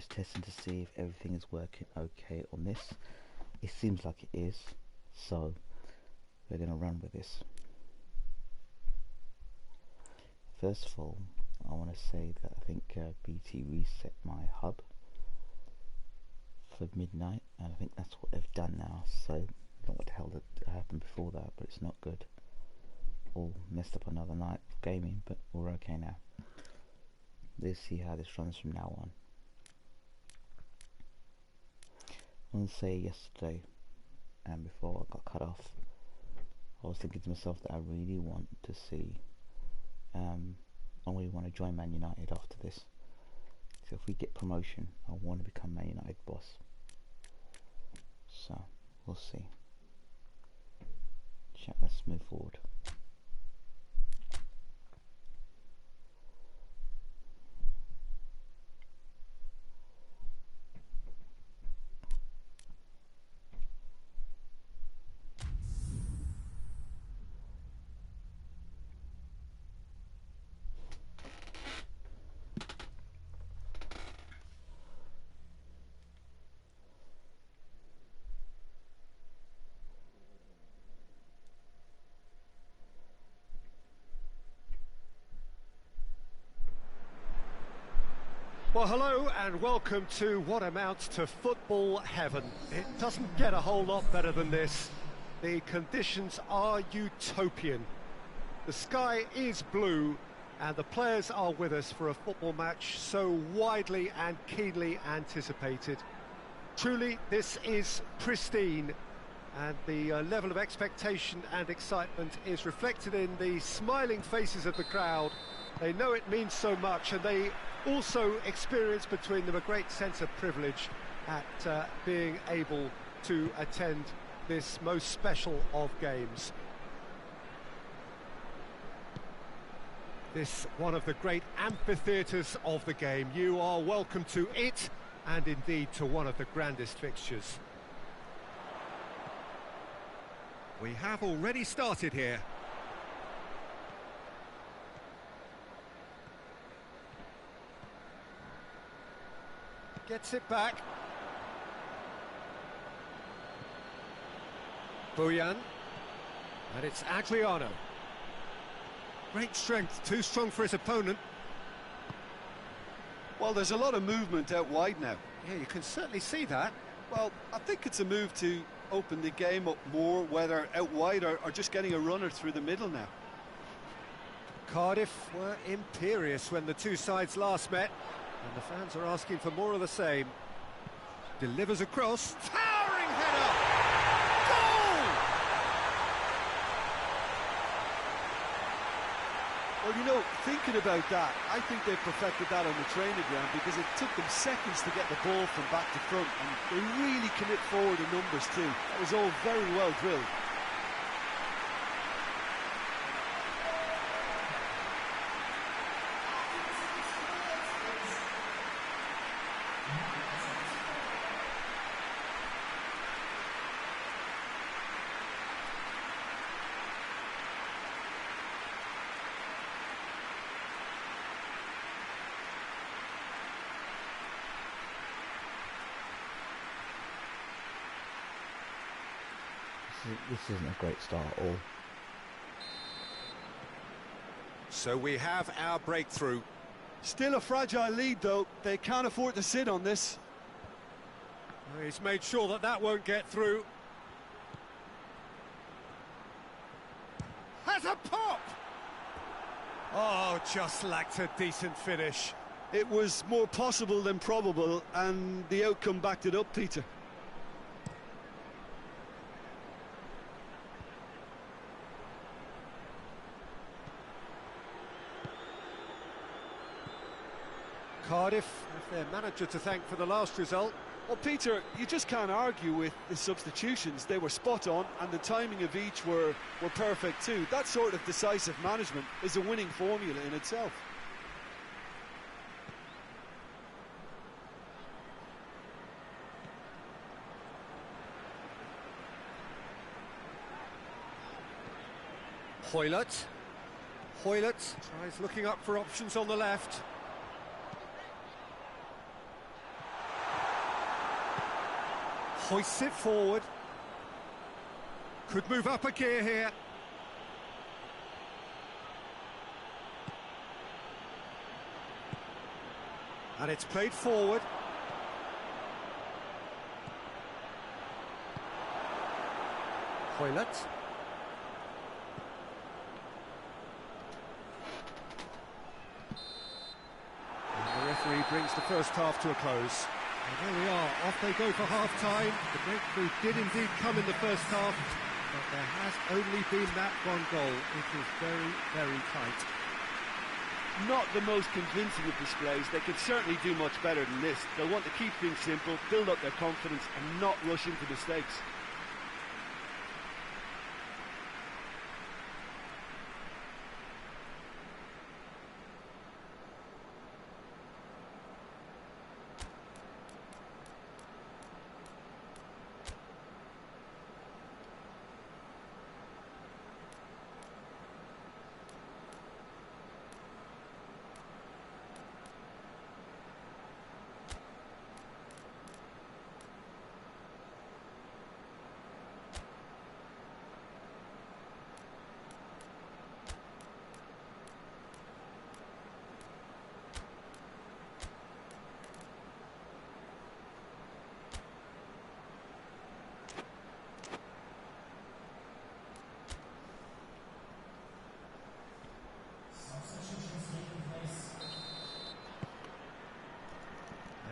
just testing to see if everything is working okay on this. It seems like it is, so we're going to run with this. First of all, I want to say that I think BT reset my hub for midnight, and I think that's what they've done now. So I don't know what the hell that happened before that, but it's not good. All messed up another night of gaming, but we're okay now. Let's see how this runs from now on. I want to say yesterday, and before I got cut off, I was thinking to myself that I really want to see, I really want to join Man United after this. So if we get promotion, I want to become Man United boss. So we'll see. Let's move forward. Well, hello and welcome to what amounts to football heaven. It doesn't get a whole lot better than this. The conditions are utopian. The sky is blue and the players are with us for a football match so widely and keenly anticipated. Truly, this is pristine, and the level of expectation and excitement is reflected in the smiling faces of the crowd. They know it means so much, and they also experience between them a great sense of privilege at being able to attend this most special of games. This one of the great amphitheatres of the game. You are welcome to it, and indeed to one of the grandest fixtures. We have already started here. Gets it back. Bojan. And it's Adriano. Great strength, too strong for his opponent. Well, there's a lot of movement out wide now. Yeah, you can certainly see that. Well, I think it's a move to open the game up more, whether out wide or just getting a runner through the middle now. Cardiff were imperious when the two sides last met, and the fans are asking for more of the same. Delivers across. Towering header! Goal! Well, you know, thinking about that, I think they perfected that on the training ground, because it took them seconds to get the ball from back to front, and they really commit forward in numbers too. That was all very well drilled. This isn't a great start at all. So we have our breakthrough. Still a fragile lead, though. They can't afford to sit on this. He's made sure that that won't get through. Has a pop! Oh, just lacked a decent finish. It was more possible than probable, and the outcome backed it up, Peter. Cardiff have their manager to thank for the last result. Well, Peter, you just can't argue with the substitutions. They were spot on, and the timing of each were perfect too. That sort of decisive management is a winning formula in itself. Hoylett tries looking up for options on the left. Hoists it forward. Could move up a gear here. And it's played forward. Hoylett. And the referee brings the first half to a close. And there we are, off they go for half-time. The breakthrough did indeed come in the first half, but there has only been that one goal. It is very, very tight. Not the most convincing of displays. They could certainly do much better than this. They'll want to keep things simple, build up their confidence and not rush into mistakes.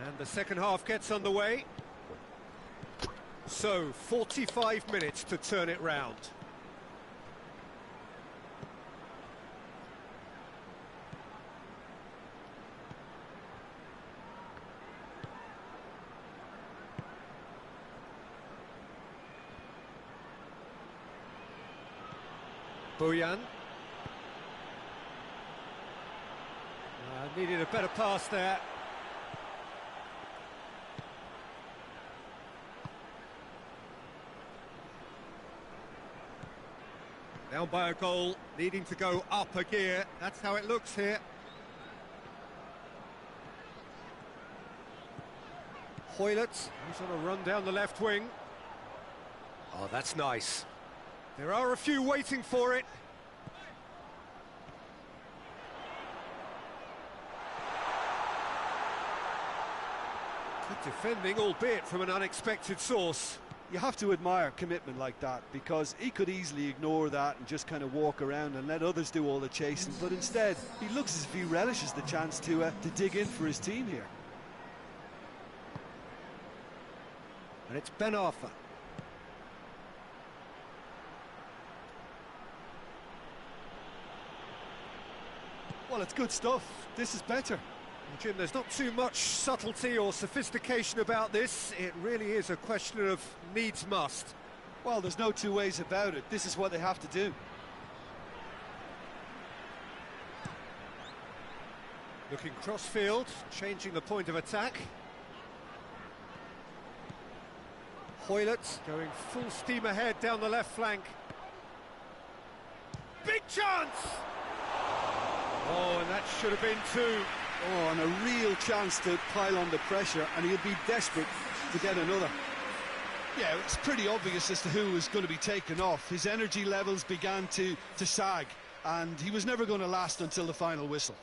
And the second half gets underway. So, 45 minutes to turn it round. Bojan. Needed a better pass there. Down by a goal, needing to go up a gear. That's how it looks here. Hoylett, who's on a run down the left wing. Oh, that's nice. There are a few waiting for it. Good defending, albeit from an unexpected source. You have to admire commitment like that, because he could easily ignore that and just kind of walk around and let others do all the chasing, but instead he looks as if he relishes the chance to dig in for his team here. And it's Ben Arthur. Well, it's good stuff. This is better. Jim, there's not too much subtlety or sophistication about this. It really is a question of needs must. Well, there's no two ways about it. This is what they have to do. Looking cross-field, changing the point of attack. Hoylett going full steam ahead down the left flank. Big chance! Oh, and that should have been two. Oh, and a real chance to pile on the pressure, and he'll be desperate to get another. Yeah, it's pretty obvious as to who was going to be taken off. His energy levels began to sag, and he was never going to last until the final whistle.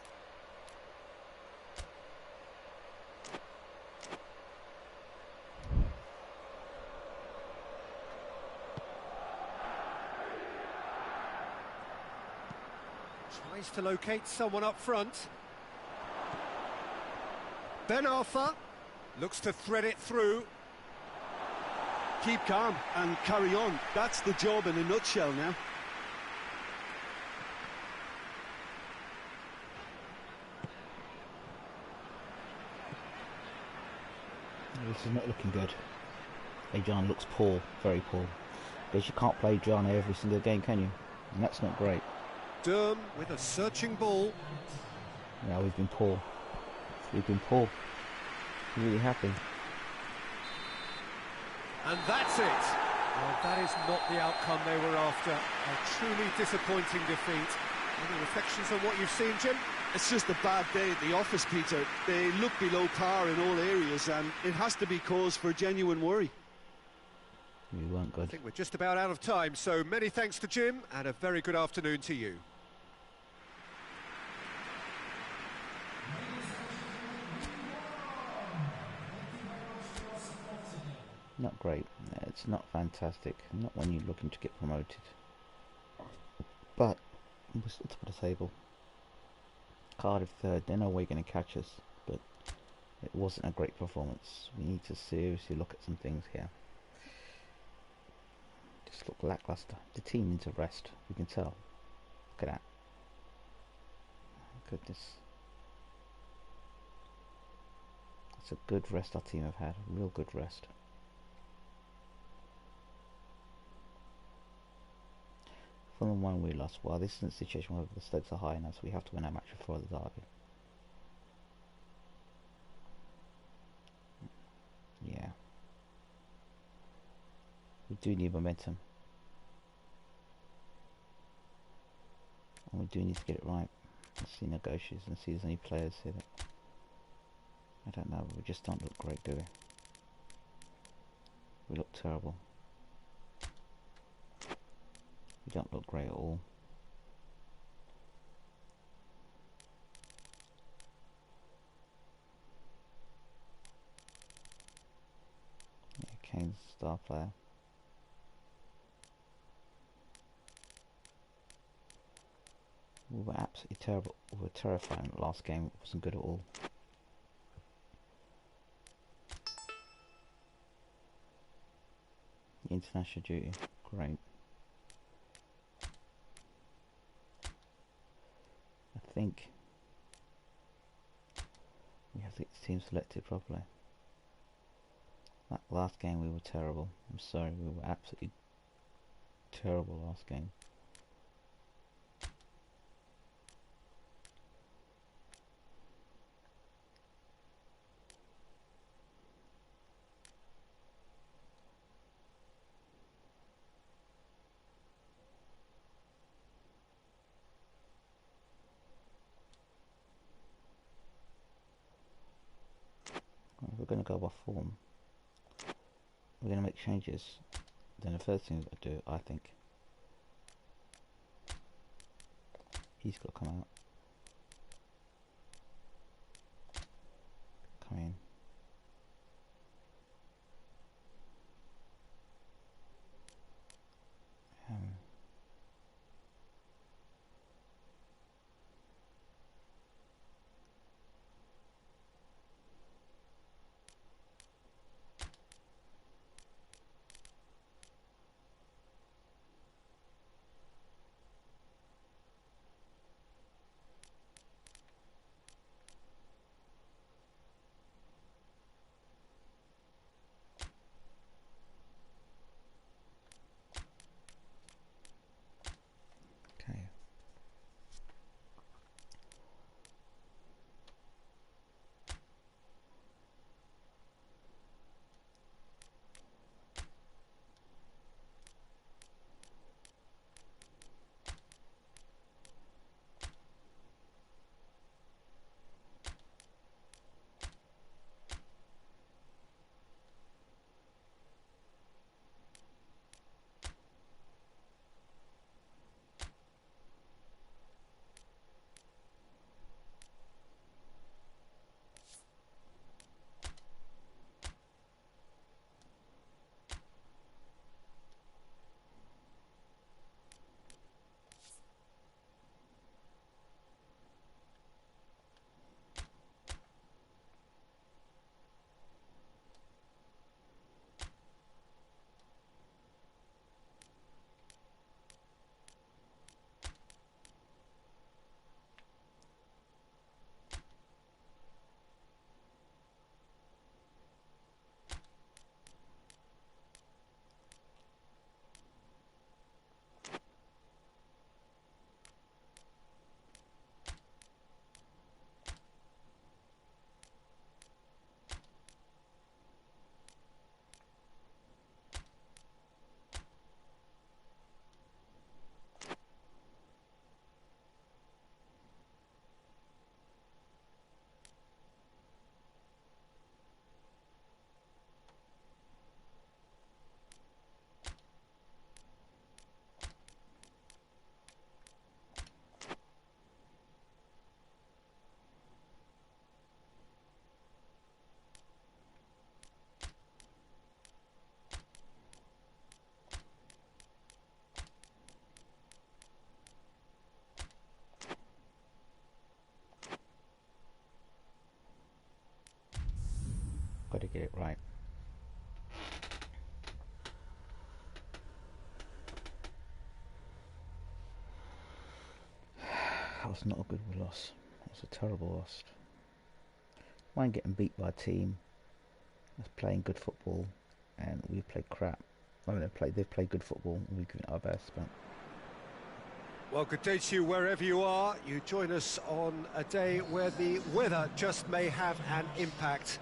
Tries to locate someone up front. Ben Arthur looks to thread it through. Keep calm and carry on. That's the job in a nutshell now. This is not looking good. John looks poor, very poor. Because you can't play John every single game, can you? And that's not great. Durham with a searching ball. Yeah, we've been poor. We've been poor. Really happy. And that's it. Well, that is not the outcome they were after. A truly disappointing defeat. Any reflections on what you've seen, Jim? It's just a bad day at the office, Peter. They look below par in all areas, and it has to be cause for genuine worry. We weren't I good. think we're just about out of time, so many thanks to Jim, and a very good afternoon to you. Not great. It's not fantastic. Not when you're looking to get promoted. But we're still top of the table. Cardiff third. They know we're going to catch us, but it wasn't a great performance. We need to seriously look at some things here. Just look lackluster. The team needs a rest. We can tell. Look at that. Goodness. It's a good rest our team have had. A real good rest. Fulham won, we lost. Well, this isn't a situation where the stakes are high enough, so we have to win our match before the derby. Yeah. We do need momentum. And we do need to get it right. Let's see negotiations and see if there's any players here that... I don't know, we just don't look great, do we? We look terrible. We don't look great at all. Yeah, Kane's a star player. We were absolutely terrible. We were terrifying last game. It wasn't good at all. International duty. Great. I think we have to get the team selected properly. That last game we were terrible. I'm sorry, we were absolutely terrible last game. If we're going to go by form, we're going to make changes. Then the first thing we've got to do, I think, he's got to come out. Come in. to get it right. That was not a good loss. That was a terrible loss. Mind getting beat by a team that's playing good football, and we've played crap. I mean, they've played good football, and we've given it our best. But Well, good day to you wherever you are. You join us on a day where the weather just may have an impact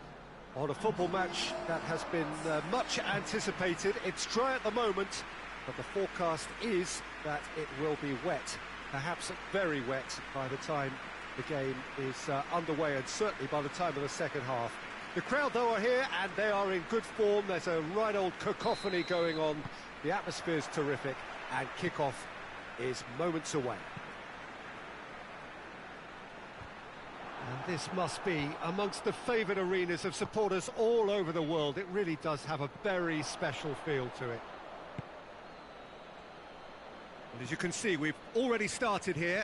on a football match that has been much anticipated. It's dry at the moment, but the forecast is that it will be wet, perhaps very wet by the time the game is underway, and certainly by the time of the second half. The crowd, though, are here, and they are in good form. There's a right old cacophony going on. The atmosphere's terrific, and kick-off is moments away. And this must be amongst the favoured arenas of supporters all over the world. It really does have a very special feel to it. And as you can see, we've already started here.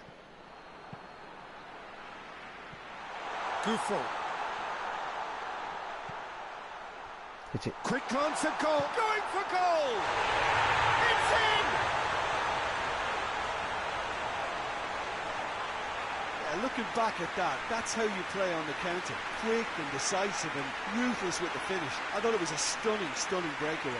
Gouffron. hit it. Quick glance at goal. Going for goal! It's in! Yeah, looking back at that, that's how you play on the counter. Quick and decisive and ruthless with the finish. I thought it was a stunning, stunning breakaway.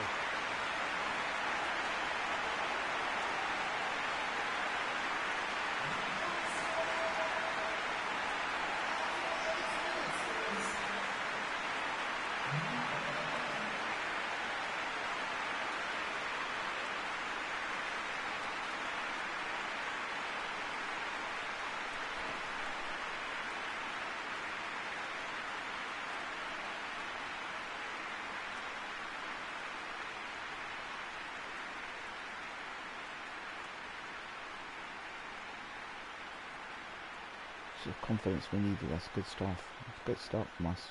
The confidence we needed. That's good stuff. It's a great start from us.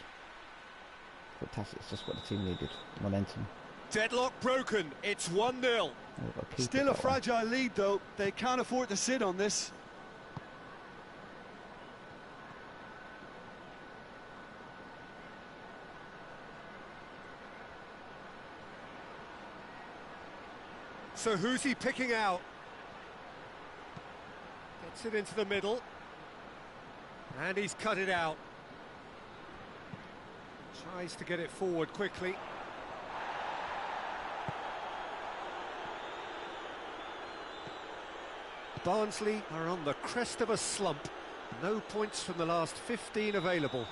Fantastic. It's just what the team needed. Momentum. Deadlock broken. It's 1-0. Still a fragile lead, though. They can't afford to sit on this. So who's he picking out? Gets it into the middle. And he's cut it out. Tries to get it forward quickly. Barnsley are on the crest of a slump. No points from the last 15 available.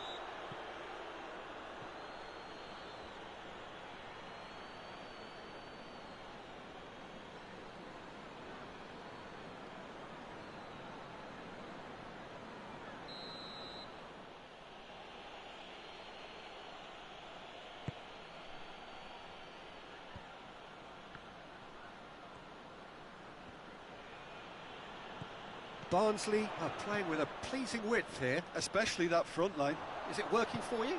Barnsley are playing with a pleasing width here. Especially that front line. Is it working for you?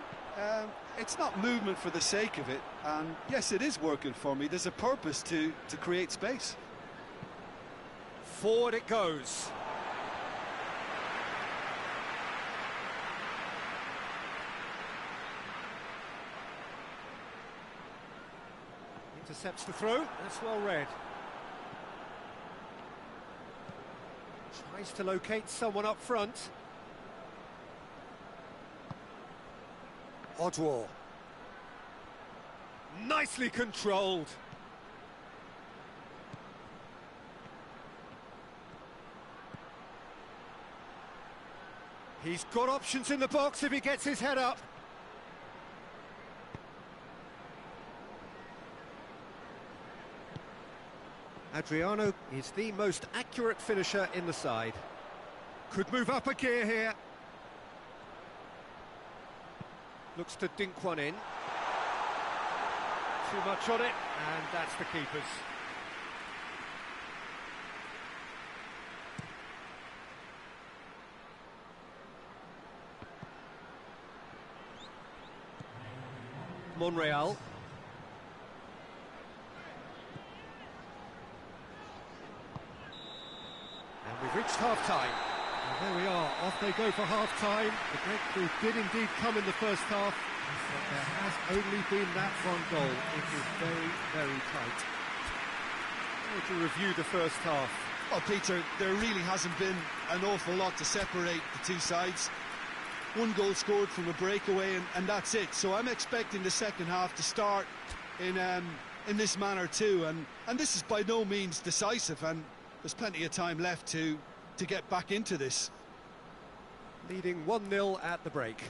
It's not movement for the sake of it, and yes, it is working for me. There's a purpose to create space. Forward it goes. Intercepts the throw. That's well read. Tries to locate someone up front. Odwar. Nicely controlled. He's got options in the box if he gets his head up. Adriano is the most accurate finisher in the side. Could move up a gear here. Looks to dink one in. Too much on it, and that's the keeper's. Monreal. And we've reached half-time. And there we are, off they go for half-time. The breakthrough did indeed come in the first half. But there has only been that one goal. It is very, very tight. To review the first half. Well, Peter, there really hasn't been an awful lot to separate the two sides. One goal scored from a breakaway, and that's it. So I'm expecting the second half to start in this manner too. And this is by no means decisive, and there's plenty of time left to get back into this. Leading 1-0 at the break.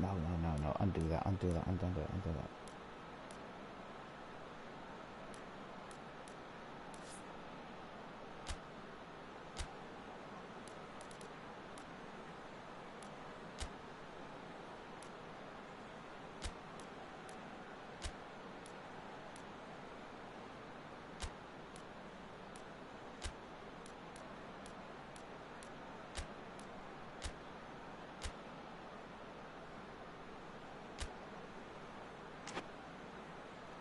No. Undo that.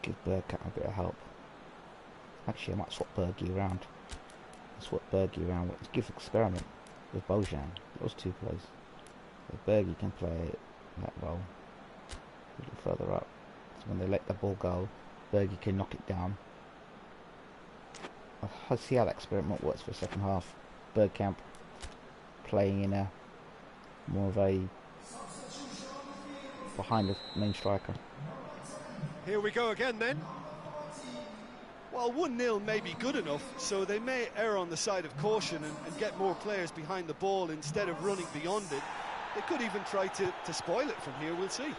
Give Bergkamp a bit of help. Actually, I might swap Bergie around. Let's give experiment with Bojan. Those two plays. If Bergie can play that role a little further up, so when they let the ball go, Bergie can knock it down. I'll see how that experiment works for the second half. Bergkamp playing in a more of a behind the main striker. Here we go again then. Well, 1-0 may be good enough, so they may err on the side of caution and get more players behind the ball instead of running beyond it. They could even try to spoil it from here, we'll see.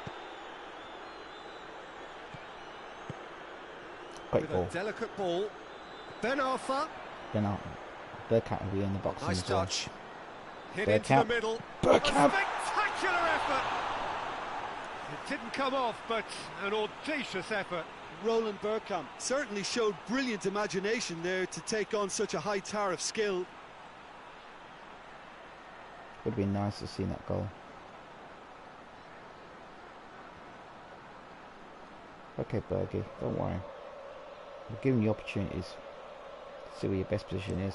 Great ball. A delicate ball. Ben Arfa. Bergkamp will be in the box. Nice touch. Hit into Bergkamp. the middle. Bergkamp. A spectacular effort. It didn't come off, but an audacious effort. Roland Bergkamp certainly showed brilliant imagination there to take on such a high tower of skill. Would be nice to see that goal. Okay, Bergie, don't worry. We're giving you opportunities. See where your best position is.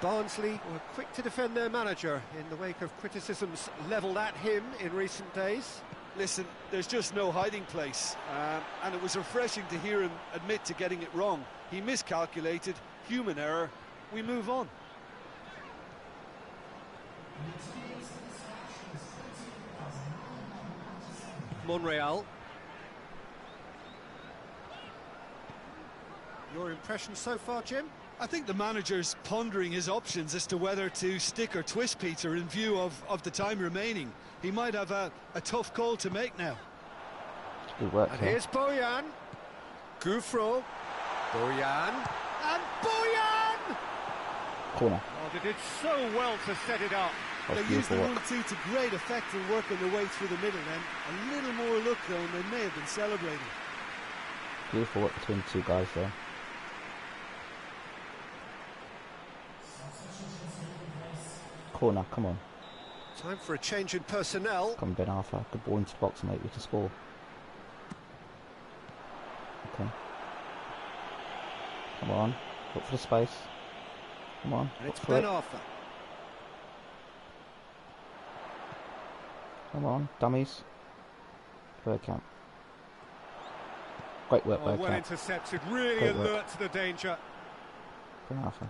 Barnsley were quick to defend their manager in the wake of criticisms levelled at him in recent days. Listen, there's just no hiding place, and it was refreshing to hear him admit to getting it wrong. He miscalculated, human error, we move on. Monreal. Your impression so far, Jim? I think the manager's pondering his options as to whether to stick or twist, Peter, in view of the time remaining. He might have a tough call to make now. Good work. And here's Bojan. Gouffro. Bojan. And Bojan! Corner. Oh, they did so well to set it up. They used the 1-2 to great effect in working their way through the middle then. A little more luck though, and they may have been celebrating. Beautiful work between the two guys there. Corner, come on. Time for a change in personnel. Come on, Ben Arthur. Good ball into the box, mate. We can score. Okay. Come on. Look for the space. Come on. And it's Ben Arthur. Come on, dummies. Bergkamp. Great work, Bergkamp. Well intercepted, really Great alert work. to the danger. Ben Arthur.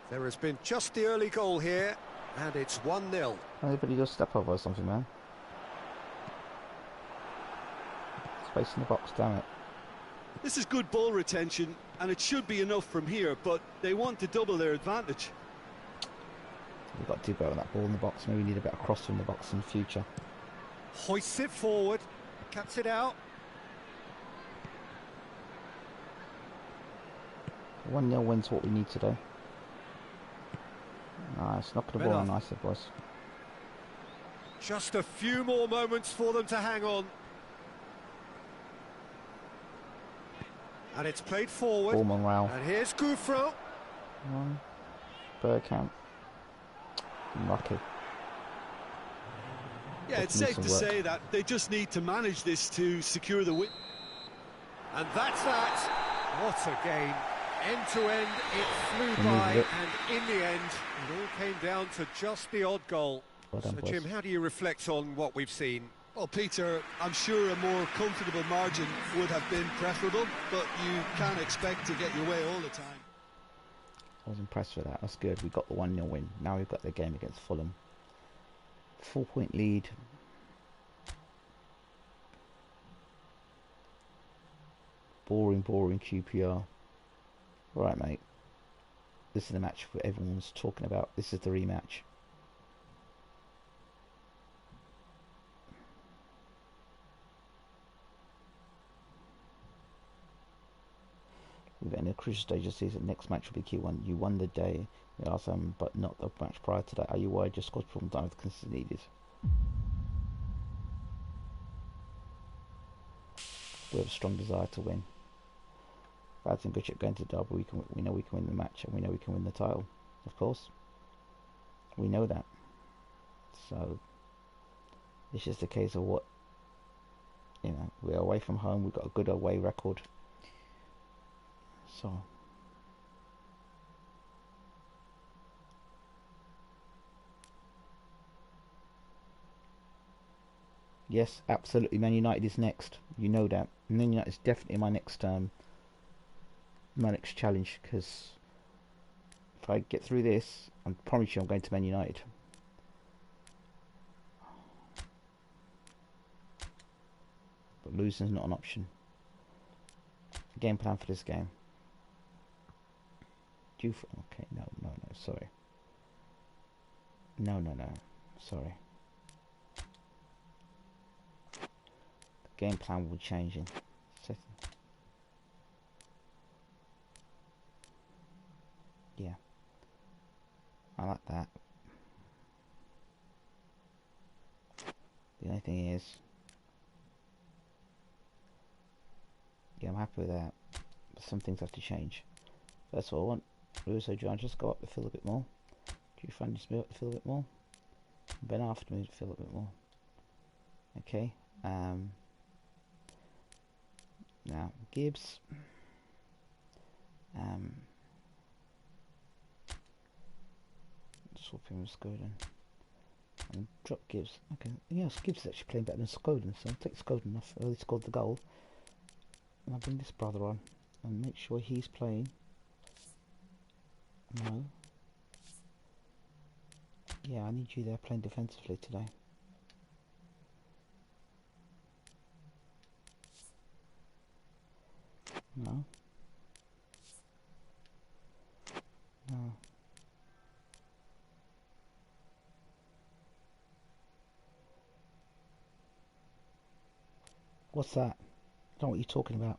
There has been just the early goal here, and it's 1-0. Anybody just step over or something, man? Space in the box, damn it. This is good ball retention, and it should be enough from here, but they want to double their advantage. We've got to do better with that ball in the box. Maybe we need a bit of cross from the box in the future. Hoists it forward, cuts it out. 1-0 wins what we need today. Nice, knocking the ball on nicely, boys. Just a few more moments for them to hang on. And it's played forward. Ball Monreal. And here's Gouffro. Bergkamp. Lucky. Yeah, it's safe to say that they just need to manage this to secure the win. And that's that. What a game. End to end, it flew Remove by, it. and in the end, it all came down to just the odd goal. Well done, So, boys. Jim, how do you reflect on what we've seen? Well, Peter, I'm sure a more comfortable margin would have been preferable, but you can't expect to get your way all the time. I was impressed with that. That's good. We got the 1-0 win. Now we've got the game against Fulham. 4-point lead. Boring QPR. Right, mate. This is the match that everyone's talking about. This is the rematch. We've in a crucial stage of the season. Next match will be Q1. You won the day the last time, but not the match prior to that. Are you worried your squad performed down with consistency needed? We have a strong desire to win. Lads in good shape going to Derby. We know we can win the match, and we know we can win the title. Of course, we know that. So it's just a case of what, we're away from home. We've got a good away record. So yes, absolutely. Man United is next. You know that. Man United is definitely my next challenge, because if I get through this, I promise you I'm going to Man United. But losing is not an option. Game plan for this game. Okay, no, sorry. No, sorry. The game plan will change in second. Yeah, I like that. The only thing is, yeah, I'm happy with that, but some things have to change. That's what I want. Russo John just go up the field a bit more. Jufran just move up the field a bit more. Ben after move the field a bit more. Okay. Now Gibbs. Swap him with Skoden. And drop Gibbs. Okay. Yes, Gibbs is actually playing better than Skoden, so I'll take Skoden off. Early scored the goal. And I'll bring this brother on and make sure he's playing. No. Yeah, I need you there playing defensively today. No. No. What's that? I don't know what you're talking about.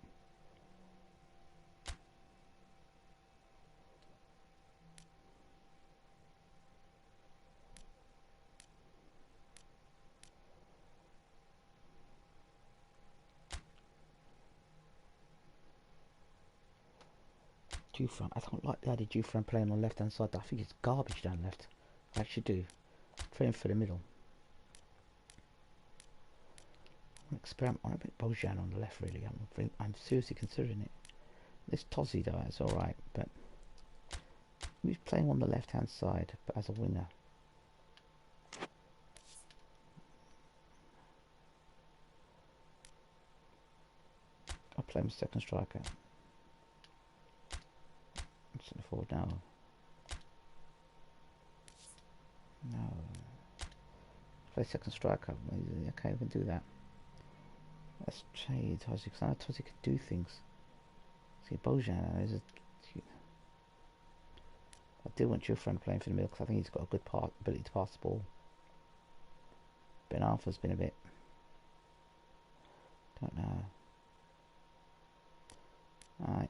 Jufran, I don't like the idea of Jufran playing on the left hand side. I think it's garbage down left. I actually do. Play him for the middle. I'm experiment on a bit Bojan on the left, really. I'm seriously considering it. This Tozzy though is alright, but he's playing on the left hand side, but as a winger. I'll play him second striker. Centre forward now. No. Play second striker. Okay, we can do that. Let's trade Tozzy, because I know Tozzy can do things. See, Bojan is I do want your friend playing for the middle, because I think he's got a good ability to pass the ball. Ben Arthur's been a bit... Don't know. Alright.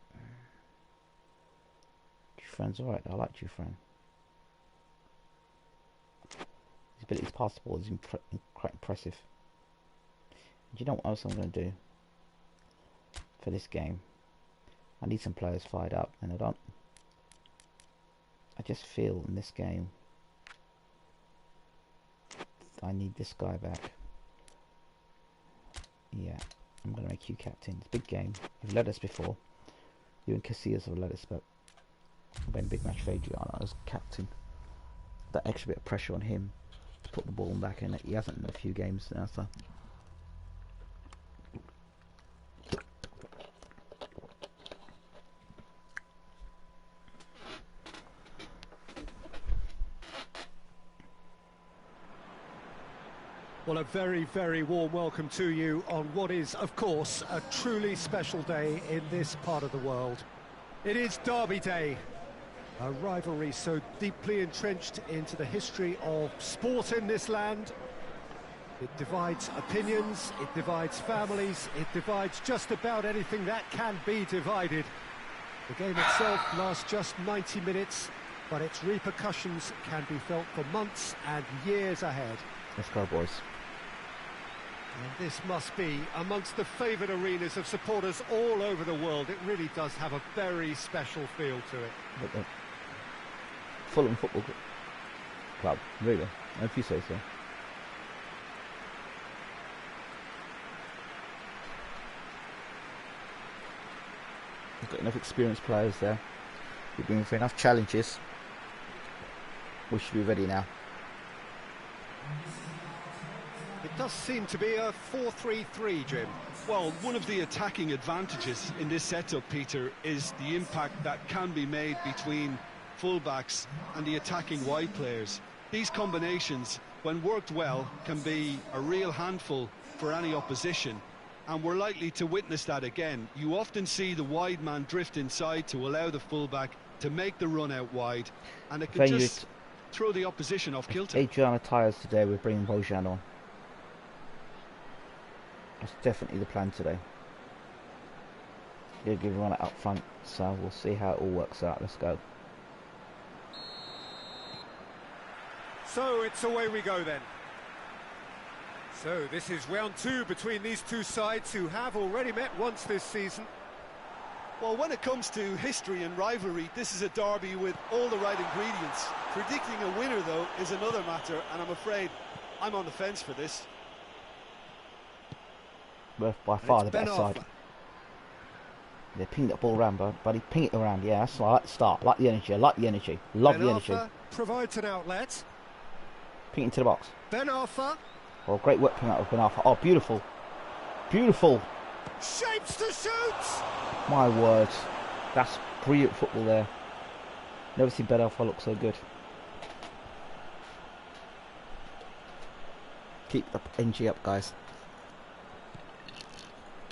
Jufran's alright, I like Jufran. His ability to pass the ball is quite impressive. Do you know what else I'm going to do for this game? I need some players fired up, and I just feel in this game I need this guy back. Yeah, I'm going to make you captain. It's a big game. You've led us before. You and Casillas have let us, but been a big match for Adriano as captain. That extra bit of pressure on him to put the ball back in it. He hasn't in a few games now, so. Well, a very, very warm welcome to you on what is, of course, a truly special day in this part of the world. It is Derby Day, a rivalry so deeply entrenched into the history of sport in this land. It divides opinions, it divides families, it divides just about anything that can be divided. The game itself lasts just 90 minutes, but its repercussions can be felt for months and years ahead. Let's go, boys. And this must be amongst the favoured arenas of supporters all over the world. It really does have a very special feel to it. But Fulham Football Club, really, if you say so. We've got enough experienced players there. We've been for enough challenges. We should be ready now. It does seem to be a 4-3-3, Jim. Well, one of the attacking advantages in this setup, Peter, is the impact that can be made between fullbacks and the attacking wide players. These combinations, when worked well, can be a real handful for any opposition, and we're likely to witness that again. You often see the wide man drift inside to allow the fullback to make the run out wide, and it can just throw the opposition off kilter. Adriano tires today, we're bringing Bojan on. That's definitely the plan today. He'll give everyone up front, so we'll see how it all works out. Let's go. So it's away we go then. So this is round two between these two sides who have already met once this season. Well, when it comes to history and rivalry, this is a derby with all the right ingredients. Predicting a winner, though, is another matter, and I'm afraid I'm on the fence for this. We're by far the better side. They ping that ball around, buddy. Ping it around. Yeah, that's what I like the start. I like the energy. I like the energy. Love the energy. Provides an outlet. Ping it into the box. Ben Arthur. Oh, great work ping out with Ben Arthur. Oh, beautiful. Beautiful. Shapes to shoot. My word. That's brilliant football there. Never seen Ben Arthur look so good. Keep the energy up, guys.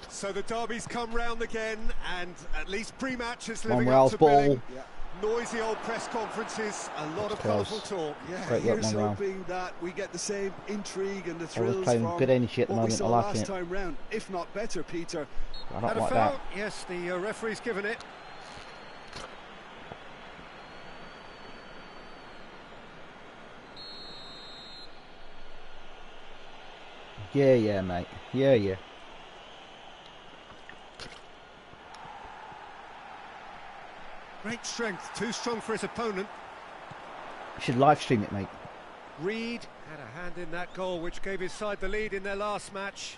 So the derby's come round again, and at least pre-match is living Monreal's up to ball. billing. Yeah. Noisy old press conferences, a lot of colourful talk. Yeah, great work, here's Monreal. hoping that we get the same intrigue and the Everyone's thrills playing from good energy at the what we moment. saw I like last it. time round, if not better, Peter. I don't Had a like foul. that. Yes, the referee's given it. Yeah, mate. Yeah. Great strength, too strong for his opponent. You should live stream it, mate. Reed had a hand in that goal, which gave his side the lead in their last match.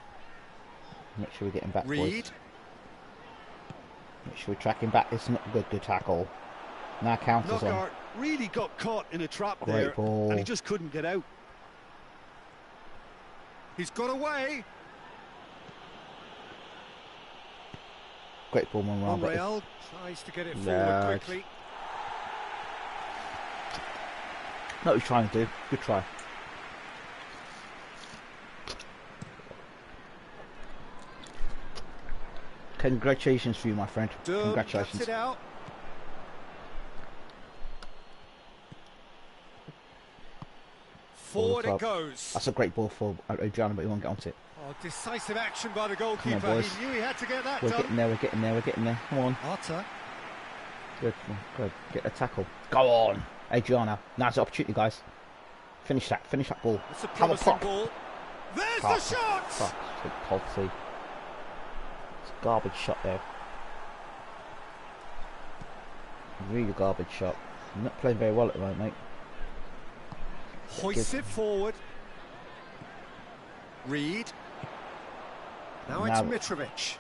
Make sure we get him back, Reed. boys. Make sure we track him back. It's not a good tackle. Now counters on. Knockout really got caught in a trap Great there, ball. and he just couldn't get out. He's got away. Great ball, Monreal. Monreal tries to get it forward Yeah, quickly. Know what he's trying to do. Good try. Congratulations for you, my friend. Congratulations. Cuts it out. Forward it goes. That's a great ball for Adriano, but he won't get onto it. Oh, decisive action by the goalkeeper. boys. He knew he had to get that We're done. getting there, we're getting there, we're getting there. Come on. Arthur. Good, come on, good. Get a tackle. Go on. Adriano. Now's the opportunity, guys. Finish that ball. It's a Have a promising pop. ball. There's Pop. the shot! Fuck, Pogsy. It's a garbage shot there. Really garbage shot. You're not playing very well at the moment, mate. Hoists it forward. Reed. Now it's Mitrovic.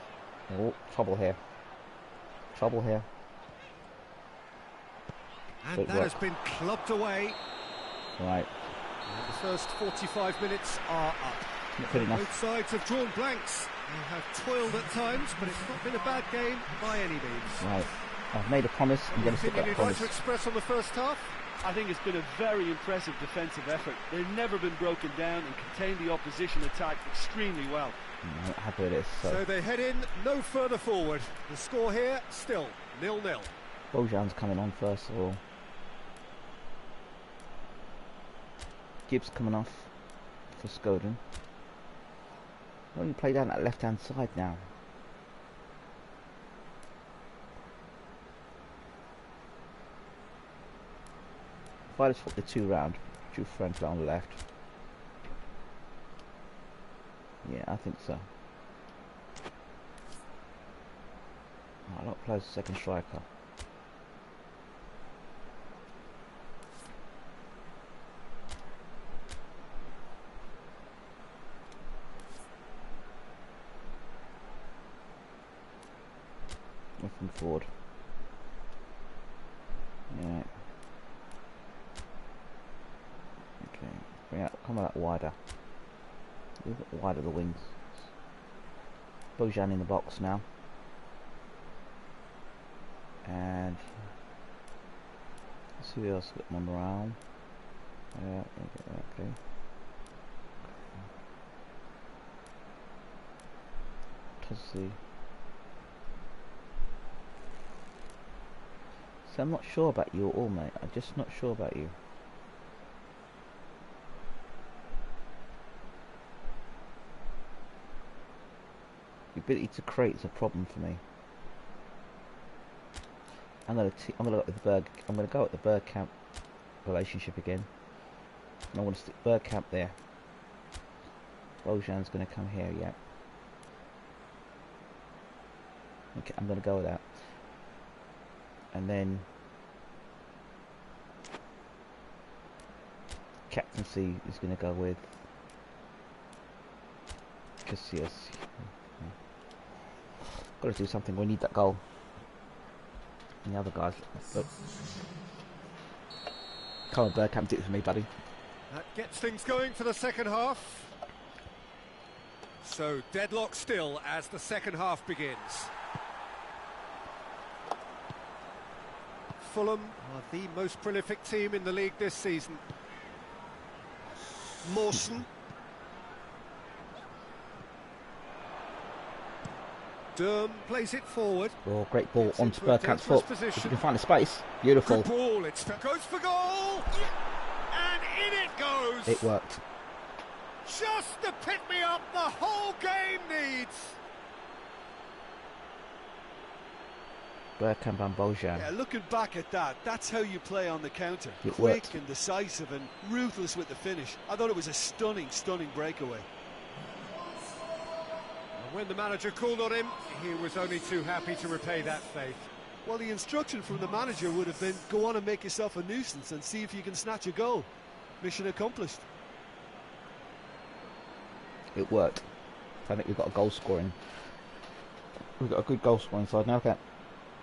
Oh, trouble here. Trouble here. And that has been clubbed away. Right. And the first 45 minutes are up. Not good enough. Both sides have drawn blanks. They have toiled at times, but it's not been a bad game by any means. Right. I've made a promise. I'm going to stick that You'd promise. like to express on the first half? I think it's been a very impressive defensive effort. They've never been broken down and contained the opposition attack extremely well. I'm not happy with this. So they head in no further forward. The score here still 0-0. Bojan's coming on first of all. Gibbs coming off for Skoden. Only play down that left-hand side now. If I just flip the two round, Jude Franklin on the left. Yeah, I think so. I'll not play as a second striker. Looking forward. Yeah. Okay. Bring out, come out wider. A little bit wider the wings. Bojan in the box now. And let's see who else got one around. Yeah, okay. Let's see. So I'm not sure about you at all, mate. I'm just not sure about you. The ability to create is a problem for me. I'm gonna go with the I'm gonna go at the Bergkamp relationship again. And I want to stick Bergkamp there. Bojan's gonna come here, yeah. Okay, I'm gonna go with that. And then captaincy is going to go with Casillas. Got to do something. We need that goal. And the other guys. Look. Come on, Bergkamp, do it for me, buddy. That gets things going for the second half. So deadlock still as the second half begins. Fulham are the most prolific team in the league this season. Mawson. Durham plays it forward. Oh, great ball onto Bergkamp's foot. If you can find a space. Beautiful. Good ball, it goes for goal! And in it goes! It worked. Just the pick-me-up the whole game needs! Bergkamp and Bojan. Yeah, looking back at that, that's how you play on the counter. It Quick worked. and decisive and ruthless with the finish. I thought it was a stunning breakaway. And when the manager called on him, he was only too happy to repay that faith. Well, the instruction from the manager would have been, go on and make yourself a nuisance and see if you can snatch a goal. Mission accomplished. It worked. I think we've got a goal scoring. We've got a good goal scoring side now. Okay.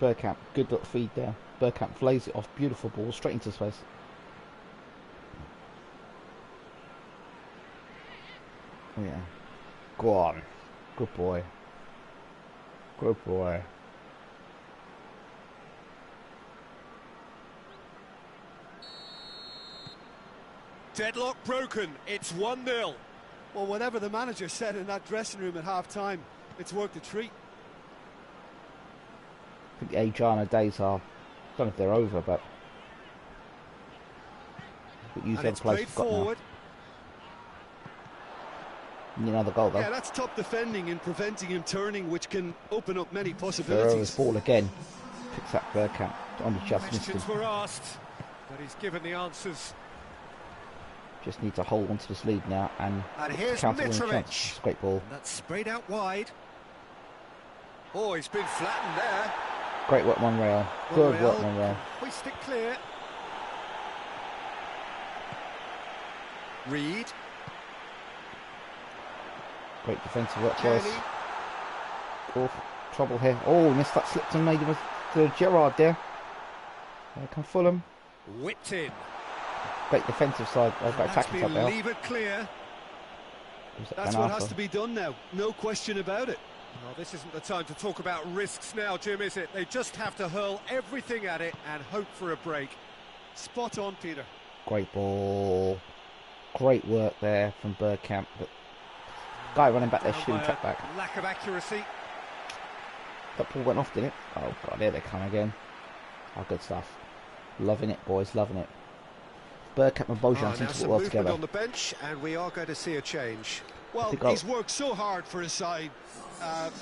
Bergkamp, good little feed there. Bergkamp flays it off, beautiful ball, straight into space. Oh yeah. Go on. Good boy. Good boy. Deadlock broken, it's 1-0. Well, whatever the manager said in that dressing room at half-time, it's worked a treat. I think the Adriana days are, I don't know if they're over, but use And that it's place played we've got forward. now. Need another goal though. Yeah, that's top defending and preventing him turning, which can open up many Ferreira's possibilities. ball again. Picks up Bergkamp. Only just missed him. Questions were asked, but he's given the answers. Just need to hold onto this lead now and Here's counter winning Mitrovic. chance. It's a great ball. That's sprayed out wide. Oh, he's been flattened there. Great work, Monreal. Good work, Monreal. Hoist it clear. Reed. Great defensive work for us. Kenny. Oh, trouble here. Oh, missed that, slipped and made him to Gerrard there. There come Fulham. Whipped in. Great defensive side. Great attacking side there. Levered clear. That's what has to be done now. No question about it. Well, this isn't the time to talk about risks now, Jim, is it? They just have to hurl everything at it and hope for a break. Spot on, Peter. Great ball. Great work there from Bergkamp. But guy running back there shooting track back. Lack of accuracy. That ball went off, didn't it? Oh, God, here they come again. Oh, good stuff. Loving it, boys, loving it. Bergkamp and Bojan seem to work well together. On the bench, and we are going to see a change. Well, he's worked so hard for his side,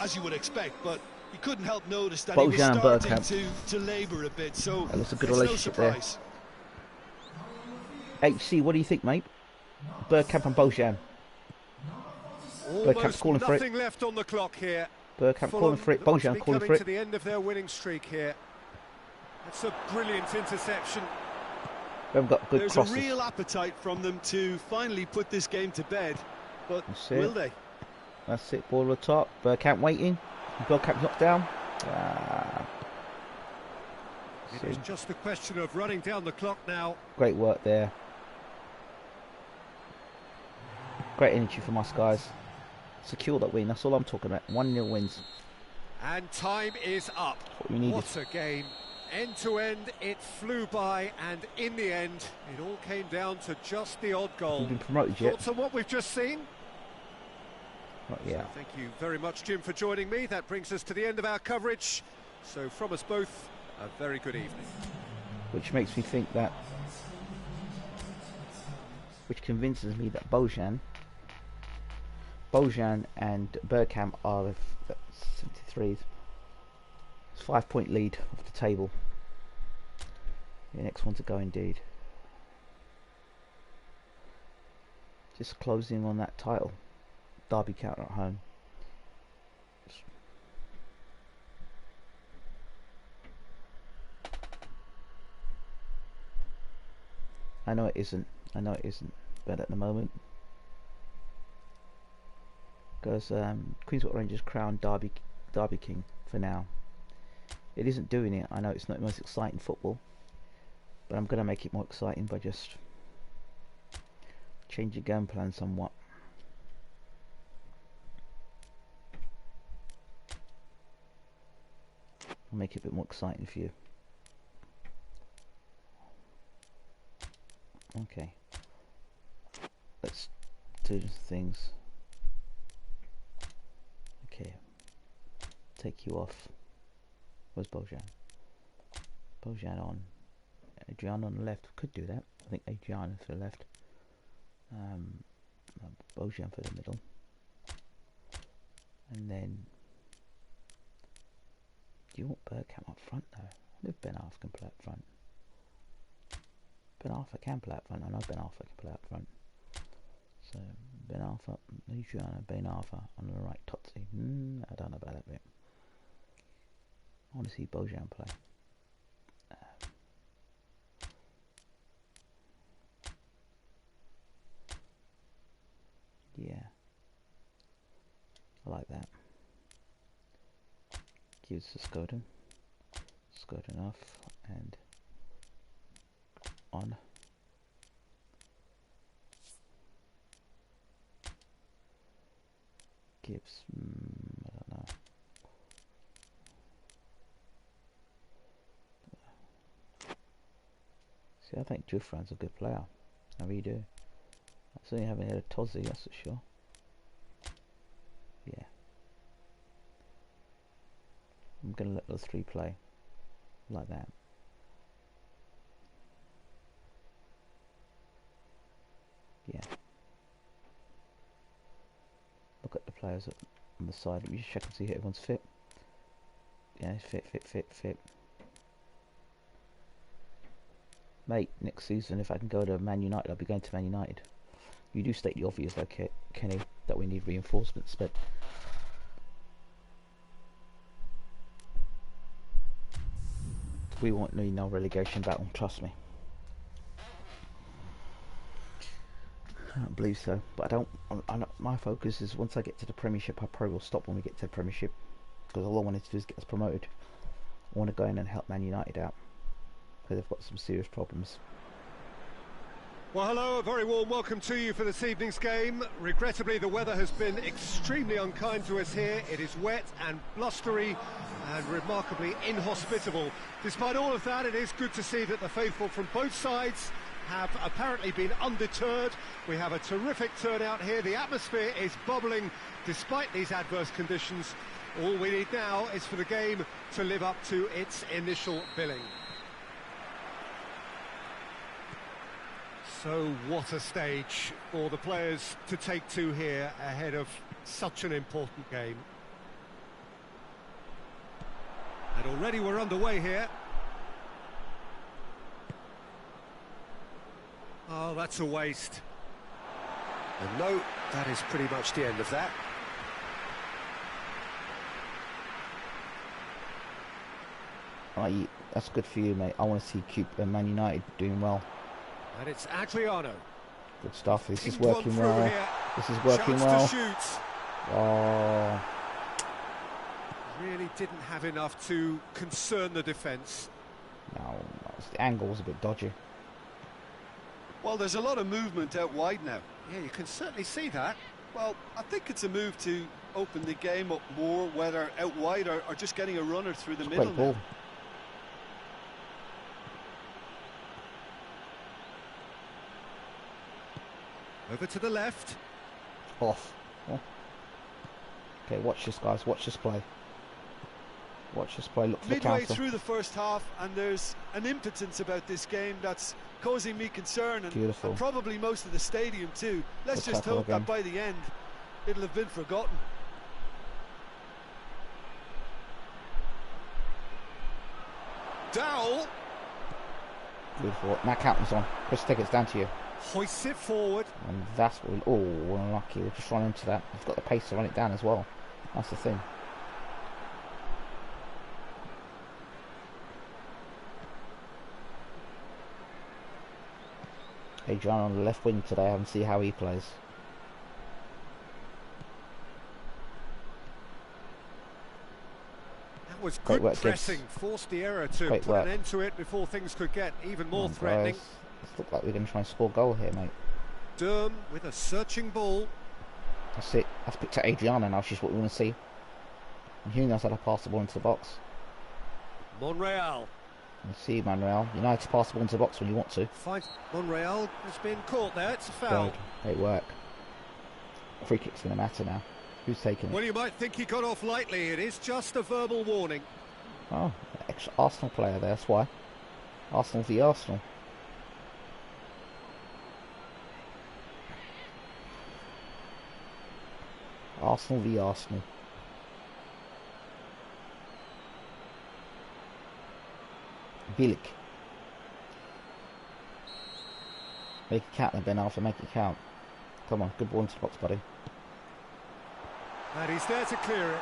as you would expect, but you couldn't help notice that Bojan he was starting to labour a bit, so that's a good relationship there. HC, what do you think, mate? Bergkamp and Bojan. Bergkamp's calling for it. Nothing left on the clock here. Bergkamp calling for it. Bojan calling for it. To the end of their winning streak here. That's a brilliant interception. We haven't got good There's crosses. A real appetite from them to finally put this game to bed, but will they? That's it, ball at the top. Bergkamp waiting. Bergkamp knocked down. It's just a question of running down the clock now. Great work there. Great energy from us guys. Secure that win, that's all I'm talking about. 1-0 wins. And time is up. What we needed. What a game. End to end, it flew by, and in the end, it all came down to just the odd goal. We've been promoted yet. Thoughts on what we've just seen? Not yet. So thank you very much, Jim, for joining me. That brings us to the end of our coverage. So from us both, a very good evening. Which makes me think that, which convinces me that Bojan and Bergkamp are the 73s. 5-point lead off the table. The next one to go indeed. Just closing on that title. Derby County at home. I know it isn't. But at the moment, because Queen's Park Rangers crowned Derby King for now. It isn't doing it. I know it's not the most exciting football, but I'm going to make it more exciting by just changing game plan somewhat. I'll make it a bit more exciting for you. Okay. Let's do things. Okay. Take you off. Where's Bojan? Bojan on. Adrian on the left. Could do that. I think Adrian for the left. Bojan for the middle. And then... Do you want Bergkamp up front though? I know Ben Arthur can play up front. Ben Arthur can play up front. I know Ben Arthur can play up front. So, Ben Arthur, Adrian, Ben Arthur on the right, Totsi. I don't know about that bit. I want to see Bojan play. Yeah. I like that. Gives to Skoden. Skoden off and on. Gibbs, I don't know. See, I think Jufran's a good player. I really do. I certainly haven't had a Tozzi, that's for sure. Yeah. I'm gonna let those three play like that. Yeah. Look at the players on the side. Let me just check and see if everyone's fit. Yeah, fit. Mate, next season, if I can go to Man United, I'll be going to Man United. You do state the obvious, though, Kenny, that we need reinforcements, but we won't need no relegation battle, trust me. I don't believe so, but my focus is once I get to the Premiership, I probably will stop when we get to the Premiership, because all I wanted to do is get us promoted. want to go in and help Man United out because they've got some serious problems. Well, hello, a very warm welcome to you for this evening's game. Regrettably, the weather has been extremely unkind to us here. It is wet and blustery and remarkably inhospitable. Despite all of that, it is good to see that the faithful from both sides have apparently been undeterred. We have a terrific turnout here. The atmosphere is bubbling despite these adverse conditions. All we need now is for the game to live up to its initial billing. So what a stage for the players to take to here ahead of such an important game. And already we're underway here. Oh, that's a waste. And no, that is pretty much the end of that. That's good for you, mate. I want to see Man United doing well. And it's Adriano. Good stuff. This is working well. This is working well. Oh. Really didn't have enough to concern the defence. No, the angle was a bit dodgy. Well, there's a lot of movement out wide now. Yeah, you can certainly see that. Well, I think it's a move to open the game up more, whether out wide or just getting a runner through the middle. Great ball. Over to the left. Off. Oh. Okay, watch this, guys. Watch this play. Watch this play. Look for the counter. Midway through the first half, and there's an impotence about this game that's causing me concern, and probably most of the stadium too. Let's just hope that by the end it'll have been forgotten. Dowell. Beautiful. Matt Captain's on. Chris Tickett's down to you. Hoists it forward. And that's what we're unlucky. We'll just run into that. He's got the pace to run it down as well. That's the thing. Adrian on the left wing today. I haven't seen how he plays. That was good pressing. Forced the error to put an end to it before things could get even more threatening. It looks like we're going to try and score a goal here, mate. Durham with a searching ball. That's it. That's picked at Adriana now. She's what we want to see. And who knows how to pass the ball into the box. Monreal. Let's see, Monreal. You know how to pass the ball into the box when you want to. Monreal has been caught there. It's a foul. Good. Great work. Free kick's going to matter now. Who's taking it? Well, you might think he got off lightly. It is just a verbal warning. Oh, extra Arsenal player there. That's why. Arsenal v Arsenal. Arsenal v Arsenal. Bielik. Make it count then, Ben Arthur, make it count. Come on, good ball into the box, buddy. And he's there to clear it.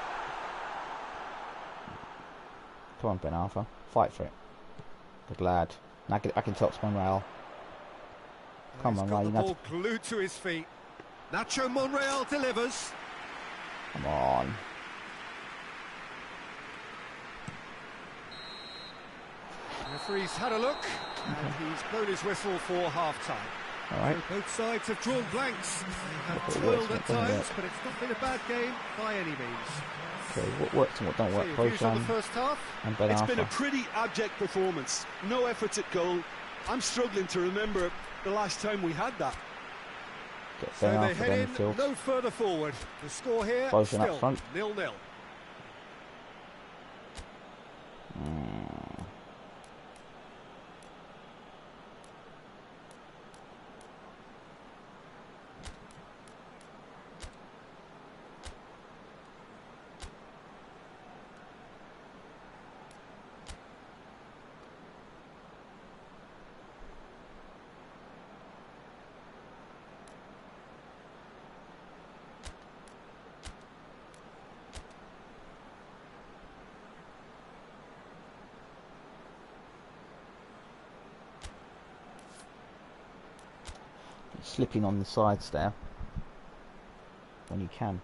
Come on, Ben Arthur, fight for it. Good lad. Now get it back in top, Monreal. Come on, Ryan. He's got the ball glued to his feet. Nacho Monreal delivers. Come on. The referee's had a look, and he's blown his whistle for half-time. All right. So both sides have drawn blanks. They have toiled at times, but it's not been a bad game by any means. Okay, what works and what don't work? Views on the first half. It's been a pretty abject performance. No efforts at goal. I'm struggling to remember the last time we had that. So they head in no further forward. The score here still 0-0. Slipping on the sides there when you can.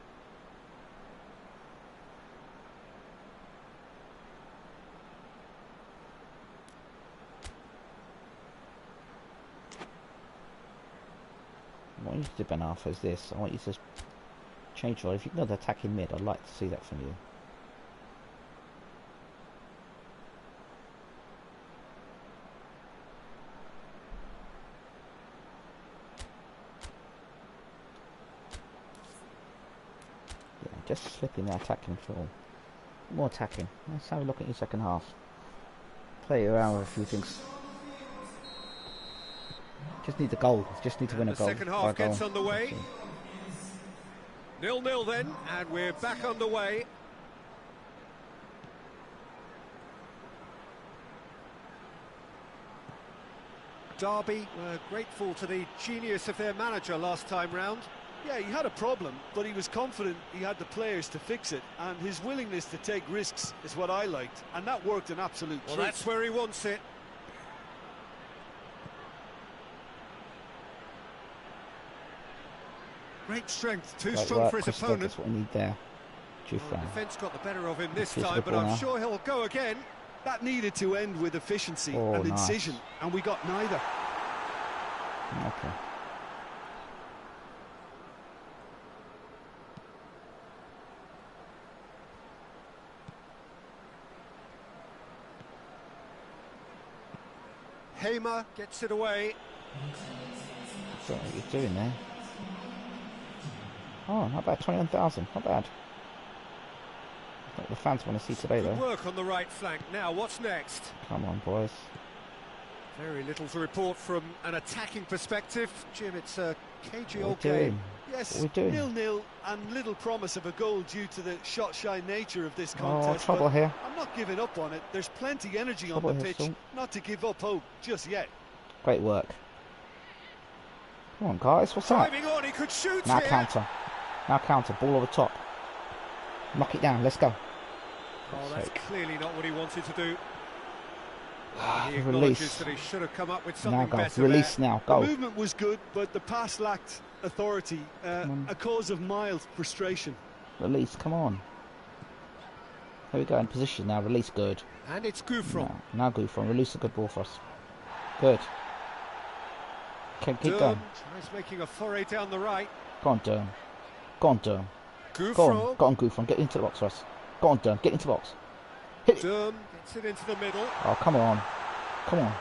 you to do, Ben Arthur, is this. I want you to change your... If you can go to attacking mid, I'd like to see that from you. Yeah, just slipping the attacking form. More attacking. Let's have a look at your second half. Play around with a few things. Just need the goal. Just need to win a goal. The second half gets underway. 0-0 then, and we're back underway. Derby were grateful to the genius of their manager last time round. Yeah, he had a problem, but he was confident he had the players to fix it, and his willingness to take risks is what I liked, and that worked an absolute treat. Well, that's where he wants it. Great strength, too strong for his opponent. That's what we need there. The defence got the better of him this Here's time, but I'm sure he'll go again. That needed to end with efficiency and incision, and we got neither. Okay. Hamer gets it away. So what are you doing there? Oh, not bad. 21,000. Not bad. What the fans want to see today, though. Good work on the right flank. Now, what's next? Come on, boys. Very little to report from an attacking perspective. Jim, it's a cagey old doing? game. Yes, what are we doing? 0-0 and little promise of a goal due to the shot-shy nature of this contest. Oh, trouble here. I'm not giving up on it. There's plenty energy Trouble on the here, pitch. Saul. Not to give up hope just yet. Great work. Come on, guys. What's up? Driving on, he could shoot Now here. counter. Now counter. Ball over top. Knock it down. Let's go. Oh, that's clearly not what he wanted to do. He Release. acknowledges that he should have come up with something Now go. better Release there. now. Go. The movement was good, but the pass lacked authority, a cause of mild frustration. Release. Come on. Here we go. In position now. Release. Good. And it's Gouffron. Now Gouffron. Release a good ball for us. Good. Keep going. Tries making a foray down the right. Go on, Durham. Go on, Durham. Gouffron. Go on, Gouffron. Get into the box for us. Go on, Durham. Get into the box. Hit it. Durham gets it into the middle. Oh, come on. Come on.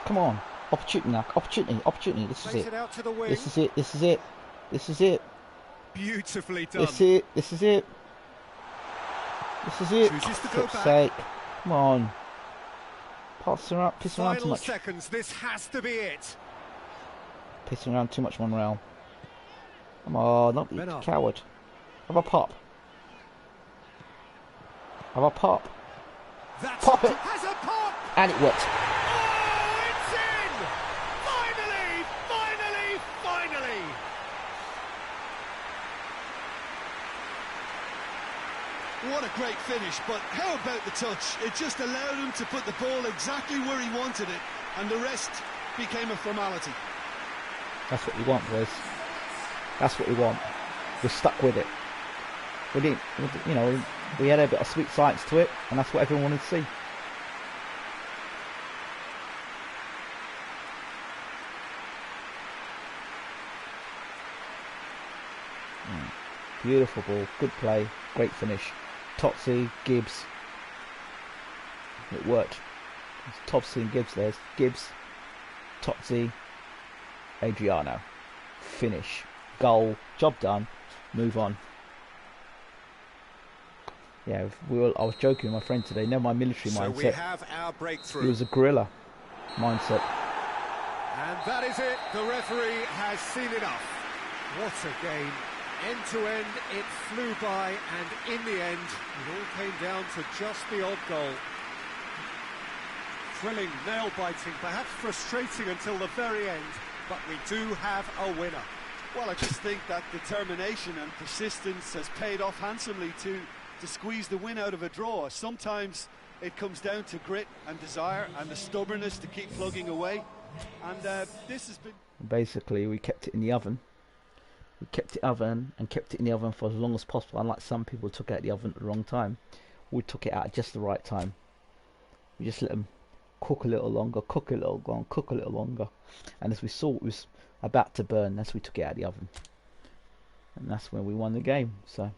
Come on. Opportunity now. Opportunity. This is Plays it. it out to the wing. This is it. This is it. This is it. Beautifully done. This is it. This is it. This is it. Chooses to For go fuck's back. sake. Come on. Pass around. Piss around too Final much. seconds. This has to be it. Pissing around too much, Monreal. Come on. Not be Men up. coward. Have a pop. Have a pop. That's Pop it. Has a pop. And it worked. Oh, it's in! Finally! Finally! Finally! What a great finish, but how about the touch? It just allowed him to put the ball exactly where he wanted it, and the rest became a formality. That's what we want, boys. That's what we want. We're stuck with it. We didn't, you know, we had a bit of sweet science to it, and that's what everyone wanted to see. Beautiful ball, good play, great finish. Totsi, Gibbs. It worked. It's Totsi and Gibbs there. Gibbs, Totsi, Adriano. Finish. Goal. Job done. Move on. Yeah, I was joking with my friend today. Never mind military So mindset. we have our He breakthrough. was a gorilla mindset. And that is it. The referee has seen enough. What a game. End to end, it flew by, and in the end, it all came down to just the odd goal. Thrilling, nail-biting, perhaps frustrating until the very end, but we do have a winner. Well, I just think that determination and persistence has paid off handsomely to squeeze the win out of a draw. Sometimes it comes down to grit and desire and the stubbornness to keep plugging away, and this has been... Basically, we kept it in the oven. We kept it in the oven for as long as possible. Unlike some people took it out of the oven at the wrong time, we took it out at just the right time. We just let them cook a little longer, cook a little longer, and as we saw, about to burn. That's when we took it out of the oven, and that's when we won the game. So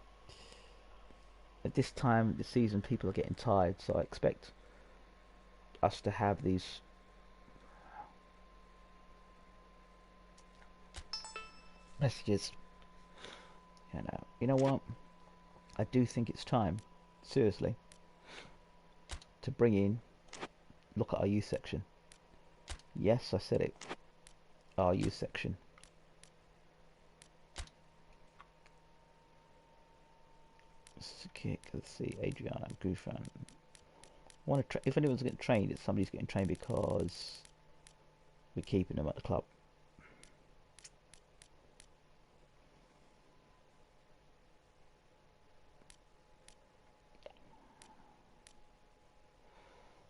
at this time of the season, people are getting tired. So I expect us to have these messages. You know what? I do think it's time, seriously, to bring in, look at our youth section. Yes, I said it. Our youth section. Let's see, Adriana, Gufran. If anyone's getting trained, it's somebody's getting trained because we're keeping them at the club.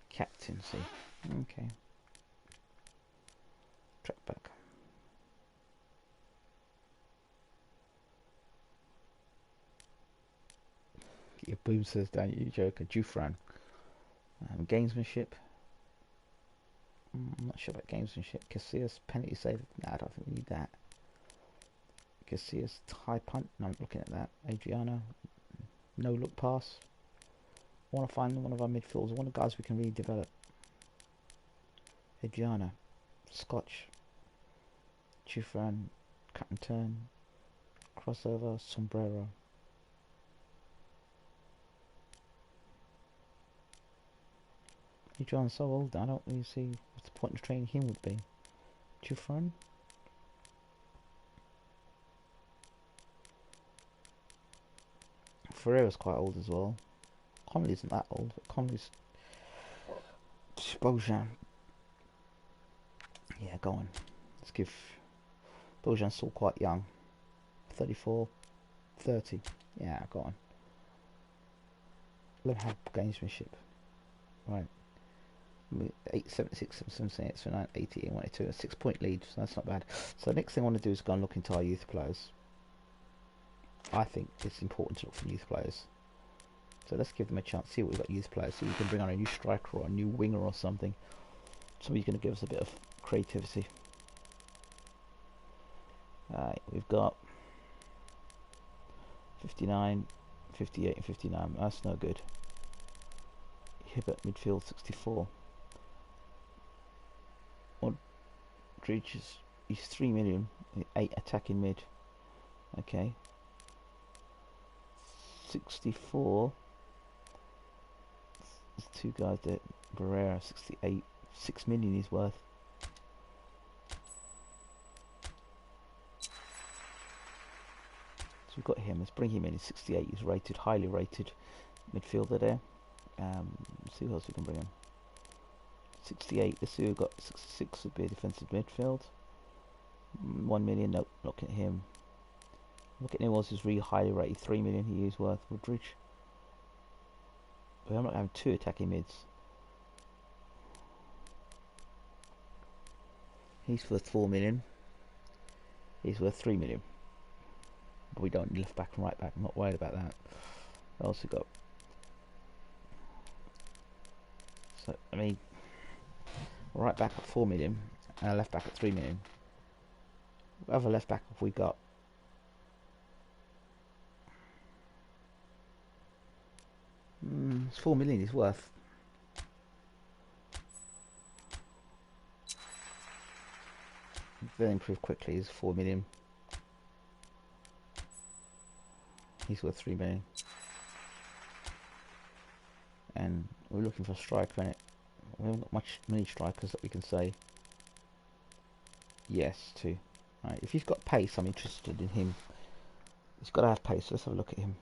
Captaincy. Okay. Track back. Get your boosters down, you joker. Jufran. Gamesmanship. I'm not sure about gamesmanship. Casillas, penalty save. Nah, I don't think we need that. Casillas, high punt. No, I'm looking at that. Adriana, no look pass. I want to find one of our midfielders, one of the guys we can really develop. Adriana, Scotch. Jufran, cut and turn. Crossover, sombrero. Adriana's so old, I don't really see what the point of training him would be. Jufran? Ferreira's quite old as well. Connolly isn't that old, but Connolly's... Bojan. Yeah, go on. Let's give... Bojan's still quite young. 34, 30. Yeah, go on. Let him have gamesmanship. Right. 8, 7, 6, 7, 7, 8, 9, 80, 182. A 6-point lead, so that's not bad. So the next thing I want to do is go and look into our youth players. I think it's important to look for youth players. So let's give them a chance, see what we've got youth players, so we can bring on a new striker or a new winger or something. Somebody's going to give us a bit of creativity. We've got 59, 58 and 59. That's no good. Hibbert midfield 64. Modric is 3 million, 8 attacking mid. Okay. 64. There's two guys there. Barrera 68. 6 million he's worth. So we've got him. Let's bring him in. He's 68. He's rated, highly rated midfielder there. Let's see who else we can bring in. 68. Let's see who we've got. 66 would be a defensive midfield. 1 million. Nope, look at him. Look at him. Was is really highly rated. 3 million he is worth. Woodridge. But I'm not having two attacking mids. He's worth 4 million. He's worth 3 million. But we don't need left back and right back. I'm not worried about that. I also got. So I mean, right back at 4 million and a left back at 3 million. What other left back have we got? It's 4 million he's worth. They'll improve quickly. He's 4 million. He's worth 3 million. And we're looking for a striker in it. We haven't got many strikers that we can say yes to. Right, if he's got pace, I'm interested in him. He's got to have pace. Let's have a look at him.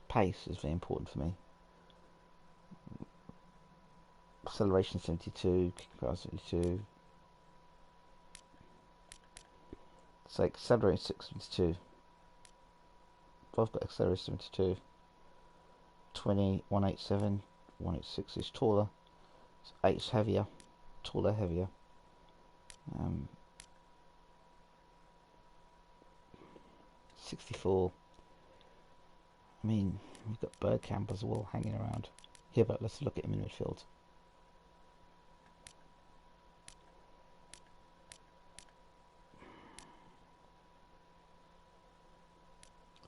Pace is very important for me. Acceleration 72, kick power 72. So acceleration 672. Both got acceleration 72. 20, 187, 186 is taller. So 8 is heavier. Taller, heavier. 64. I mean, we've got Bergkamp as well hanging around. Here, but let's look at him in midfield.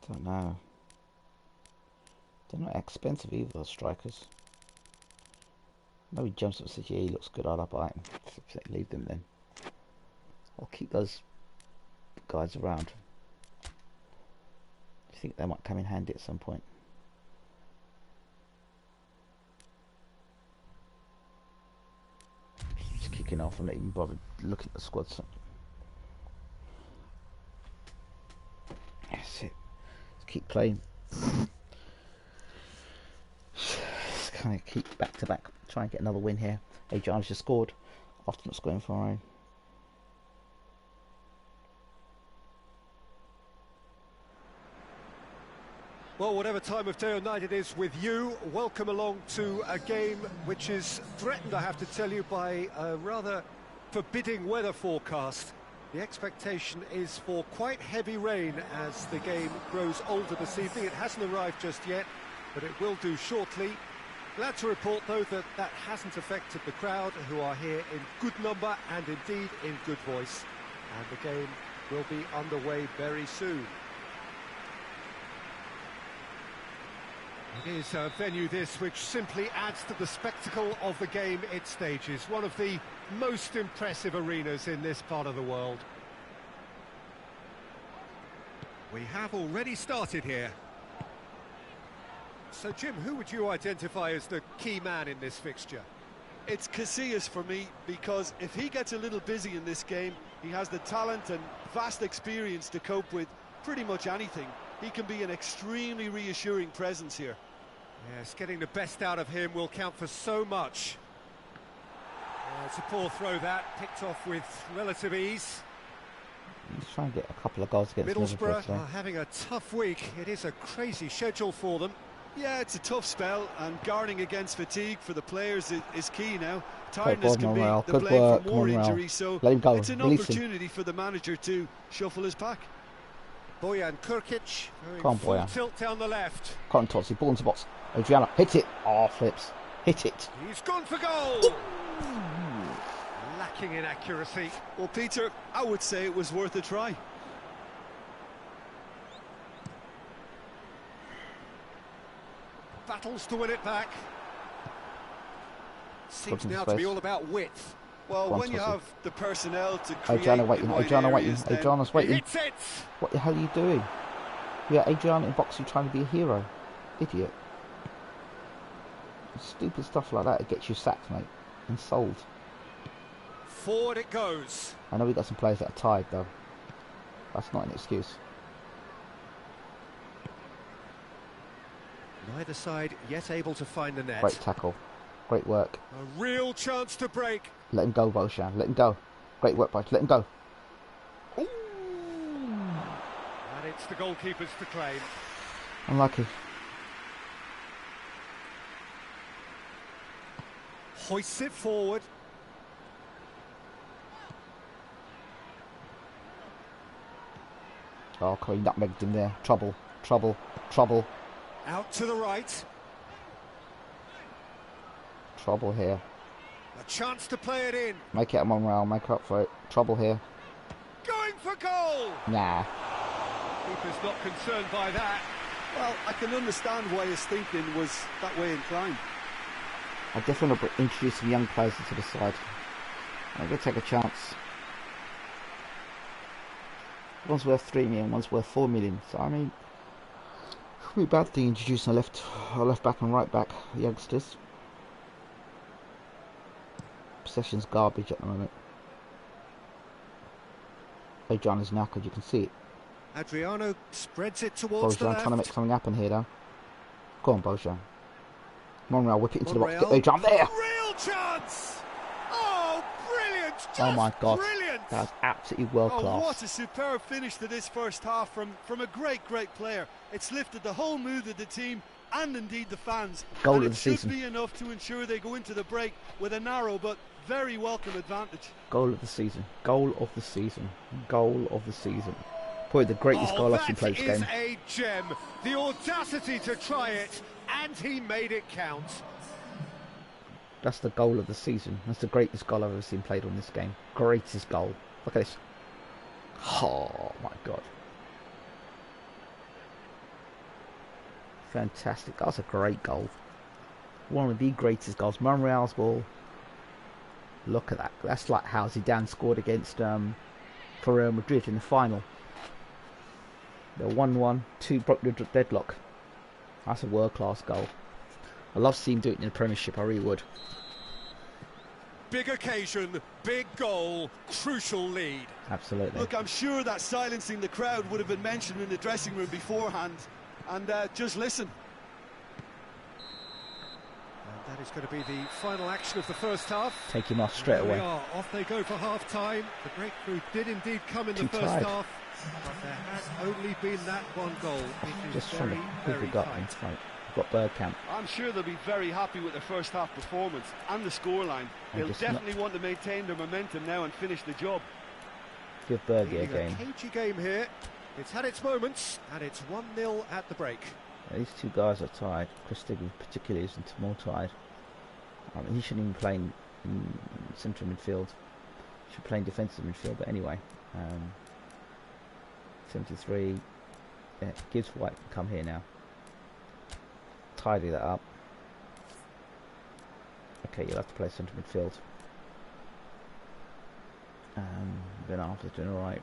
Don't know. They're not expensive either, those strikers. Maybe jumps up and says, yeah, he looks good, I'll buy him. Leave them then. I'll keep those guys around. I think they might come in handy at some point. Just kicking off and not even bother looking at the squads. That's it. Just keep playing. Just kind of keep back to back. Try and get another win here. Adrian's just scored after not scoring for our own. Well, whatever time of day or night it is with you, welcome along to a game which is threatened, I have to tell you, by a rather forbidding weather forecast. The expectation is for quite heavy rain as the game grows older this evening. It hasn't arrived just yet, but it will do shortly. Glad to report, though, that that hasn't affected the crowd, who are here in good number and indeed in good voice. And the game will be underway very soon. It is a venue this which simply adds to the spectacle of the game it stages. One of the most impressive arenas in this part of the world. We have already started here. So, Jim, who would you identify as the key man in this fixture? It's Casillas for me, because if he gets a little busy in this game, he has the talent and vast experience to cope with pretty much anything. He can be an extremely reassuring presence here. Yes, getting the best out of him will count for so much. It's a poor throw that, picked off with relative ease. Let's try and get a couple of goals against Middlesbrough are having a tough week. It is a crazy schedule for them. Yeah, it's a tough spell, and guarding against fatigue for the players is key now. Tiredness can be the blame for more injuries, so it's an opportunity for the manager to shuffle his pack. Bojan Kurkic, Come on, full Bojan. tilt down the left. Cotton Totsy, ball into the box. Adriano, hit it. Oh, flips. Hit it. He's gone for goal. Lacking in accuracy. Well, Peter, I would say it was worth a try. Battles to win it back. Seems Good now space. to be all about width. Well, Go on, when you Totsy. have the personnel to create Adriano waiting. wide Adriano waiting. areas, then Adriano's He waiting. hits it. What the hell are you doing? Yeah, Adriano in box, you're trying to be a hero. Idiot. Stupid stuff like that, it gets you sacked, mate. And sold. Forward it goes. I know we got some players that are tired, though. That's not an excuse. Neither side yet able to find the net. Great tackle. Great work. A real chance to break. Let him go, Boshan. Let him go. Great work, boys. Let him go. And it's the goalkeepers to claim. Unlucky. Hoists it forward. Oh, Chloe nutmegged him there. Trouble. Trouble. Trouble. Out to the right. Trouble here. A chance to play it in. Make it a Monreal. Make up for it. Trouble here. Going for goal. Nah. Keeper's not concerned by that. Well, I can understand why his thinking was that way inclined. I definitely want to introduce some young players to the side. I'm going to take a chance. One's worth 3 million, one's worth 4 million. So, I mean, it would be a bad thing introducing a left back and right back youngsters. Possession's garbage at the moment. Adriano's knackered, you can see it. Adriano spreads it towards the Bojan left. trying to make something happen here, though. Go on, Bojan. Monreal, whip it into Monreal. the box. Get Adriano there! Real chance! Oh, brilliant! Just Oh my God, brilliant! that's absolutely world Oh, class. what a superb finish to this first half from a great player. It's lifted the whole mood of the team and indeed the fans. Goal and of it the should season. be enough to ensure they go into the break with a narrow but very welcome advantage. Goal of the season. Goal of the season. Goal of the season. Probably the greatest goal I've seen played this game. That is a gem. The audacity to try it, and he made it count. That's the goal of the season. That's the greatest goal I've ever seen played on this game. Greatest goal. Look at this. Oh my God. Fantastic. That's a great goal. One of the greatest goals. Monreal's ball. Look at that. That's like how Zidane scored against for Real Madrid in the final. The 1-1, 2 broke the deadlock. That's a world-class goal. I love seeing him do it in the Premiership. I really would. Big occasion, big goal, crucial lead. Absolutely. Look, I'm sure that silencing the crowd would have been mentioned in the dressing room beforehand. And just listen. And that is going to be the final action of the first half. Take him off straight away. They are. Off they go for half-time. The breakthrough did indeed come in the first half. But there has only been that one goal. It is Just trying very, to very got tight. Right. We've got Bergkamp. I'm sure they'll be very happy with their first half performance and the scoreline. They'll definitely want to maintain their momentum now and finish the job. Give Bergie a game. A cagey game here. It's had its moments, and it's 1-0 at the break. These two guys are tired. Chris Stiggy particularly isn't more tired. I mean, he shouldn't even play in central midfield. He should play in defensive midfield. But anyway, 73. Yeah, Gibbs White can come here now. Tidy that up. Okay, you'll have to play central midfield. Ben Arthur's doing alright.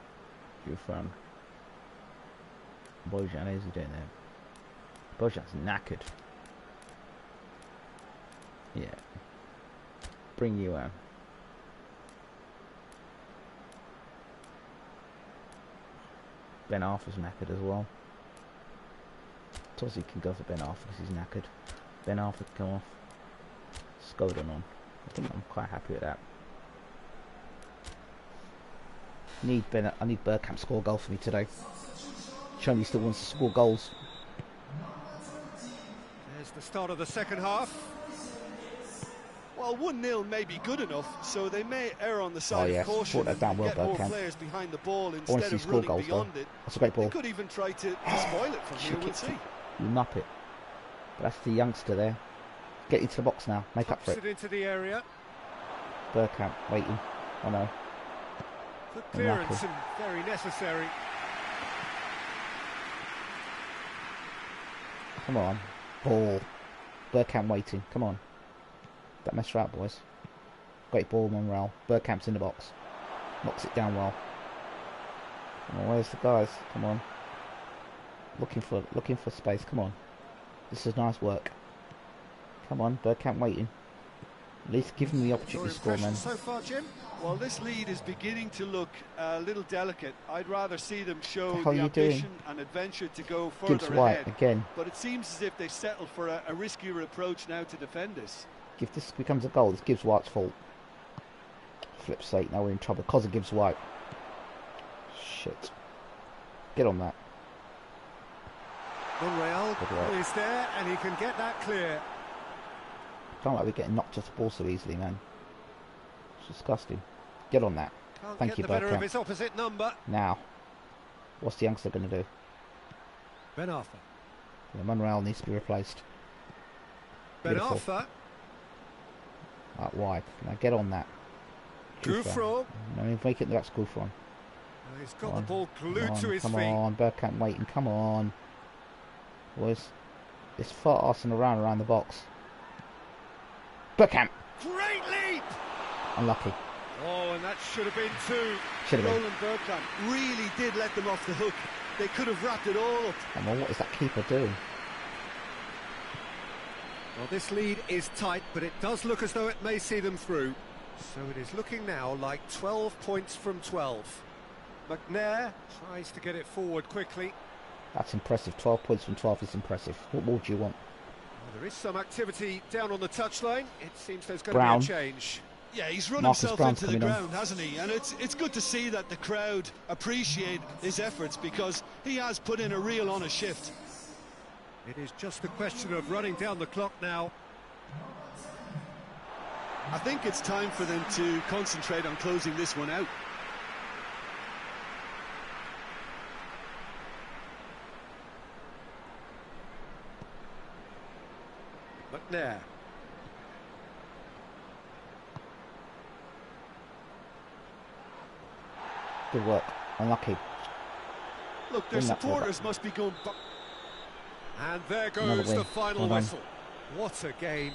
You're from Bojan, how's he doing there? Bojan's knackered. Yeah. Bring you out. Ben Arthur's knackered as well. Tozzy can go for Ben Arthur because he's knackered. Ben Arthur can come off. Scoden on. I think I'm quite happy with that. I need Bergkamp to score a goal for me today. Show me he still wants to score goals. There's the start of the second half. Well, 1-0 may be good enough, so they may err on the side of caution that down and well, get more Bergkamp. players behind the ball I want instead to see of score running goals beyond though. it. That's a great ball. They could even try to spoil it from here, we'll see. You muppet. But that's the youngster there. Get into the box now. Make up for Pops it. into the area. Bergkamp waiting. Oh no. Good clearance and very necessary. Come on. Ball. Bergkamp waiting. Come on. Don't mess around, boys. Great ball, Monreal. Bergkamp's in the box. Knocks it down well. Come on, where's the guys? Come on. Looking for space. Come on. This is nice work. Come on, Bergkamp waiting. At least give him the opportunity to score, man. So far, Jim? Well, this lead is beginning to look a little delicate. I'd rather see them show What the hell the are you ambition doing? and adventure to go Gibbs further White ahead. again. But it seems as if they settle for a riskier approach now to defend this. If this becomes a goal, it's Gibbs White's fault. Flip's sake, now we're in trouble because of Gibbs White. Shit. Get on that. Monreal is there, and he can get that clear. Don't like we're getting knocked off the ball so easily, man. It's disgusting. Get on that. Can't Thank get you, the better of Bergkamp. his opposite number. Now, what's the youngster going to do? Ben Arthur. Yeah, Monreal needs to be replaced. Beautiful. Ben Arthur. Out wide. Now get on that. Gouffron. No, make it that's Gouffron. He's got the ball glued to his Come feet. on, Bergkamp waiting. Come on. Boys, it's fast and around the box. Bergkamp. Great leap! Unlucky. Oh, and that should have been two. Should have been. Roland Bergkamp really did let them off the hook. They could have wrapped it all up. Come on, what is that keeper doing? Well, this lead is tight, but it does look as though it may see them through. So it is looking now like 12 points from 12. McNair tries to get it forward quickly. That's impressive. 12 points from 12 is impressive. What more do you want? Well, there is some activity down on the touchline. It seems there's going Brown. to be a change. Yeah, he's run Marcus himself Brown's into the coming on. ground, hasn't he? And it's good to see that the crowd appreciate his efforts because he has put in a real honest shift. It is just a question of running down the clock now. I think it's time for them to concentrate on closing this one out. McNair. Good work. Unlucky. Look, their Bring that ball supporters must be going... And there Another goes win. the final Well done. whistle. What a game.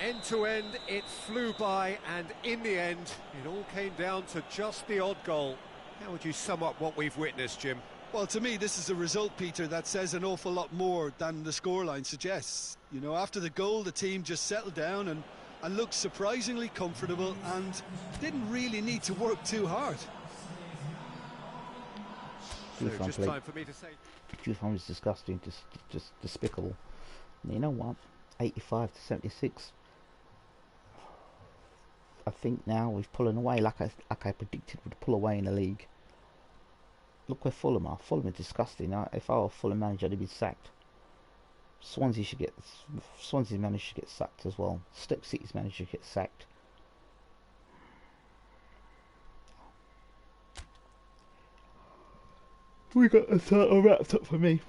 End to end, it flew by, and in the end, it all came down to just the odd goal. How would you sum up what we've witnessed, Jim? Well, to me, this is a result, Peter, that says an awful lot more than the scoreline suggests. You know, after the goal, the team just settled down and looked surprisingly comfortable and didn't really need to work too hard. So just time for me to say... Buffon was disgusting, just despicable. And you know what? 85 to 76. I think now we've pulling away like I predicted would pull away in the league. Look where Fulham are. Fulham are disgusting. If I were a Fulham manager, they'd be sacked. Swansea's manager should get sacked as well. Stoke City's manager should get sacked. We got the title wrapped up for me.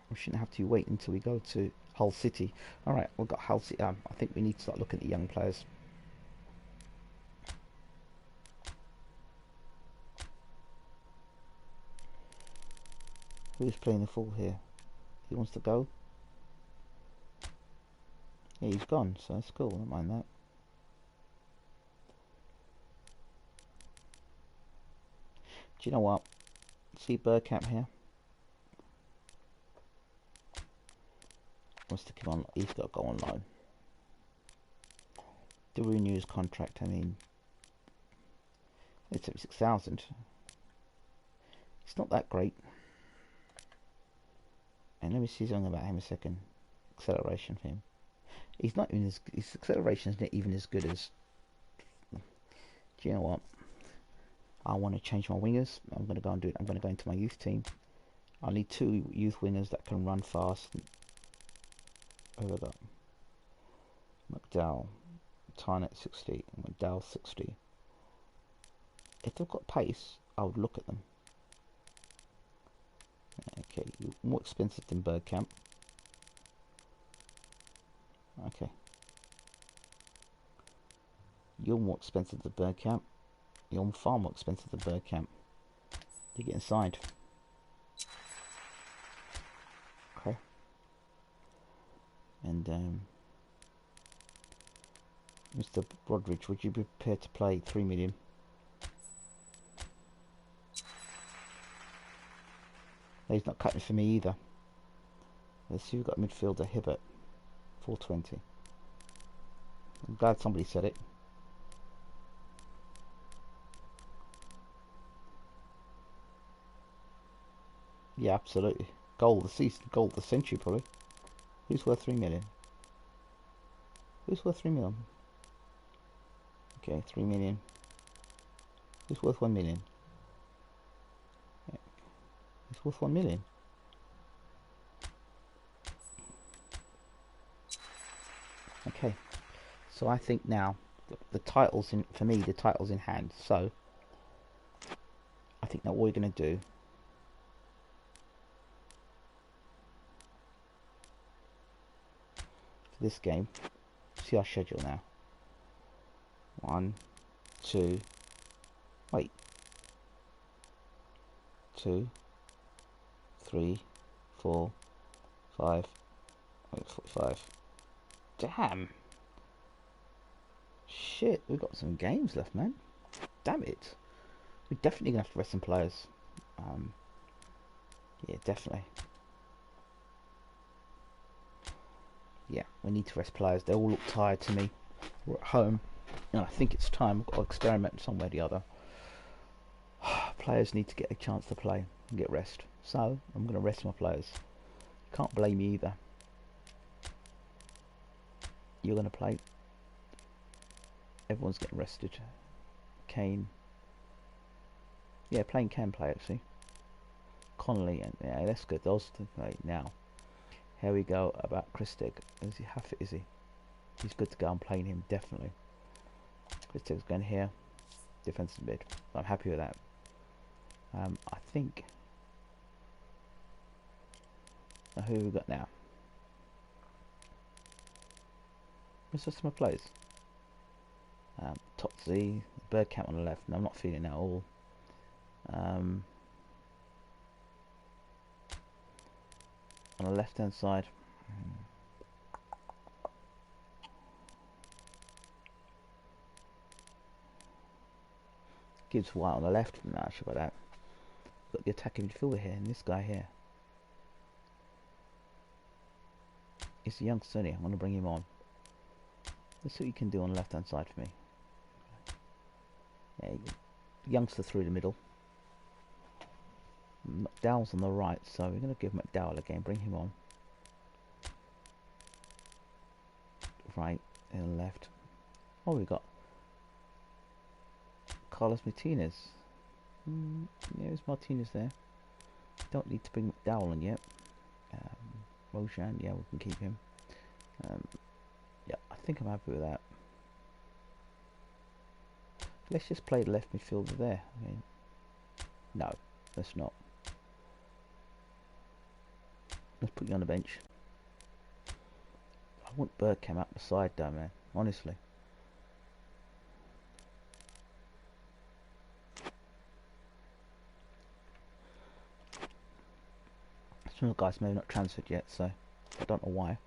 We shouldn't have to wait until we go to Hull City. Alright, we've got Hull City. I think we need to start looking at young players. Who's playing the full here? He wants to go? Yeah, he's gone, so that's cool. I don't mind that. Do you know what? See Bergkamp here? Wants to come on. He's got to go on loan. To renew his contract, I mean, it's 76,000. It's not that great. And let me see something about him a second. Acceleration for him. He's not even his acceleration is not even as good as. Do you know what? I want to change my wingers. I'm going to go and do it. I'm going to go into my youth team. I need 2 youth wingers that can run fast. Who have I got? McDowell, Tarnett 60, and McDowell 60. If they've got pace, I would look at them. Okay, you're more expensive than Bergkamp. Okay. You're more expensive than Bergkamp. You're far more expensive than Bergkamp. You're getting signed. Okay. And Mr. Brodridge, would you be prepared to play 3 million? He's not cutting for me either. Let's see, we've got a midfielder, Hibbert, 420. I'm glad somebody said it. Yeah, absolutely. Goal of the season, goal of the century, probably. Who's worth 3 million? Who's worth 3 million? Okay, 3 million. Who's worth 1 million? Yeah. Who's worth 1 million? Okay, so I think now the title's in, for me, the title's in hand. So I think that what we're going to do for this game, see our schedule now. 1, 2, wait, 2, 3, 4, 5, wait, 45. Damn. Shit, we've got some games left, man. Damn it. We're definitely going to have to rest some players. Yeah, definitely. Yeah, we need to rest players. They all look tired to me. We're at home. And I think it's time. We've got to experiment some way or the other. Players need to get a chance to play and get rest. So, I'm going to rest my players. Can't blame me either. You're going to play. Everyone's getting rested. Kane. Yeah, playing can play actually. Connolly, and yeah, that's good. Those two play now. Here we go about Christig. Is he half it? Is he? He's good to go. I'm playing him definitely. Christig's going here. Defensive mid. I'm happy with that. I think. Now who have we got now? Where's the rest of my players? Totzi, Bergkamp on the left. No, I'm not feeling that at all. on the left hand side. Gibbs White on the left. Not sure about that. Got the attacking midfielder here, and this guy here. He's a youngster, isn't he? I'm going to bring him on. Let's see what he can do on the left hand side for me. Yeah, youngster through the middle. McDowell's on the right, so we're going to give McDowell again. Bring him on. Right and left. Oh, we got Carlos Martinez. Yeah, there's Martinez there. Don't need to bring McDowell in yet. Roshan, yeah, we can keep him. Yeah, I think I'm happy with that. Let's just play the left midfielder there. I mean, no, let's not. Let's put you on the bench. I want Bergkamp up the side though, man. Honestly. Some of the guys may have not transferred yet, so I don't know why.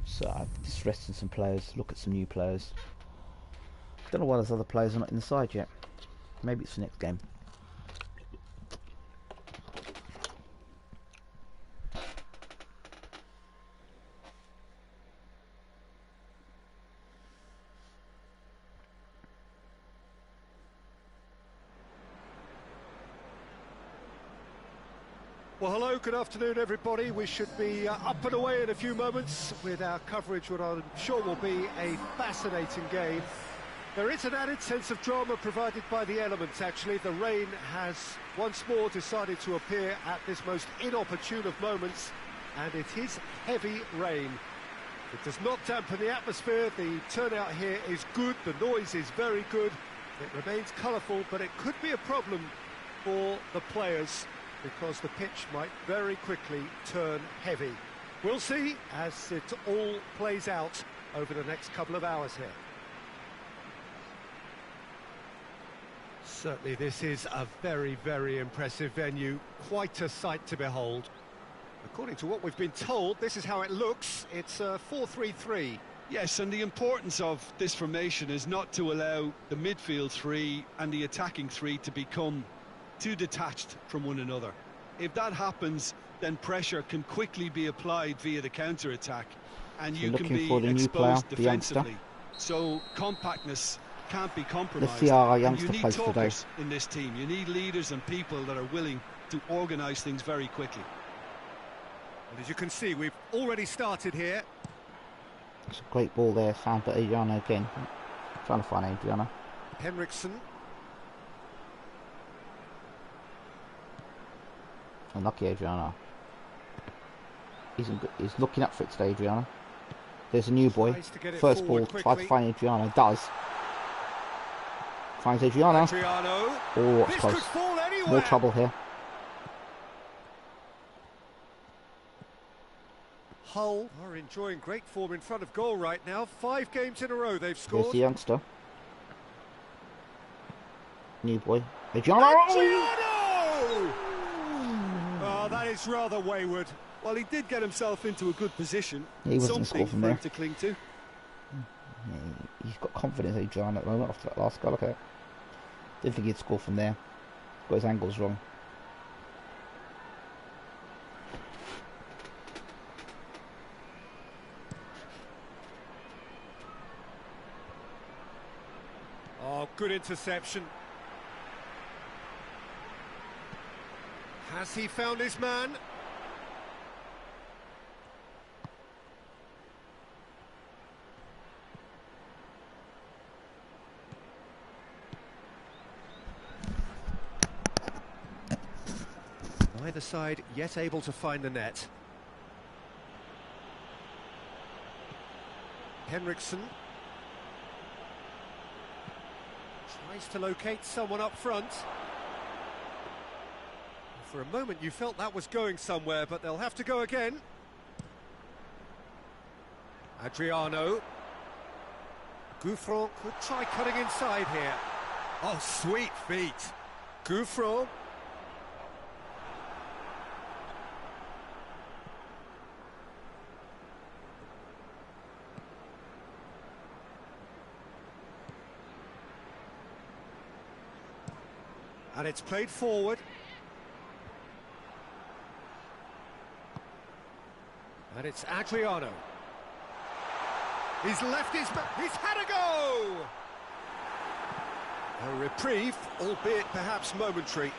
So I'm just resting some players, look at some new players. Don't know why those other players are not in the side yet. Maybe it's the next game. Well, hello, good afternoon, everybody. We should be up and away in a few moments with our coverage, what I'm sure will be a fascinating game. There is an added sense of drama provided by the elements, actually. The rain has once more decided to appear at this most inopportune of moments, and it is heavy rain. It does not dampen the atmosphere. The turnout here is good. The noise is very good. It remains colourful, but it could be a problem for the players, because the pitch might very quickly turn heavy. We'll see as it all plays out over the next couple of hours here. Certainly this is a very, very impressive venue. Quite a sight to behold. According to what we've been told, this is how it looks. It's a 4-3-3. Yes, and the importance of this formation is not to allow the midfield three and the attacking three to become too detached from one another. If that happens, then pressure can quickly be applied via the counter-attack, and you can be exposed defensively. So compactness can't be compromised. Let's see how our youngster you need plays today. talkers in this team. You need leaders and people that are willing to organise things very quickly. And as you can see, we've already started here. It's a great ball there, Sam, but Adriano again. Trying to find Adriano. Henriksen. Unlucky Adriano. He's looking up for it today, Adriano. There's a new boy. First ball, try to find Adriano. Does. Finds Adriano. Oh, it's close. More trouble here. Hull are enjoying great form in front of goal right now. 5 games in a row they've scored. There's the youngster. New boy. Adriano! Oh, that is rather wayward. Well, he did get himself into a good position. Yeah, he wasn't going to score from there. To cling to. Yeah, he's got confidence, Adriano, at the moment after that last goal. Look at it. Didn't think he'd score from there. Got his angles wrong. Oh, good interception. Has he found his man? Neither side yet able to find the net. Henriksen tries to locate someone up front. For a moment you felt that was going somewhere, but they'll have to go again. Adriano. Gouffron could try cutting inside here. Oh, sweet feet. Gouffron. And it's played forward. And it's Adriano. He's left he's had a go! A reprieve, albeit perhaps momentary.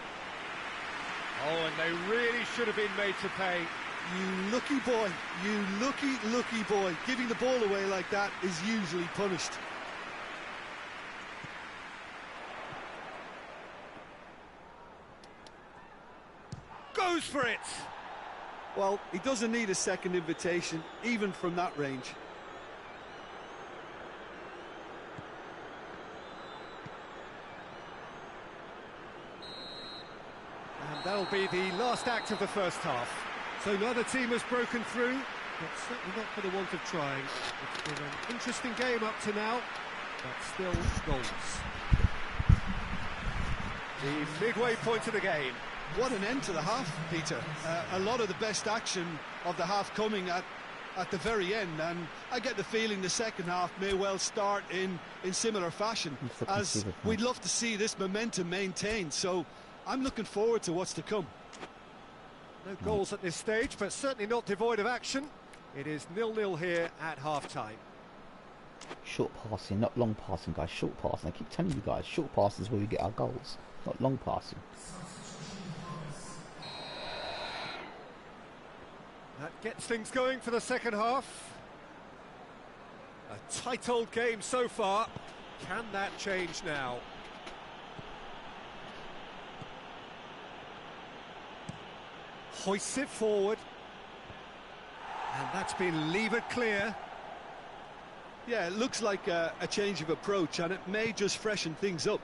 Oh, and they really should have been made to pay. You lucky boy, you lucky boy. Giving the ball away like that is usually punished. Goes for it! Well, he doesn't need a second invitation, even from that range. And that'll be the last act of the first half. So neither team has broken through, but certainly not for the want of trying. It's been an interesting game up to now, but still goals. The midway point of the game. What an end to the half, Peter. A lot of the best action of the half coming at the very end, and I get the feeling the second half may well start in similar fashion, as we'd love to see this momentum maintained, so I'm looking forward to what's to come. No goals at this stage, but certainly not devoid of action. It is 0-0 here at half-time. Short passing, not long passing, guys. Short passing. I keep telling you guys, short passing is where we get our goals, not long passing. That gets things going for the second half. A tight old game so far. Can that change now? Hoists it forward. And that's been levered clear. Yeah, it looks like a change of approach, and it may just freshen things up.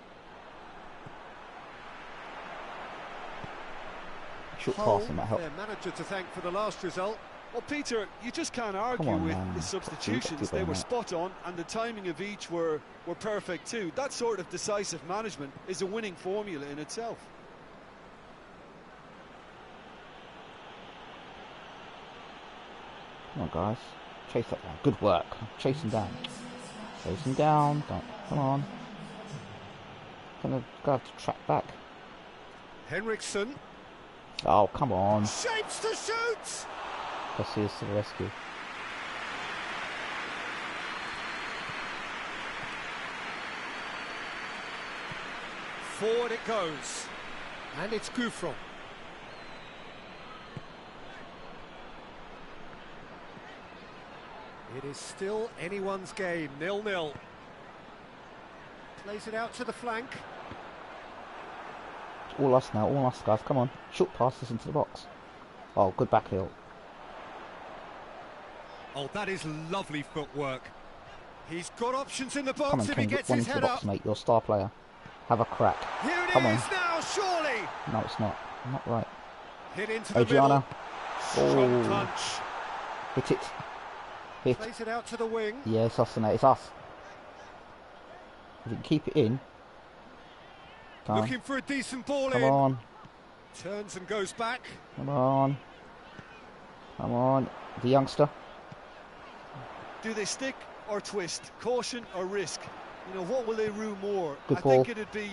Short passing might help. Their manager to thank for the last result. Well, Peter, you just can't argue with the substitutions. They were spot on, and the timing of each were perfect too. That sort of decisive management is a winning formula in itself. Come on, guys. Chase that down. Good work. Chase him down. Chase him down. Come on. Gonna have to track back. Henriksen. Oh, come on. Shapes to shoot! Casillas to the rescue. Forward it goes. And it's Gouffron. It is still anyone's game, 0-0. Plays it out to the flank. All us now, all us guys, come on. Short passes into the box. Oh, good back heel. Oh, that is lovely footwork. He's got options in the box. Come on, if Ken, he gets one his into head the box, up. mate. You're a star player. Have a crack. Here it Come is on. now, surely. No, it's not. Not right. Hit into the Adriana. middle. Strong Oh. punch. Hit it. Hit. Plays it out to the wing. Yeah, it's us, mate. It's us. If you can keep it in. Come Looking for a decent ball Come in. on. Turns and goes back. Come on. Come on. The youngster. Do they stick or twist? Caution or risk? You know, what will they rue more? Good I ball. think it'd be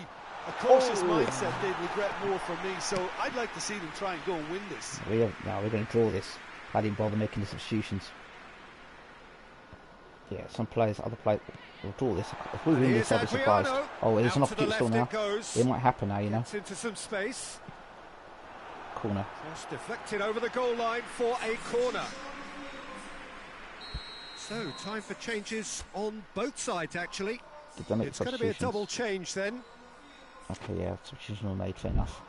a cautious mindset they'd regret more from me, so I'd like to see them try and go and win this. We're going to draw this. I didn't bother making the substitutions. Yeah, some players, other players will draw this. If we win this, I'll be surprised. Oh, there's an opportunity still now. It might happen now, you know. Gets into some space. Corner. Just deflected over the goal line for a corner. So, time for changes on both sides, actually. Did they make It's going to be a double change then. Okay, yeah, substitutions were made, fair enough.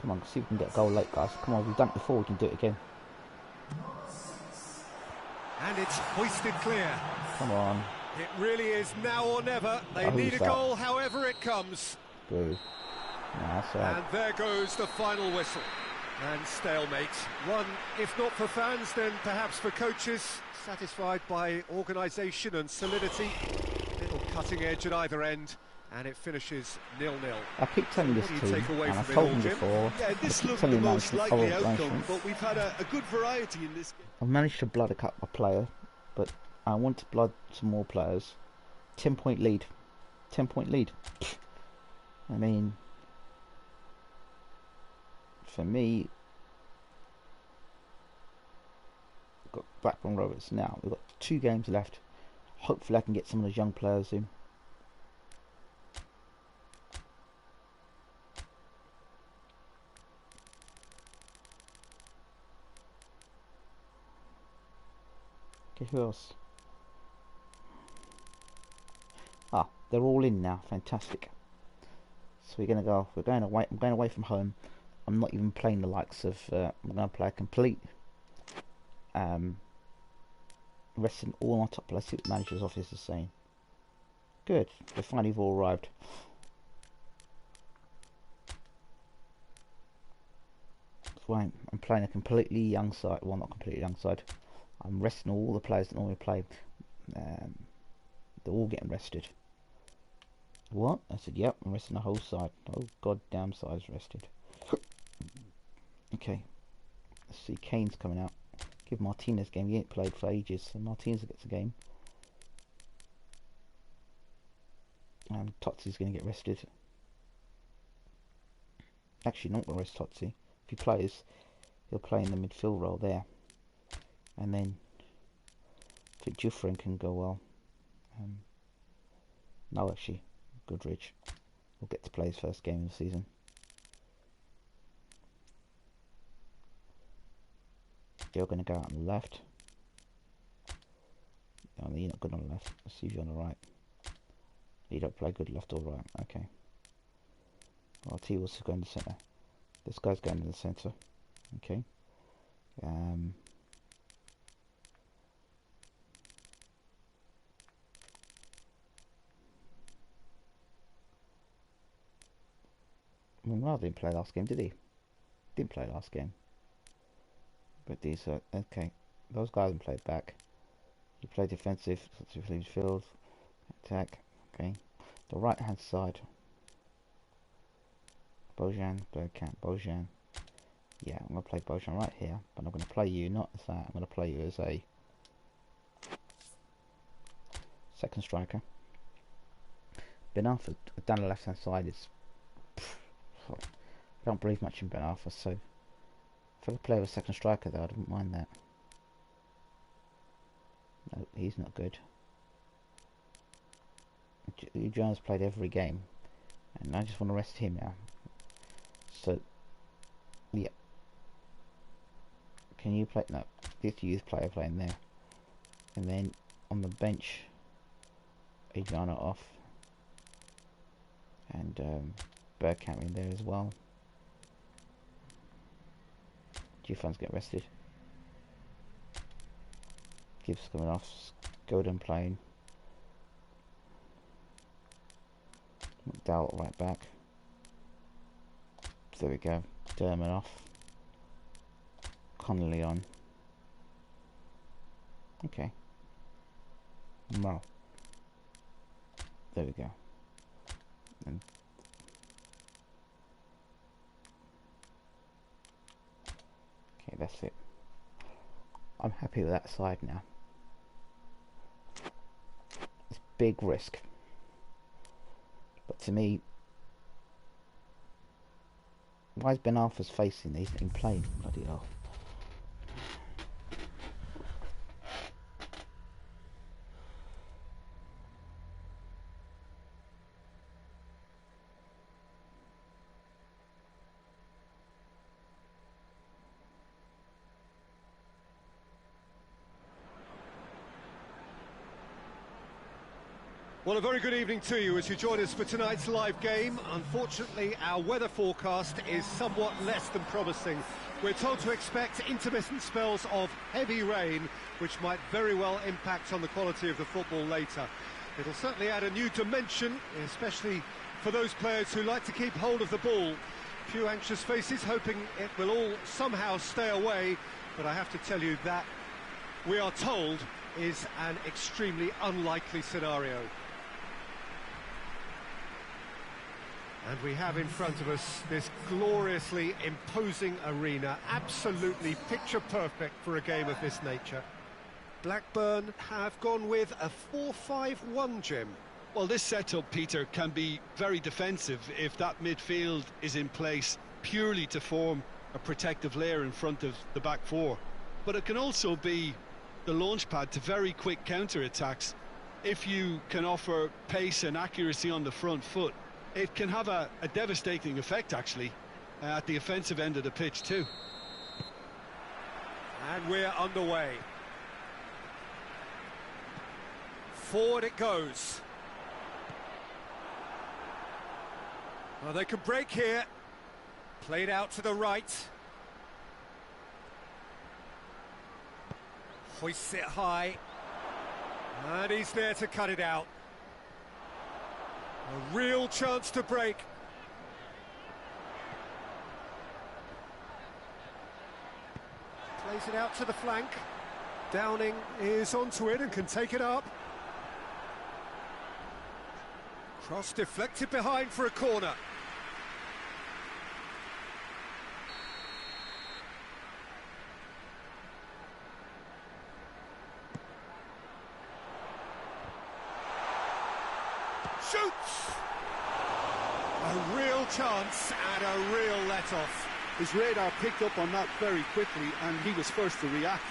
Come on, see if we can get a goal late, guys. Come on, we've done it before, we can do it again. And it's hoisted clear. Come on. It really is now or never. They need a goal however it comes. Boo. No, that's all right. And there goes the final whistle. And stalemate. One, if not for fans, then perhaps for coaches, satisfied by organisation and solidity. Little cutting edge at either end, and it finishes 0-0. I keep telling this What do you team, take away and from I've it told all, them Jim? before, Yeah, this I keep looked telling the them most management, likely oh, outcome, management. but we've had a good variety in this game. I've managed to blood a player, but I want to blood some more players. 10-point lead. 10-point lead. I mean, for me, we've got Blackburn Rovers now. We've got 2 games left. Hopefully I can get some of those young players in. Okay, who else? Ah, they're all in now. Fantastic. So we're gonna go. We're going away. I'm going away from home. I'm not even playing the likes of. I'm going to play a complete. Resting all my top players. See what the manager's office is saying. Good. They finally have all arrived. So I'm playing a completely young side. Well, not completely young side. I'm resting all the players that normally play. They're all getting rested. What? I said, yep, I'm resting the whole side. The whole goddamn side's rested. Okay. Let's see, Kane's coming out. Give Martinez a game. He ain't played for ages, so Martinez gets a game. And Totzi's going to get rested. Actually, not going to rest Totzi. If he plays, he'll play in the midfield role there. And then I think Jufrin can go well. No, actually, Goodrich will get to play his first game of the season. You're going to go out on the left. No, you're not good on the left. Let's see if you're on the right. You don't play good left or right. Okay. Well, T was going to the centre. This guy's going to the centre. Okay. Well, didn't play last game, did he? Didn't play last game. But these are okay. Those guys haven't played back. You play defensive, field, attack. Okay. The right hand side. Bojan, Bergkamp, Bojan. Yeah, I'm gonna play Bojan right here, but I'm gonna play you not as that. I'm gonna play you as a second striker. Ben Arthur down the left hand side is. I don't believe much in Ben Arthur, so if I could play with a second striker though, I don't mind that. No, he's not good. Jones played every game, and I just want to rest him now. So, yeah. Can you play? No, this youth player playing there, and then on the bench, Adriano off, and Bergkamp in there as well. G-Fun's get rested. Gibbs coming off. Godin playing. McDowell right back. There we go. Dermot off. Connolly on. Okay. Well. There we go. And okay, that's it. I'm happy with that side now. It's big risk. But to me, why is Ben Arthur's facing these in playing? Bloody hell. Well, a very good evening to you as you join us for tonight's live game. Unfortunately, our weather forecast is somewhat less than promising. We're told to expect intermittent spells of heavy rain, which might very well impact on the quality of the football later. It'll certainly add a new dimension, especially for those players who like to keep hold of the ball. Few anxious faces hoping it will all somehow stay away, but I have to tell you that we are told is an extremely unlikely scenario. And we have in front of us this gloriously imposing arena, absolutely picture perfect for a game of this nature. Blackburn have gone with a 4-5-1, Jim. Well, this setup, Peter, can be very defensive if that midfield is in place purely to form a protective layer in front of the back four. But it can also be the launchpad to very quick counter-attacks. If you can offer pace and accuracy on the front foot, it can have a devastating effect, actually, at the offensive end of the pitch too. And we're underway. Forward it goes. Well, they can break here. Played out to the right. Hoists it high. And he's there to cut it out. A real chance to break. Plays it out to the flank. Downing is onto it and can take it up. Cross deflected behind for a corner. Shoots! A real chance and a real let-off. His radar picked up on that very quickly and he was first to react.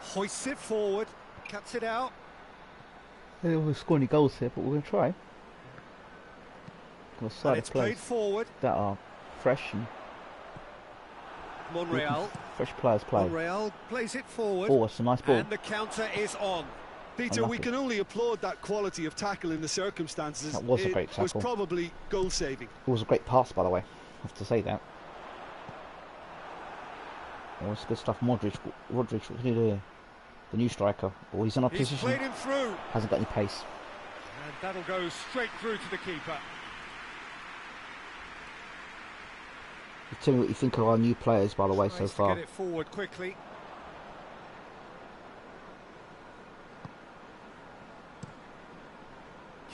Hoists it forward, cuts it out. They don't score any goals here, but we're going to try. We'll And side it's of players played forward. that are fresh and Monreal. fresh players played. Monreal plays it forward. Oh, it's a nice ball. And the counter is on. Peter, we Unlucky. can only applaud that quality of tackle in the circumstances. That was a great It was tackle. probably goal-saving. It was a great pass, by the way. I have to say that. Oh, it's good stuff. Modric, what can he do here? The new striker. Oh, he's in our He's position. played him through. Hasn't got any pace. And that'll go straight through to the keeper. Tell me what you think of our new players, by the way, so Tries to far. get it forward quickly.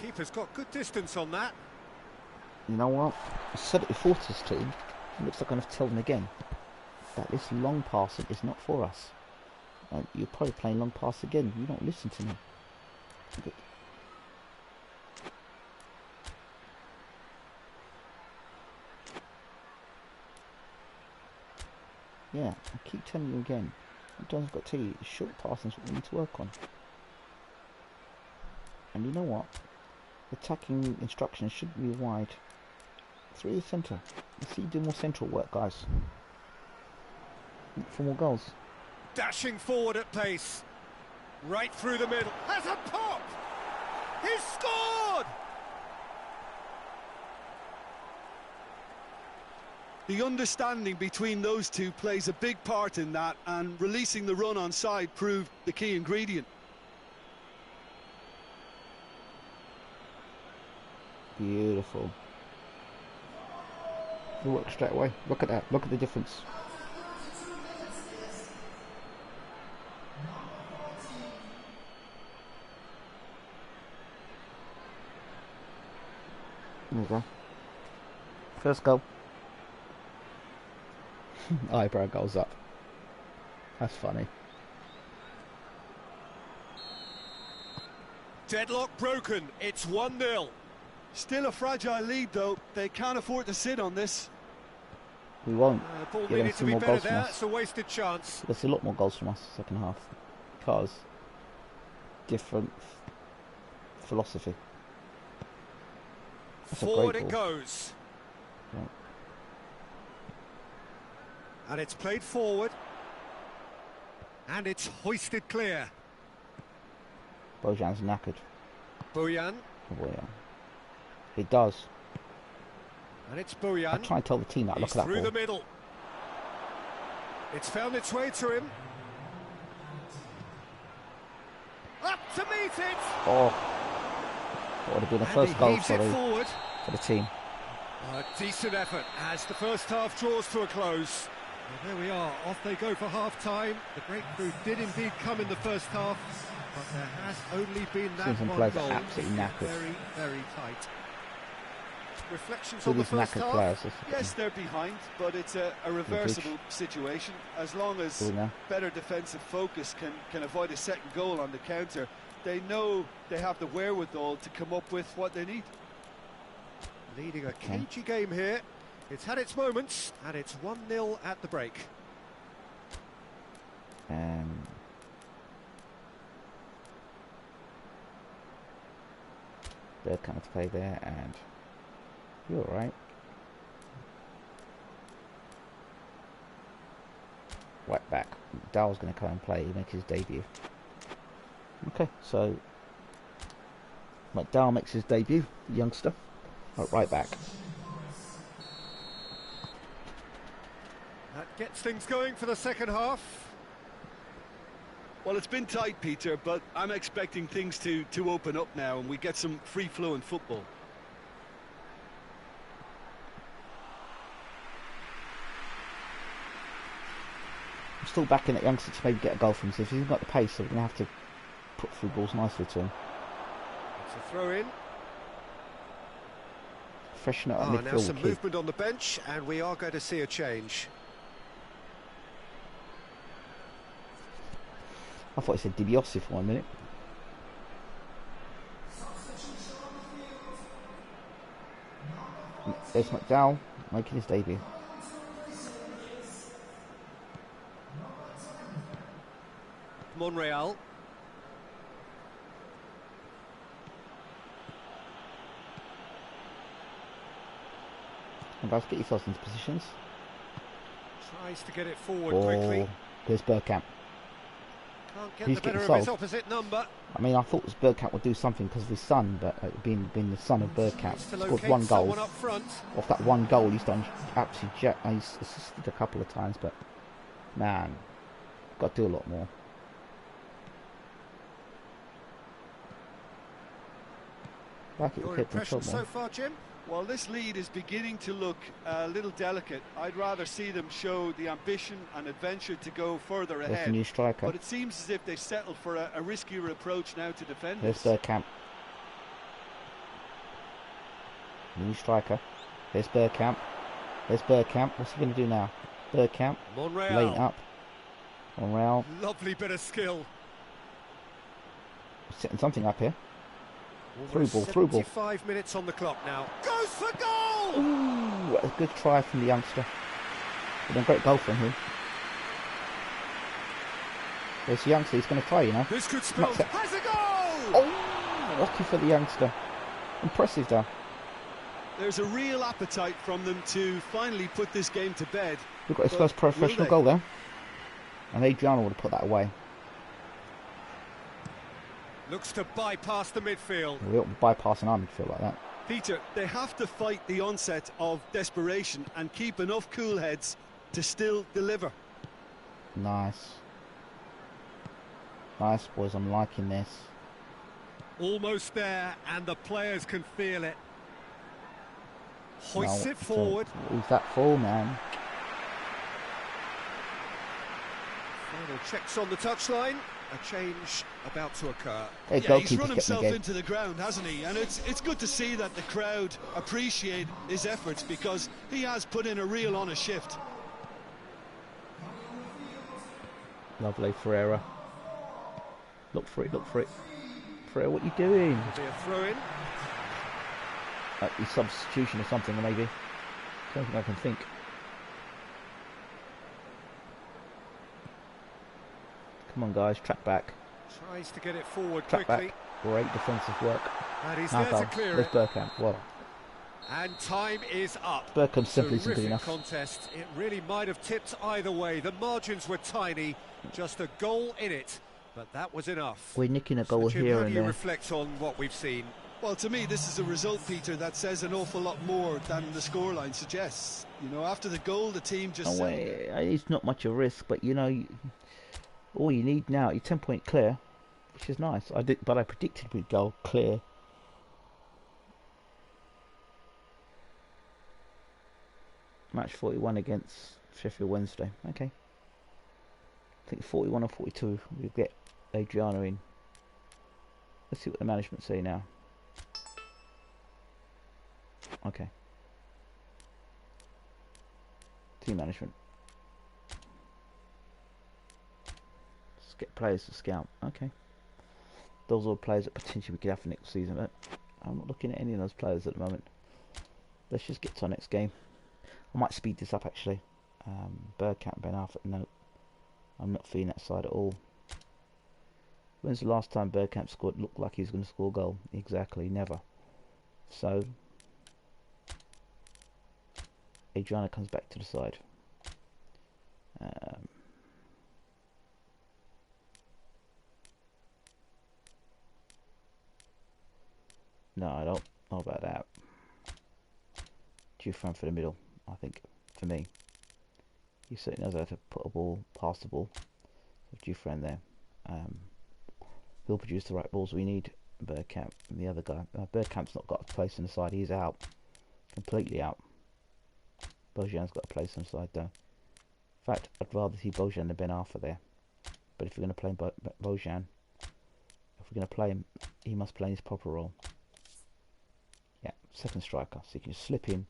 Keeper's got good distance on that. You know what? I said it before to this team. It looks like I'm going to tell them again that this long passing is not for us. And you're probably playing long pass again. You don't listen to me. But yeah, I keep telling you again. Sometimes I've got to tell you, short passing is what we need to work on. And you know what? Attacking instructions shouldn't be wide. Through the centre. Let's see you do more central work, guys. Look for more goals. Dashing forward at pace. Right through the middle. Has a pop! He's scored! The understanding between those two plays a big part in that, and releasing the run on side proved the key ingredient. Beautiful. It works straight away. Look at that. Look at the difference. There we go. First goal. Eyebrow goes up. That's funny. Deadlock broken. It's 1-0. Still a fragile lead though. They can't afford to sit on this. We won't. Ball You're gonna needed see to be more better goals from there. us. It's a wasted chance. You'll see a lot more goals from us second half. Because different philosophy. That's a Forward great it ball. goes. Right. And it's played forward. And it's hoisted clear. Bojan's knackered. Bojan. Oh, boy, yeah. He does. And it's I Bojan. try and tell the team that. Look He's at that through ball. the middle. It's found its way to him. Up to meet it! Oh, that would have been the first goal for the team. A decent effort as the first half draws to a close. Well, there we are, off they go for half-time. The breakthrough did indeed come in the first half, but there has only been that one goal. Absolutely knackered. Very, very tight. Reflections All on the these first knackered half. players. Yes, they're behind, but it's a reversible situation. As long as better defensive focus can avoid a second goal on the counter, they know they have the wherewithal to come up with what they need. Leading a cagey game here. It's had its moments, and it's 1-0 at the break. They're coming to play there, and you're all right. Right back. Dowell's going to come and play. He makes his debut. Okay, so McDowell makes his debut, the youngster. Right back. That gets things going for the second half. Well, it's been tight, Peter, but I'm expecting things to open up now and we get some free-flowing football. I'm still backing that youngster to maybe get a goal from him. So if he's got the pace, so we're going to have to put through balls nicely to him. It's a throw-in. Freshen up midfield. Now some movement on the bench, and we are going to see a change. I thought he said DiBiase for 1 minute. There's McDowell making his debut. Monreal. And guys, get yourselves into positions. Tries to get it forward quickly. There's Bergkamp. Can't get the better of his opposite number. I mean, I thought Bergkamp would do something because of his son, but being the son of Bergkamp, scored 1 goal. Up front. Off that 1 goal, he's done absolutely. He's assisted a couple of times, but man, got to do a lot more. Your impression so far, Jim? Well, this lead is beginning to look a little delicate. I'd rather see them show the ambition and adventure to go further ahead. There's a new striker. But it seems as if they settled for a riskier approach now to defend. There's Bergkamp. New striker. There's Bergkamp. There's Bergkamp. What's he going to do now? Bergkamp. Monreal. Lane up. Monreal. Lovely bit of skill. Setting something up here. Through ball, through ball. 5 minutes on the clock now. Goes for goal! Ooh, what a good try from the youngster. Been a great goal from him. There's the youngster, he's going to try, you know. This could spell. Has a goal! Oh, lucky for the youngster. Impressive, though. There's a real appetite from them to finally put this game to bed. We've got his first professional goal there. And Adriano would have put that away. Looks to bypass the midfield. We don't bypass an arm midfield like that. Peter, they have to fight the onset of desperation and keep enough cool heads to still deliver. Nice. Nice, boys, I'm liking this. Almost there, and the players can feel it. Hoists it forward. Who's that for, man? Final checks on the touchline. A change about to occur. Yeah, he's run himself into the ground, hasn't he? And it's good to see that the crowd appreciate his efforts because he has put in a real honest shift. Lovely, Ferreira. Look for it, look for it. Ferreira, what are you doing? Be a throw-in. His substitution or something, maybe. I don't think I can think. Come on, guys, track back. Tries to get it forward track quickly. Back. Great defensive work. And he's there to clear it. There's Bergkamp. Well. And time is up. Bergkamp simply isn't good enough. Contest. It really might have tipped either way. The margins were tiny. Just a goal in it, but that was enough. We're nicking a goal Jim, here how and do you there. reflect on what we've seen? Well, to me, this is a result, Peter, that says an awful lot more than the scoreline suggests. You know, after the goal, the team just settled in. It's not much a risk, but you know, all you need now, you're 10-point clear, which is nice. But I predicted we'd go clear. Match 41 against Sheffield Wednesday. Okay. I think 41 or 42 we'll get Adriano in. Let's see what the management say now. Okay. Team management. Let's get players to scout. Okay. Those are all players that potentially we could have for next season, but I'm not looking at any of those players at the moment. Let's just get to our next game. I might speed this up actually. Bergkamp, Ben Arthur, no. I'm not feeling that side at all. When's the last time Bergkamp looked like he was going to score a goal? Exactly, never. So, Adriano comes back to the side. No, I don't know about that. Jufran for the middle, I think, for me. He certainly knows how to put a ball, pass the ball. Jufran there. He'll produce the right balls we need. Bergkamp and the other guy. Bergkamp's not got a place in the side. He's out. Completely out. Bojan's got a place on the side though. In fact, I'd rather see Bojan than Ben Arthur there. But if we're going to play Bojan, if we're going to play him, he must play in his proper role. Yeah, second striker. So you can just slip in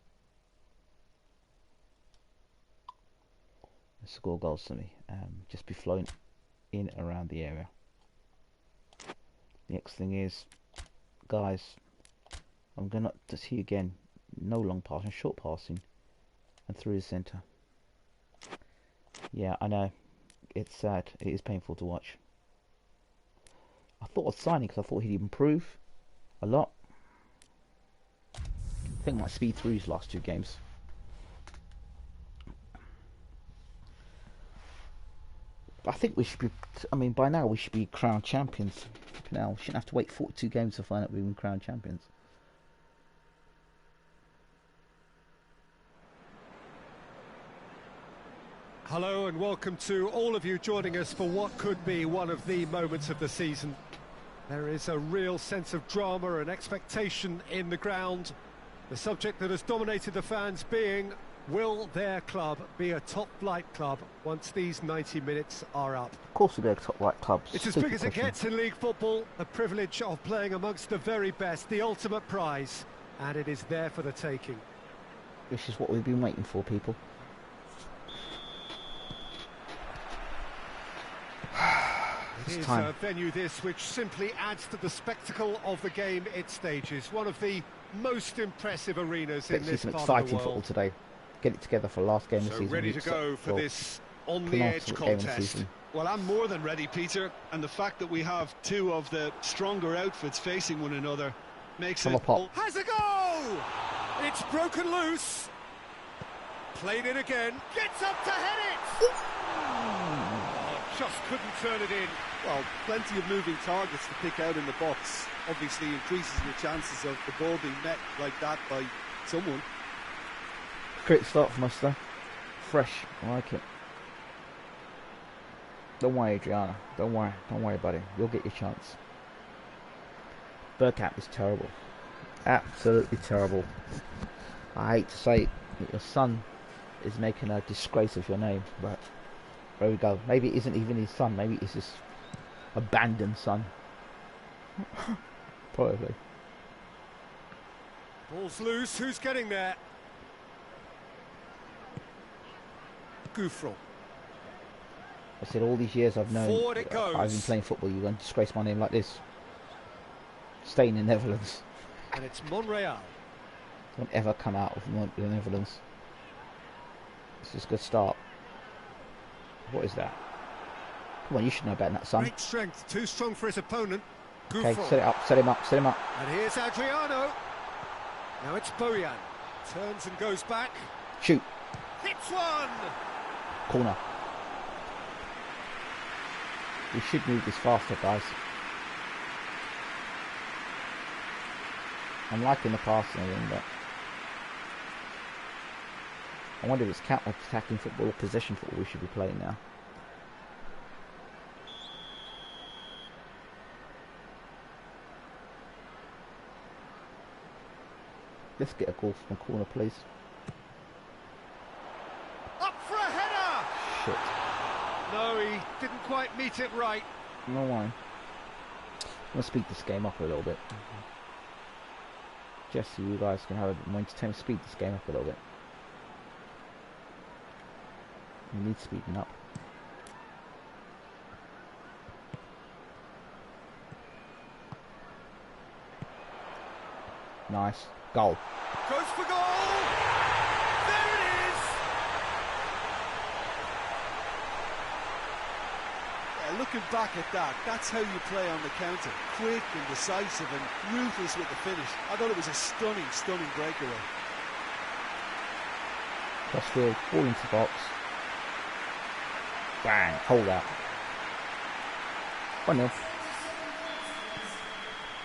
and score goals to me. Just be flowing in around the area. The next thing is, guys, I'm going to see again, no long passing, short passing, and through the centre. Yeah, I know, it's sad, it is painful to watch. I thought of signing because I thought he'd improve a lot. I think my speed through his last 2 games. I think we should be, by now we should be crowned champions. Now, we shouldn't have to wait 42 games to find out we've been crowned champions. Hello and welcome to all of you joining us for what could be one of the moments of the season. There is a real sense of drama and expectation in the ground. The subject that has dominated the fans being, will their club be a top-flight club once these 90 minutes are up? Of course we'll be a top-flight club. It's as big as it gets in league football, the privilege of playing amongst the very best, the ultimate prize, and it is there for the taking. This is what we've been waiting for, people. It is a venue this which simply adds to the spectacle of the game it stages. One of the most impressive arenas in this part of the world. Some exciting football today. Get it together for the last game of the season. Ready to go for this on-the-edge contest. Well, I'm more than ready, Peter, and the fact that we have 2 of the stronger outfits facing one another makes it... Has a go! It's broken loose. Played in again. Gets up to head it! Just couldn't turn it in. Well, plenty of moving targets to pick out in the box. Obviously increases your chances of the ball being met like that by someone. Great start from us though. Fresh, I like it. Don't worry, Adriana. Don't worry, buddy. You'll get your chance. Bergkamp is terrible. Absolutely terrible. I hate to say it, that your son is making a disgrace of your name, but there we go. Maybe it isn't even his son. Maybe it's his abandoned son. Probably. Ball's loose. Who's getting there? Gouffron. I said all these years I've known Forward it goes. I've been playing football, you're going to disgrace my name like this. Staying in the Netherlands. And it's Monreal. Don't ever come out of the Netherlands. It's just a good start. What is that? Come on, you should know better than that, son. Great strength, too strong for his opponent. Okay, Gouffron. set it up, set him up, set him up. And here's Adriano. Now it's Bojan. Turns and goes back. Shoot. Hits one! Corner. We should move this faster, guys. I'm liking the passing a little bit. I wonder if it's counter-attacking football or possession football we should be playing now. Let's get a goal from the corner, please. Up for a header! Shit. No, he didn't quite meet it right. No why. I'm going to speed this game up a little bit. Just so you guys can have a more entertainment. Speed this game up a little bit. We need speeding up. Nice. Goal. Goes for goal! There it is! Yeah, looking back at that, that's how you play on the counter. Quick and decisive and ruthless with the finish. I thought it was a stunning, stunning breakaway. Crossfield, ball into the box. Bang, hold out. 1-0.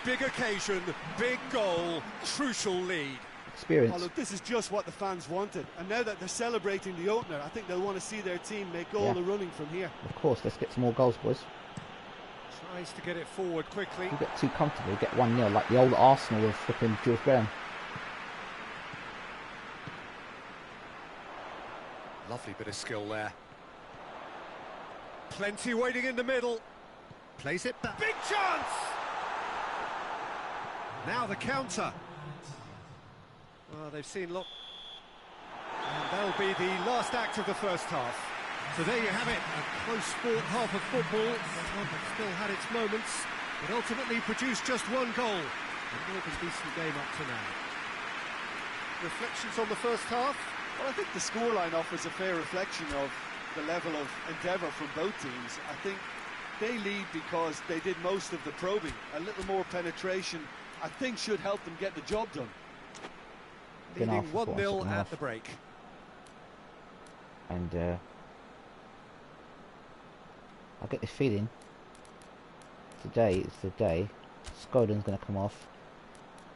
Big occasion, big goal, crucial lead. Experience. Oh, look, this is just what the fans wanted. And now that they're celebrating the opener, I think they'll want to see their team make all the running from here. Of course, let's get some more goals, boys. Tries to get it forward quickly. If we get too comfortable, get 1-0 like the old Arsenal with flipping George Graham. Lovely bit of skill there. Plenty waiting in the middle. Plays it back. Big chance! Now the counter. Well, they've seen look. And that'll be the last act of the first half. So there you have it, a close fought half of football. That one that still had its moments, but ultimately produced just one goal. A more than decent game up to now. Reflections on the first half? Well, I think the scoreline offers a fair reflection of the level of endeavour from both teams. I think they lead because they did most of the probing. A little more penetration, I think, should help them get the job done. Leading 1-0 at the break. And I get this feeling today is the day Scoden's going to come off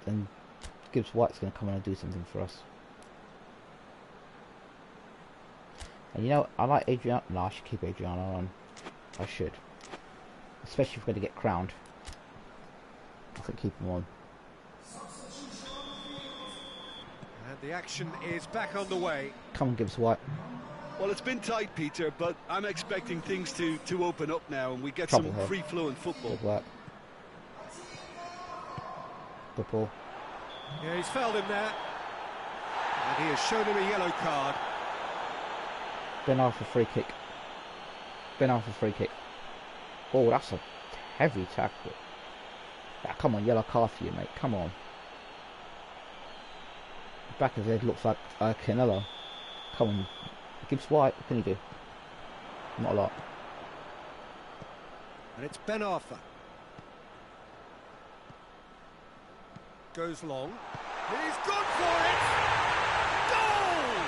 and Gibbs White's going to come in and do something for us. And you know, I like Adriano. No, I should keep Adriano on. I should. Especially if we're going to get crowned. I think keep him on. And the action is back on the way. Come on, Gibbs White. Well, it's been tight, Peter, but I'm expecting things to open up now and we get Trouble some here. free-flowing football. Good work. Good ball. Yeah, he's fouled him there. And he has shown him a yellow card. Ben Arthur free kick. Ben Arthur free kick. Oh, that's a heavy tackle. Ah, come on, yellow card for you, mate. Come on. Back of his head looks like Canelo. Come on. Gibbs White, what can he do? Not a lot. And it's Ben Arthur. Goes long. He's gone for it! Goal!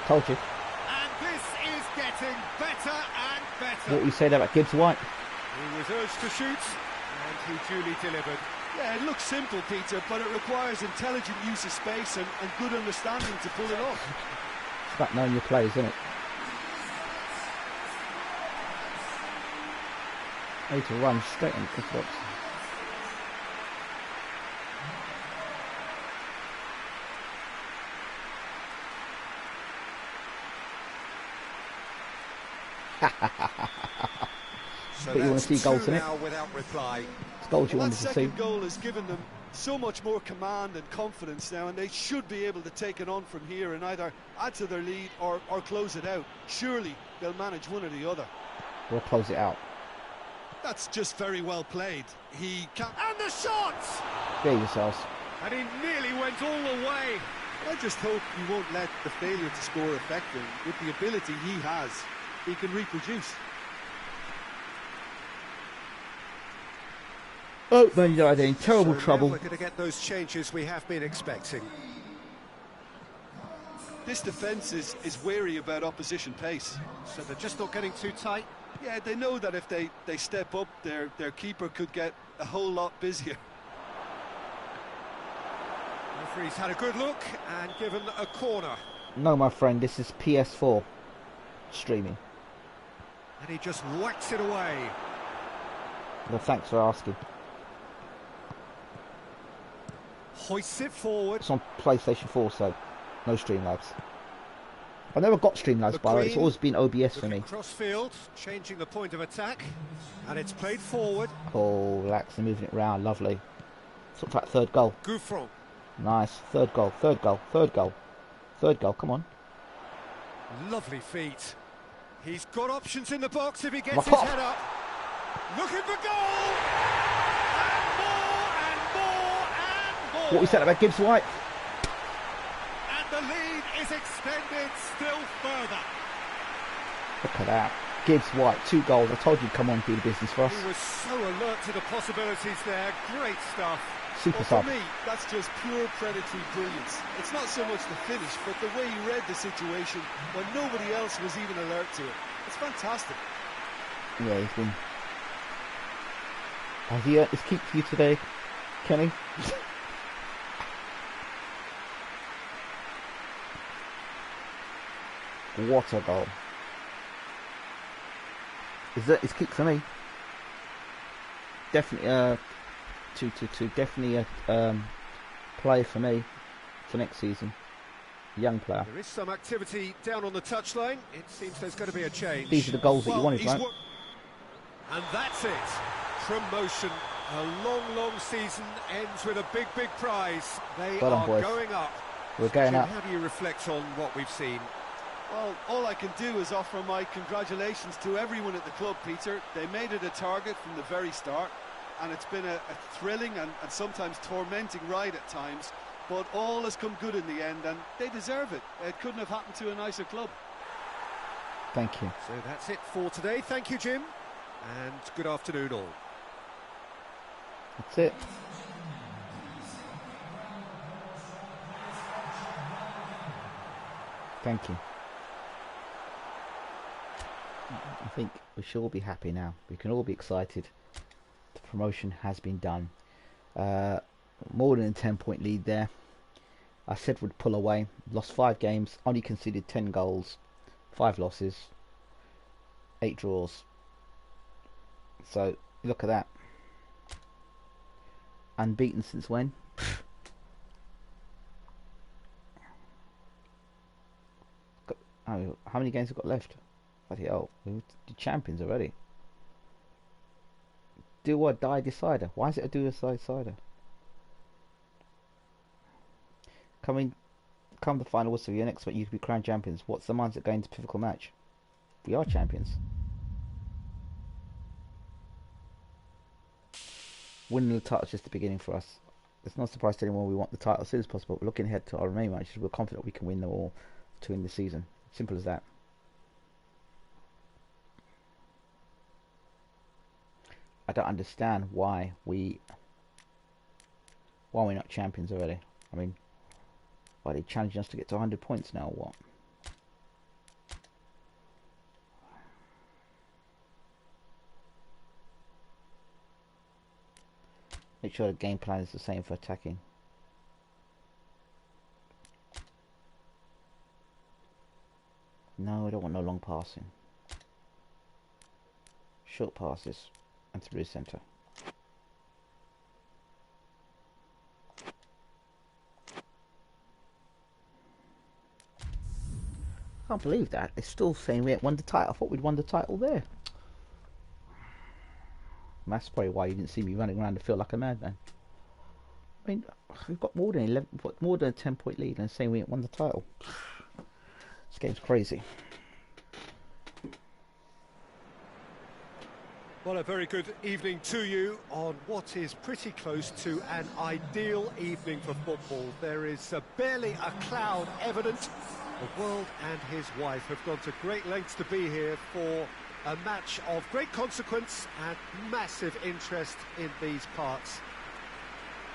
Told you. And this is getting better and better. What you said about Gibbs White? He was urged to shoot, and he duly delivered. Yeah, it looks simple, Peter, but it requires intelligent use of space and good understanding to pull it off. It's about knowing your plays, isn't it? I need to run straight into the box. So But you want to see goals in it? now without reply. It's goals you Well, wanted that to see. second goal has given them so much more command and confidence now, and they should be able to take it on from here and either add to their lead or close it out. Surely they'll manage one or the other. We'll close it out. That's just very well played. He can't... And the shot! Get yourselves. And he nearly went all the way. I just hope he won't let the failure to score affect him. With the ability he has, he can reproduce. Oh, Man United in terrible So trouble. now we're going to get those changes we have been expecting. This defence is wary about opposition pace. So they're just not getting too tight. Yeah, they know that if they step up, their keeper could get a whole lot busier. Referee's had a good look and given a corner. No, my friend, this is PS4 streaming. And he just whacks it away. Well, thanks for asking. Hoists it forward. It's on PlayStation 4, so no Streamlabs. I never got Streamlabs, by the way. It's always been OBS for me. Crossfield, changing the point of attack, and it's played forward. Oh, relax, and moving it round, lovely. Looks like third goal. Gouffron. Nice, third goal, third goal, third goal, third goal. Come on. Lovely feet. He's got options in the box if he gets his Pop. head up. Looking for goal. And more and more and more. What we said about Gibbs White? And the lead is extended still further. Look at that. Gibbs White, 2 goals. I told you, come on, do the business for us. He was so alert to the possibilities there. Great stuff. Super Well, sub. for me, that's just pure predatory brilliance. It's not so much the finish, but the way he read the situation when nobody else was even alert to it. It's fantastic. Yeah, he's been. Has he earned his keep for you today, Kenny? What a goal. Is that his kick for me? Definitely 2-2. Definitely a play for me for next season. Young player. There is some activity down on the touchline. It seems there's going to be a change. These are the goals that you wanted, right? And that's it. Promotion. A long, long season ends with a big, big prize. They Well done, are boys. going up. We're going Jim, up. how do you reflect on what we've seen? Well, all I can do is offer my congratulations to everyone at the club, Peter. They made it a target from the very start, and it's been a thrilling and sometimes tormenting ride at times, but all has come good in the end, and they deserve it. It couldn't have happened to a nicer club. Thank you. So that's it for today. Thank you, Jim, and good afternoon all. That's it. Thank you. I think we should all be happy now. We can all be excited. The promotion has been done. More than a 10-point lead there. I said we'd pull away. Lost 5 games. Only conceded 10 goals. 5 losses. 8 draws. So, look at that. Unbeaten since when? Oh, how many games have got left? Bloody hell, we're the champions already. Do or die decider. Why is it a do or die decider? Come the final whistle, you expect you to be crowned champions. What's the mindset going to pivotal match? We are champions. Winning the title is just the beginning for us. It's not a surprise to anyone we want the title as soon as possible. We're looking ahead to our remaining matches. We're confident we can win them all to win the season. Simple as that. I don't understand why we're not champions already. I mean, why are they challenging us to get to 100 points now or what? Make sure the game plan is the same for attacking. No, I don't want no long passing. Short passes and through the centre. I can't believe that. They're still saying we haven't won the title. I thought we'd won the title there. And that's probably why you didn't see me running around the field like a madman. I mean, we've got more than 11, more than a 10-point lead and saying we haven't won the title. This game's crazy. Well, a very good evening to you on what is pretty close to an ideal evening for football. There is barely a cloud evident. The world and his wife have gone to great lengths to be here for a match of great consequence and massive interest in these parts.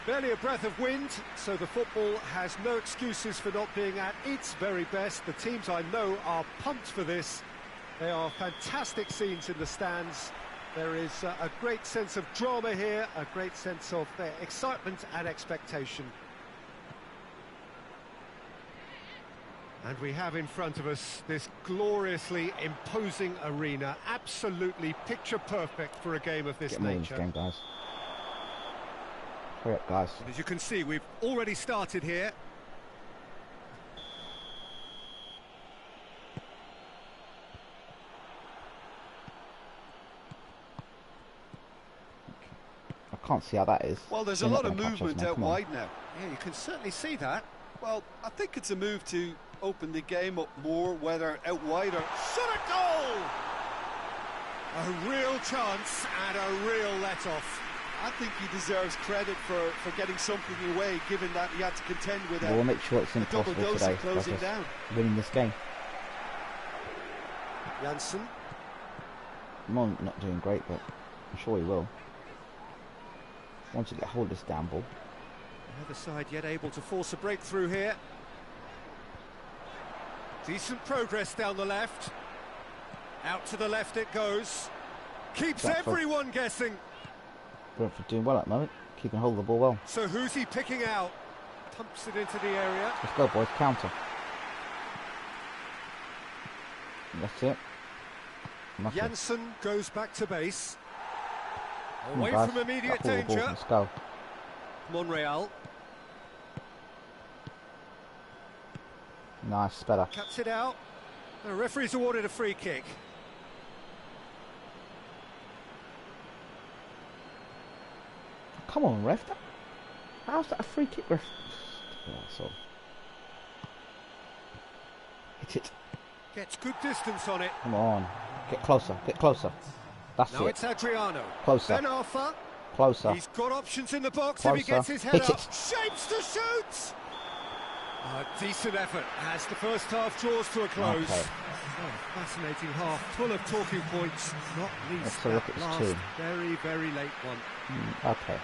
Barely a breath of wind, so the football has no excuses for not being at its very best. The teams I know are pumped for this. They are fantastic scenes in the stands. There is a great sense of drama here, a great sense of excitement and expectation. And we have in front of us this gloriously imposing arena, absolutely picture perfect for a game of this Get more in this nature. game, guys. Hurry up, guys. And as you can see, we've already started here. I can't see how that is. Well, there's They're a not lot of gonna catch us movement now, out come on. wide now. Yeah, you can certainly see that. Well, I think it's a move to open the game up more, whether out wide or... Shot a goal! A real chance and a real let-off. I think he deserves credit for getting something away, given that he had to contend with We'll make sure it's a double impossible dose today. of closing Guys, down. winning this game. Janssen. Mon not doing great, but I'm sure he will. Once you get hold of this damn ball. The other side yet able to force a breakthrough here. Decent progress down the left. Out to the left it goes. Keeps That's everyone guessing. Brentford doing well at the moment. Keeping hold of the ball well. So who's he picking out? Pumps it into the area. Let's go, boys. Counter. That's it. Nothing. Janssen goes back to base. Come on, Away guys. from immediate Got hold of the ball. danger. Let's go. Monreal Nice, better. cuts it out. The referee's awarded a free kick. Come on, ref. How's that a free kick, ref? Yeah, so. Hit it. Gets good distance on it. Come on. Get closer. Get closer. That's Now it. it's Adriano. Closer. Ben Arfa. Closer. He's got options in the box if he Closer. gets his head Hit up. it. Shapes to shoot! A decent effort as the first half draws to a close. Okay. Oh, fascinating half, full of talking points, not least Let's have a look that at this last team. very, very late one. Okay.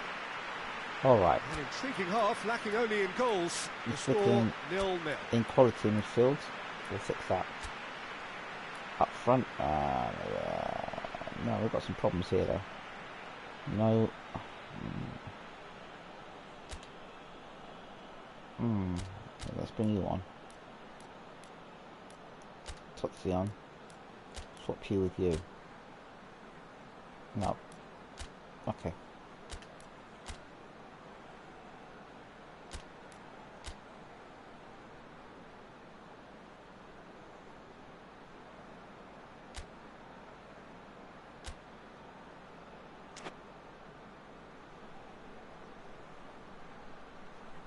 Alright. An intriguing half, lacking only in goals. The Just score looking 0-0. in quality midfield. We'll fix that. Up front. No, we've got some problems here though. No. Let's bring you on. Toxion. Swap you with you. No. Okay.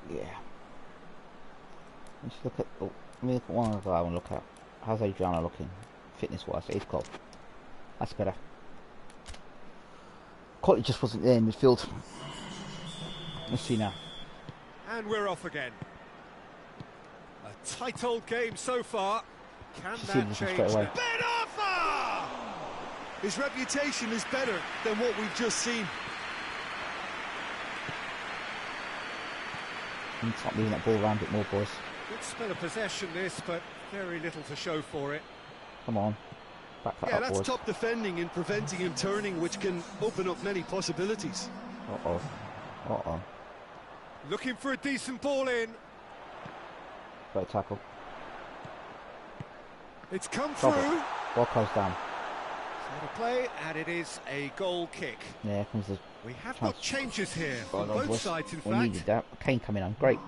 Yeah. Let's look at. Oh, let me look at one other guy I want to look at. How's Adriano looking? Fitness wise, he's cool. That's better. Quality just wasn't there in midfield. Let's see now. And we're off again. A tight old game so far. Can Should see that this change? straight away. Ben Arfa! His reputation is better than what we've just seen. Need to start moving that ball around a bit more, boys. Good spell of possession this, but very little to show for it. Come on. Back that Yeah, up, that's boys. top defending and preventing him turning, which can open up many possibilities. Uh-oh. Uh-oh. Looking for a decent ball in. Great tackle. It's come Stop through. it. Ball closed down. Out of play, and it is a goal kick. Yeah, here comes the... We have Chance. got changes here Well on done, both boys. sides, in We fact. needed that. Kane coming on. Great.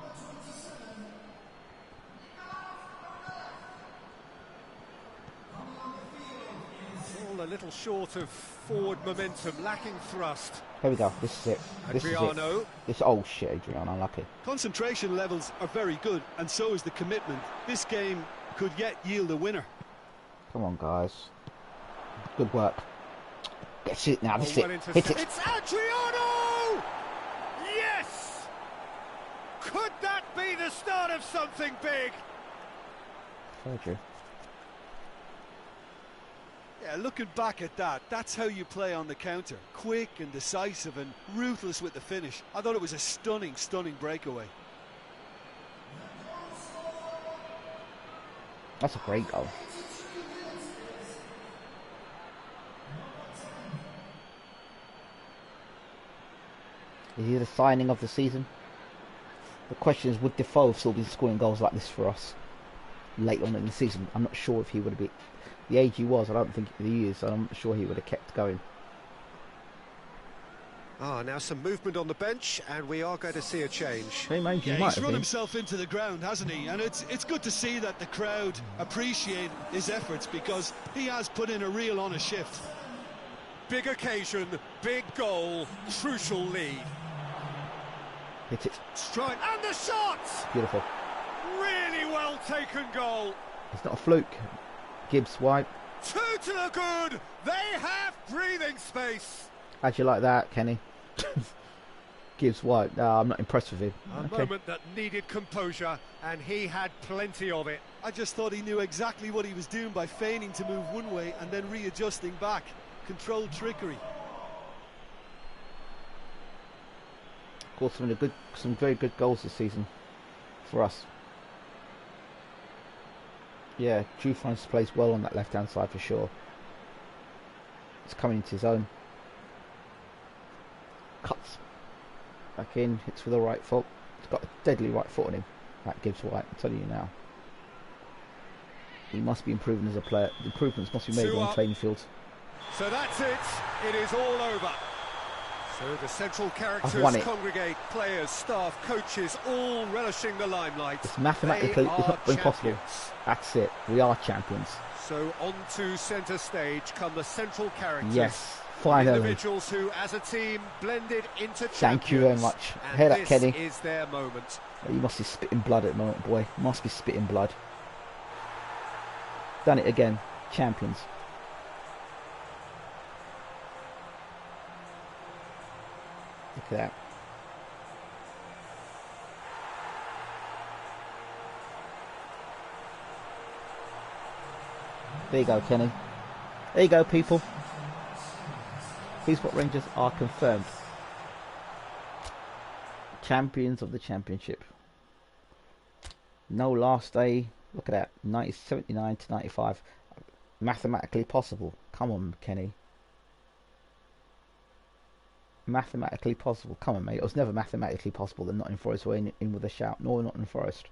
All a little short of forward momentum, lacking thrust. Here we go. This is it. This is it. Adriano. This... Oh, shit, Adriano. Unlucky. Concentration levels are very good, and so is the commitment. This game could yet yield a winner. Come on, guys. Good work. That's it now. This is Oh, well it. intercepted. Hit it. It's Adriano! Yes! Could that be the start of something big? Surgery. Yeah, looking back at that, that's how you play on the counter. Quick and decisive and ruthless with the finish. I thought it was a stunning, stunning breakaway. That's a great goal. Is he the signing of the season? The question is, would Defoe still be scoring goals like this for us? late on in the season. I'm not sure if he would have been the age he was. I don't think he is. So I'm not sure he would have kept going. Now some movement on the bench, and we are going to see a change. Yeah, he's run himself into the ground, hasn't he? And it's good to see that the crowd appreciate his efforts, because he has put in a real honest shift. Big occasion, big goal, crucial lead. Hit it. Strike, and the shot! Beautiful. Really well taken goal. It's not a fluke. Gibbs White. 2 to the good. They have breathing space. How'd you like that, Kenny? Gibbs White. No, I'm not impressed with him. A moment that needed composure, and he had plenty of it. I just thought he knew exactly what he was doing by feigning to move one way and then readjusting back. Controlled trickery. Of course, some very good goals this season for us. Yeah, Jufrance plays well on that left-hand side for sure. It's coming into his own. Cuts back in, hits with a right foot. He's got a deadly right foot on him, that Gibbs White, I'm telling you now. He must be improving as a player. The improvements must be made on training fields. So that's it. It is all over. So the central characters congregate, players, staff, coaches, all relishing the limelight. It's mathematically, it's not impossible. That's it. We are champions. So on to centre stage come the central characters. Yes, finally. Individuals who, as a team, blended into champions. Thank you very much. And Hear that, this Kenny? is their moment. You must be spitting blood at the moment, boy. You must be spitting blood. Done it again. Champions. Look at that. There you go, Kenny. There you go, people. Here's what Rangers are confirmed. Champions of the championship. No last day. Look at that. 79 to 95. Mathematically possible. Come on, Kenny. Mathematically possible. Come on, mate. It was never mathematically possible that Nottingham Forest were in with a shout. Nor Nottingham Forest.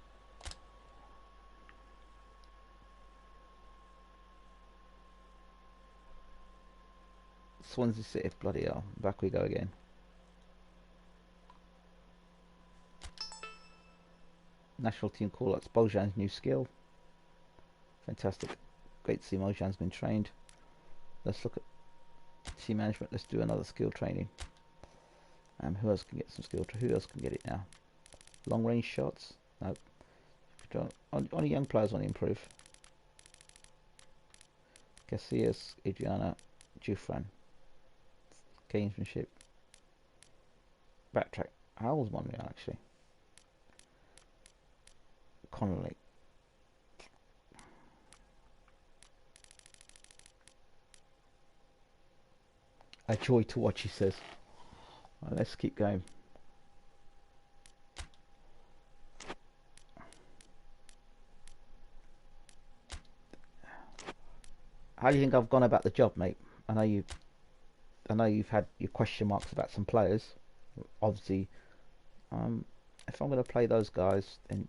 Swansea City, bloody hell. Back we go again. National team call-outs. Bojan's new skill. Fantastic. Great to see Bojan's been trained. Let's look at team management. Let's do another skill training. Who else can get some skill? Who else can get it now? Long range shots? No. Only young players want to improve. Casillas, Adriana, Jufran. Gamesmanship. Backtrack. How old is Monreal actually? Connolly. A joy to watch, he says. Right, let's keep going. How do you think I've gone about the job, mate? I know you've had your question marks about some players. Obviously, if I'm going to play those guys, then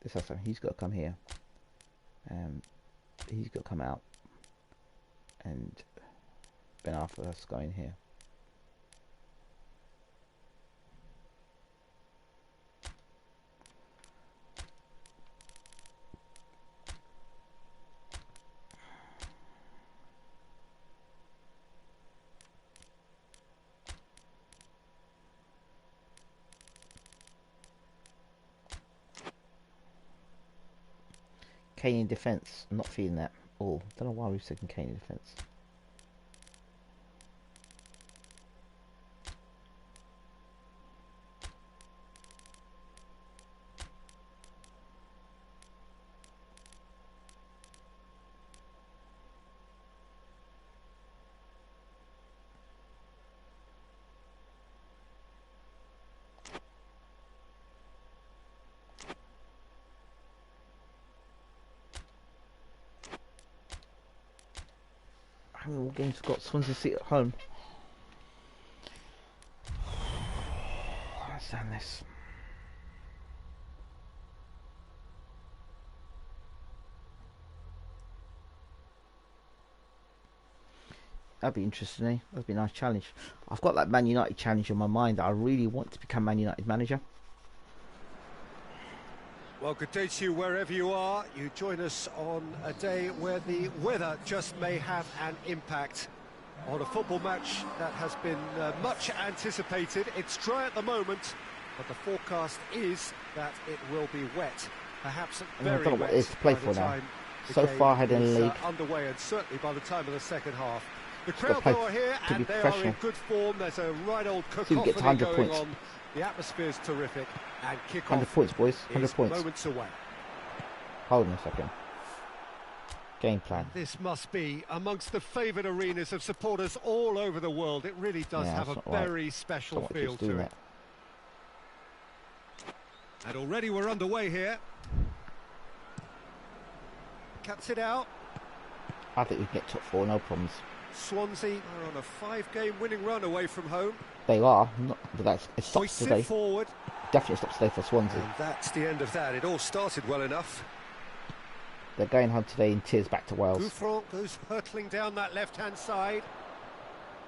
this has to, he's got to come here. He's got to come out, and Ben Arthur has to go in here. Kane in defence. I'm not feeling that. Oh, don't know why we've taken Kane in defence. All games have got Swansea City at home. Let's stand this. That'd be interesting, eh? That'd be a nice challenge. I've got that Man United challenge in my mind that I really want to become Man United manager. Well, good day to you wherever you are. You join us on a day where the weather just may have an impact on a football match that has been much anticipated. It's dry at the moment, but the forecast is that it will be wet. Perhaps very I don't know what it is to play for now. So far ahead in the league. Underway, and certainly by the time of the second half. The Got to crowd play though are here to and be they are professional. in good form. There's a right old See if we cacophony get to 100 going points. on. The atmosphere's terrific, and 100 kick-off points, boys. 100 is points. moments away. Hold on a second. Game plan. This must be amongst the favoured arenas of supporters all over the world. It really does have a very special feel to it. And already we're underway here. Cuts it out. I think we can get top 4, no problems. Swansea are on a 5-game winning run away from home. They are, but it stops today. Forward. Definitely stops today for Swansea. And that's the end of that. It all started well enough. They're going home today in tears back to Wales. Gouffron goes hurtling down that left-hand side.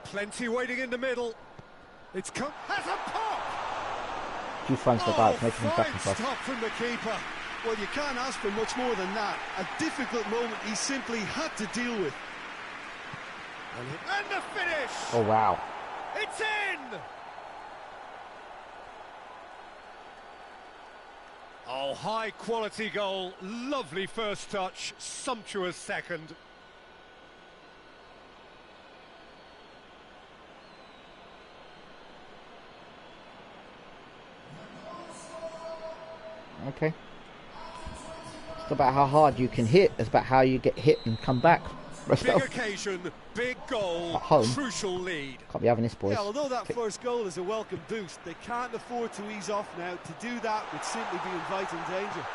Plenty waiting in the middle. It's come. Has a pop! Gouffron's the guy that's making him back and Fine forth. stop from the keeper. Well, you can't ask for much more than that. A difficult moment he simply had to deal with. And the finish! Oh, wow. It's in! Oh, high quality goal, lovely first touch, sumptuous second. Okay. It's not about how hard you can hit, it's about how you get hit and come back. Big occasion, big goal, At home. crucial lead. Can't be having this, boys. Yeah, although that first goal is a welcome boost, they can't afford to ease off now. To do that would simply be inviting danger.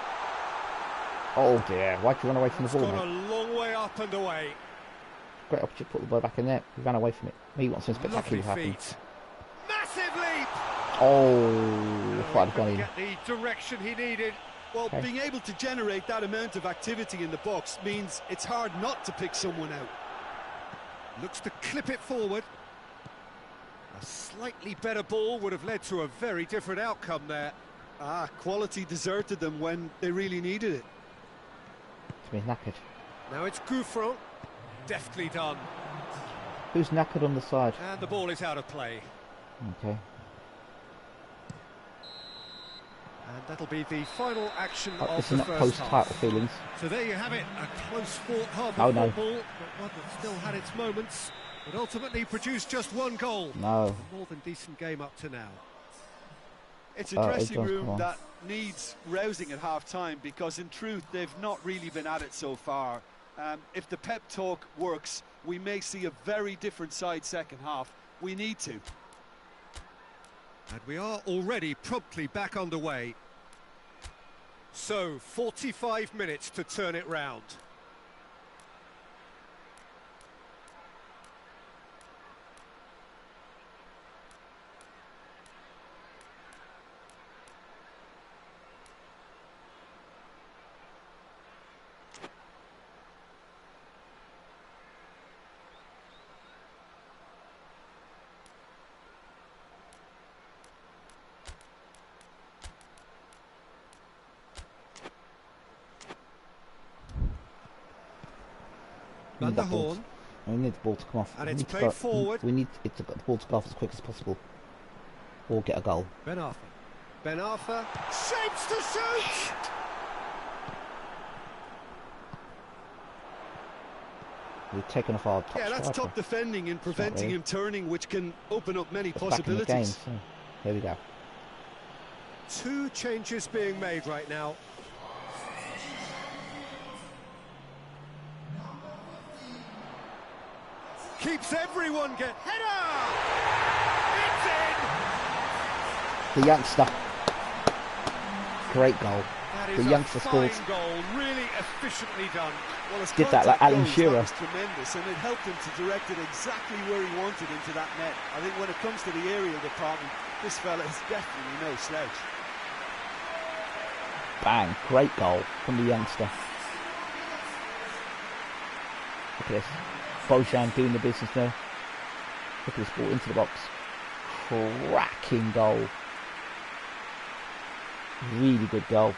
Oh dear, why'd you run away from the ball, Got a mate? long way up and away. Great opportunity to put the ball back in there. We ran away from it. Maybe want something Lovely spectacular to happen. feet. Massive leap! Oh, I thought I'd gone in. Get the direction he needed. Well, Okay. being able to generate that amount of activity in the box means it's hard not to pick someone out. Looks to clip it forward. A slightly better ball would have led to a very different outcome there. Quality deserted them when they really needed it. It's been knackered. Now it's Gouffron. Deftly done. Who's knackered on the side? And the ball is out of play. Okay. And that'll be the final action Oh, of this the is not first post-title half. feelings. So there you have it, a close-fought half Oh, of no. football, but one that still had its moments, but ultimately produced just one goal. No. A more than decent game up to now. It's a it dressing does, come room on. that needs rousing at half-time because, in truth, they've not really been at it so far. If the pep talk works, we may see a very different side second half. We need to. And we are already promptly back underway. So, 45 minutes to turn it round. We need Van der that ball Horn. We need the ball to come off. And We it's need to played go- forward. We need the ball to go off as quick as possible. Or get a goal. Ben Arfa. Ben Arfa shapes to shoot! We've taken off our top Yeah, that's striker. top defending in preventing really. him turning, which can open up many It's back in the game, possibilities. so here we go. Two changes being made right now. Keeps everyone get header! It's The youngster. Great goal. in! That is The a youngster fine scored. goal, really efficiently done. Well, his Did that like contact Alan goals, Shearer. that was tremendous, and it helped him to direct it exactly where he wanted into that net. I think when it comes to the aerial department, this fella is definitely no slouch. Bang. Great goal from the youngster. Look at this. Bojan doing the business there. Look at this ball into the box. Cracking goal. Really good goal.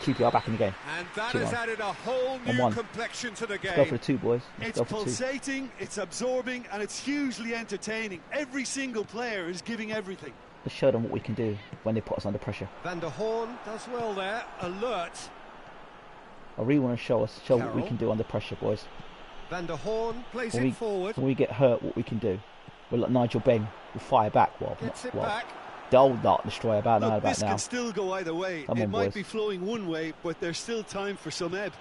QPR back in the game. And that has added a whole new complexion to the game. Let's go for the two, boys. It's pulsating, it's absorbing, and it's hugely entertaining. Every single player is giving everything. Let's show them what we can do when they put us under pressure. Van der Horn does well there, alert. I really want to show what we can do under pressure, boys. Van der Horn plays it forward. When we get hurt, what we can do. We're like Nigel Benn, we'll fire back. Gets it back. Dull not destroy about Look, now. This could still go either way. Come on, it might boys. be flowing one way, but there's still time for some ebb.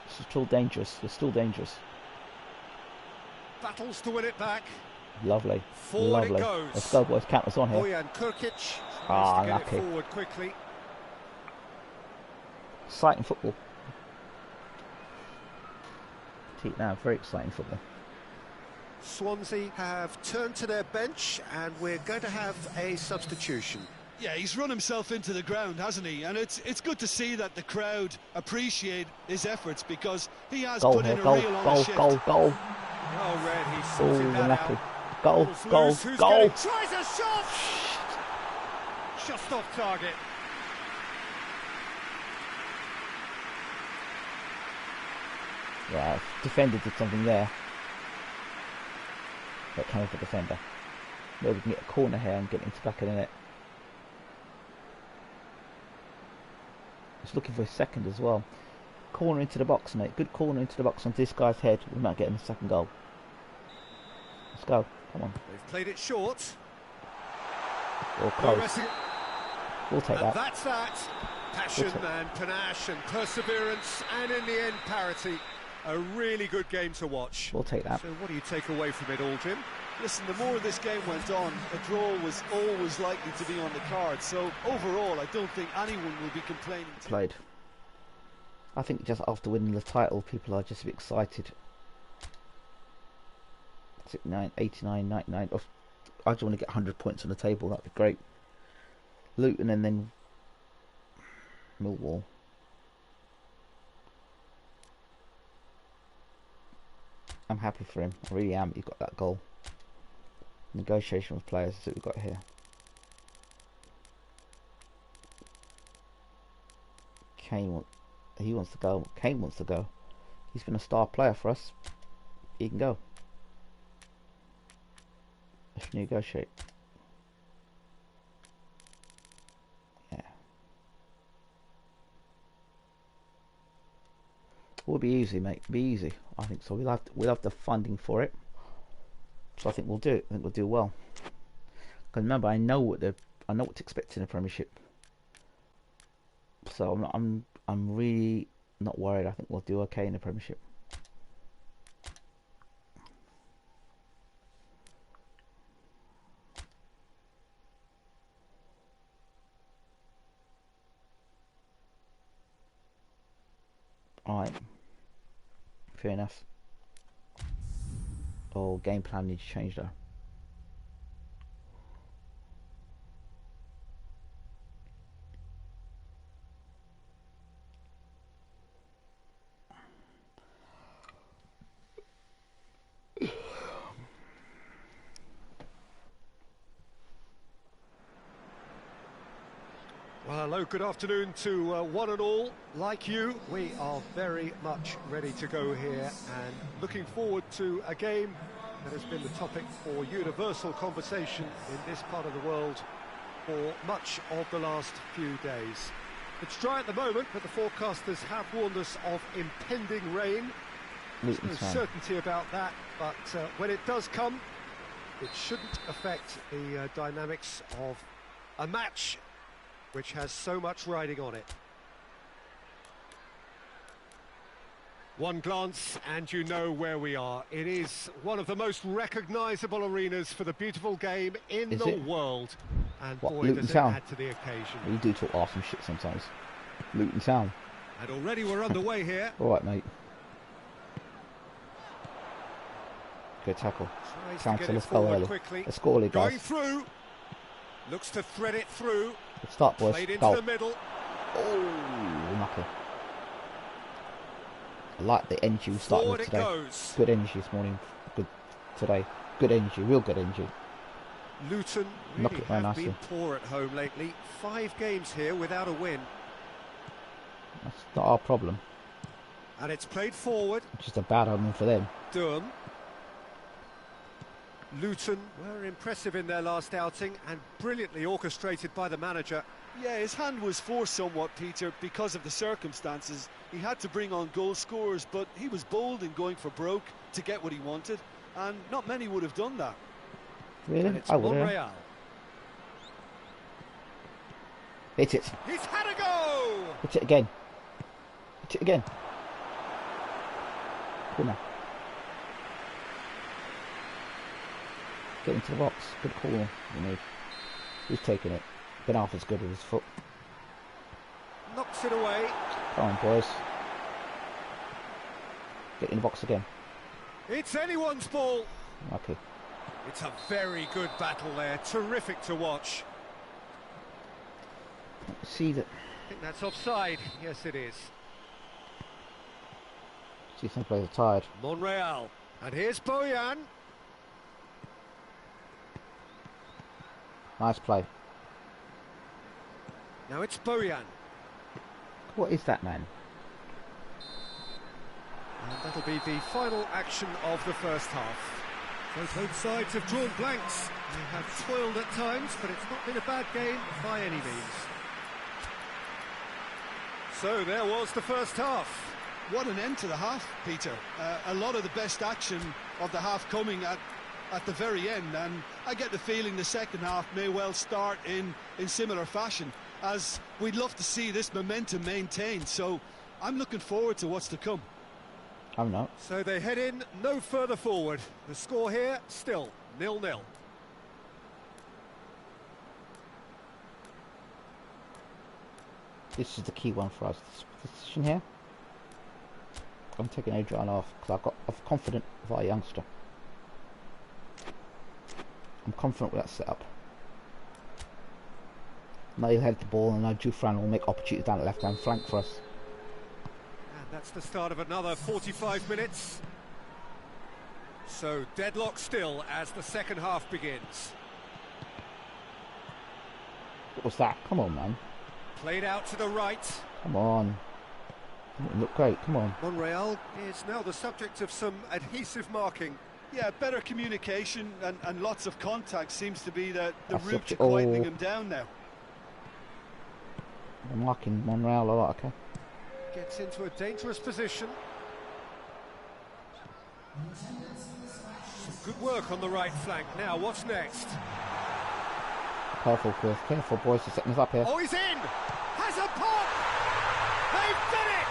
This is still dangerous. It's still dangerous. Battles to win it back. Lovely. Forward Lovely. it goes. Let's go, boys. Count us on here. Bojan Kurkic Ah, to get lucky. it forward quickly. Exciting football. Now, very exciting football. Swansea have turned to their bench, and we're going to have a substitution. Yeah, he's run himself into the ground, hasn't he? And it's good to see that the crowd appreciate his efforts, because he has put in a real honest shift. Goal. Oh, Red, he sorted that Unlucky. out. Goal. Tries a shot! Just off target. Yeah, defender did something there. That came off the defender. Maybe we can get a corner here and get into the back of the net. He's looking for a second as well. Corner into the box, mate. Good corner into the box onto this guy's head. We might get him the second goal. Let's go. Come on. They've played it short. Or close. We'll take that. That's that. Passion and panache and perseverance, and in the end, parity. A really good game to watch. We'll take that. So what do you take away from it all, Jim? Listen, the more this game went on, a draw was always likely to be on the card. So overall, I don't think anyone will be complaining. Played. I think just after winning the title, people are just a bit excited. 69, 89, 99. I just want to get 100 points on the table. That'd be great. Luton and then Millwall. I'm happy for him. I really am. He got that goal. Negotiation with players. That's what we've got here. Kane, he wants to go. Kane wants to go. He's been a star player for us. He can go. Let's negotiate. Yeah. It will be easy, mate. It'll be easy. I think so. We'll have the funding for it. So I think we'll do it. I think we'll do well. Because remember, I know what to expect in the Premiership. So I'm really not worried. I think we'll do okay in the Premiership. Alright. Fair enough. Oh, game plan needs to change though. Well, hello, good afternoon to one and all. Like you, we are very much ready to go here and looking forward to a game that has been the topic for universal conversation in this part of the world for much of the last few days. It's dry at the moment, but the forecasters have warned us of impending rain. There's no certainty about that, but when it does come, it shouldn't affect the dynamics of a match which has so much riding on it. One glance and you know where we are. It is one of the most recognisable arenas for the beautiful game in the world. And boy, Luton does it Town? add to the occasion. You do talk awesome shit sometimes. Luton Town. And already we're underway here. Alright, mate. Good tackle. Counter, let's go early. Let's go early, guys. Going through. Looks to thread it through. Good start, boys. Played into Goal. the middle. Oh, knuckle. I like the energy we started with today. Goes. Good energy this morning. Good today. Good energy, real good energy. Luton Knock really it very have been nicely. poor at home lately. 5 games here without a win. That's not our problem. And it's played forward. Just a bad omen for them. Durham. Luton were impressive in their last outing and brilliantly orchestrated by the manager. Yeah, his hand was forced somewhat, Peter, because of the circumstances. He had to bring on goal scorers, but he was bold in going for broke to get what he wanted, and not many would have done that. Really? And it's I would have. Monreal. Hit it. He's had a go! Hit it again. Hit it again. Corner. Get into the box. Good call. You need. Who's taking it? Ben Arthur's good with his foot. Knocks it away. Come on, boys. Get in the box again. It's anyone's ball. Okay. It's a very good battle there. Terrific to watch. See that. I think that's offside. Yes, it is. See some players are tired. Monreal. And here's Bojan. Nice play. Now it's Bojan. What is that, man? And that'll be the final action of the first half. So both sides have drawn blanks. They have toiled at times, but it's not been a bad game by any means. So there was the first half. What an end to the half, Peter. A lot of the best action of the half coming at the very end, and I get the feeling the second half may well start in similar fashion, as we'd love to see this momentum maintained. So I'm looking forward to what's to come. I'm not. So they head in no further forward. The score here still 0-0. This is the key one for us. This position here. I'm taking Adrian off because I'm confident of our youngster. I'm confident with that setup. Now he'll have the ball, and now Dufran will make opportunities down the left-hand flank for us. And that's the start of another 45 minutes. So deadlock still as the second half begins. What was that? Come on, man. Played out to the right. Come on. It looked great. Come on. Monreal is now the subject of some adhesive marking. Yeah, better communication and lots of contact seems to be the That's route to such- oh. quietening him down now. I'm marking Monreal a lot, okay? Gets into a dangerous position. Some good work on the right flank. Now, what's next? Careful, Chris. Careful, boys. They're setting us up here. Oh, he's in! Has a pop! They've done it!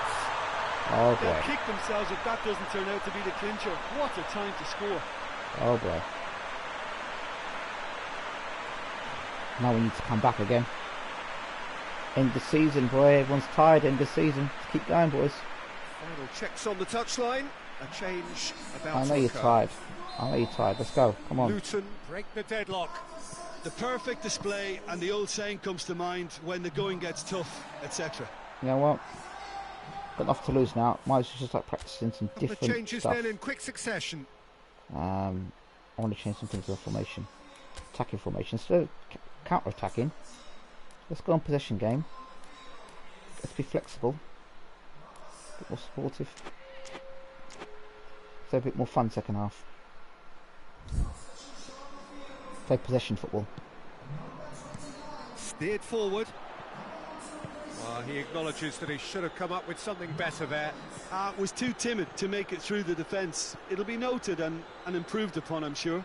Oh, They'll boy. kick themselves if that doesn't turn out to be the clincher. What a time to score. Oh, boy. Now we need to come back again. End the season, boy. Everyone's tired. End the season. Let's keep going, boys. Final checks on the touchline. A change about I know to you're occur. tired. I know you're tired. Let's go. Come on. Luton break the deadlock. The perfect display, and the old saying comes to mind: when the going gets tough, etc. You know what? Got enough to lose now. Might as well just like practicing some Couple of different changes stuff. then in quick succession. I want to change some things to the formation. Attacking formation. So counter-attacking. Let's go on possession game. Let's be flexible. A bit more sportive. So a bit more fun second half. Play possession football. Steered forward. He acknowledges that he should have come up with something better there. Was too timid to make it through the defence. It'll be noted and improved upon, I'm sure.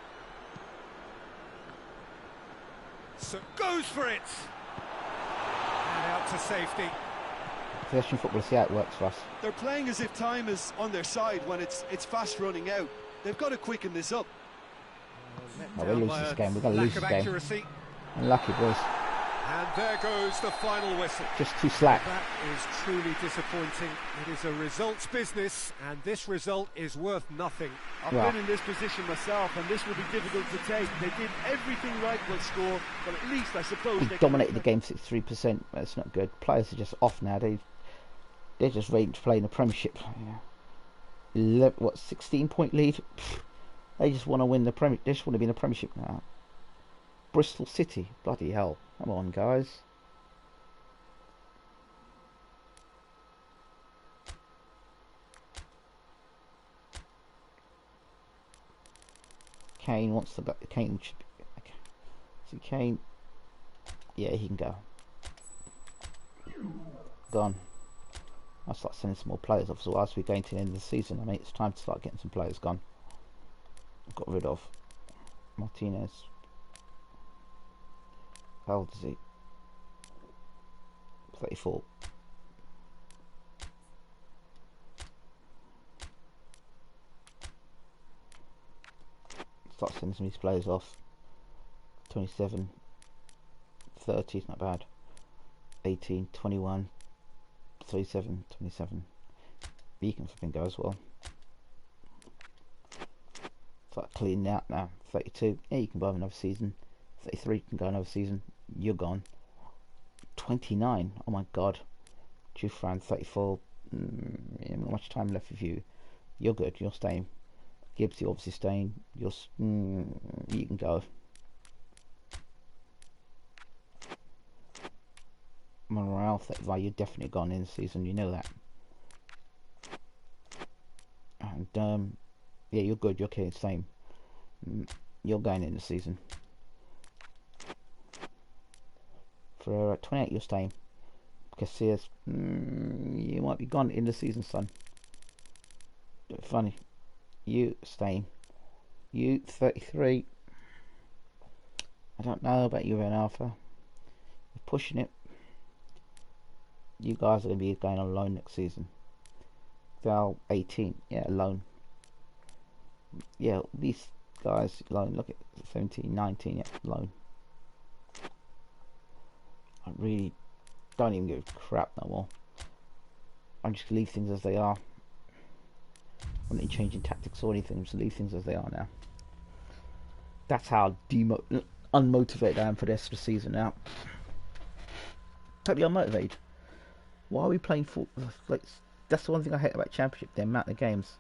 So goes for it. And out to safety. Possession football, see how it works for us. They're playing as if time is on their side when it's fast running out. They've got to quicken this up. Oh, we'll lose this game. We're going to lose this Lack of game. accuracy. Unlucky, boys. And there goes the final whistle. Just too slack. That is truly disappointing. It is a results business, and this result is worth nothing. I've Yeah. been in this position myself, and this will be difficult to take. They did everything right will score, but at least I suppose We they dominated the game 63%. That's not good. Players are just off now. They're just ready to play in the Premiership. Yeah. 16-point lead. Pfft. They just want to win the Premier. They just want to be in the Premiership now. Bristol City, bloody hell! Come on, guys. Kane wants to go. Kane should be. Okay. So Kane, yeah, he can go. Gone. I'll start sending some more players off. So as we go into the end of the season, I mean, it's time to start getting some players gone. Got rid of Martinez. How old is he? 34. Start sending some of these players off. 27, 30 is not bad. 18, 21, 37, 27. You can flipping go as well. Start cleaning out now. 32, yeah, you can buy another season. 33, you can go another season. You're gone. 29, oh my god. Jufran, 34. Not much time left with you. You're good, you're staying. Gibbs, you're obviously staying. You can go. Monreal, 35, you're definitely gone in the season, you know that. And yeah, you're good, you're okay, same. You're going in the season. For 28, you're staying. Casillas, you might be gone in the season, son. Funny. You staying. You 33. I don't know about you, Ren Alpha. You're pushing it. You guys are going to be going on loan next season. Val 18, yeah, loan. Yeah, these guys loan. Look at 17, 19, yeah, loan. I really don't even give a crap no more. I'm just gonna leave things as they are. I'm not changing tactics or anything. Just leave things as they are now. That's how unmotivated I am for the rest of the season now. Totally unmotivated. Why are we playing for? Like, that's the one thing I hate about Championship. The amount of games.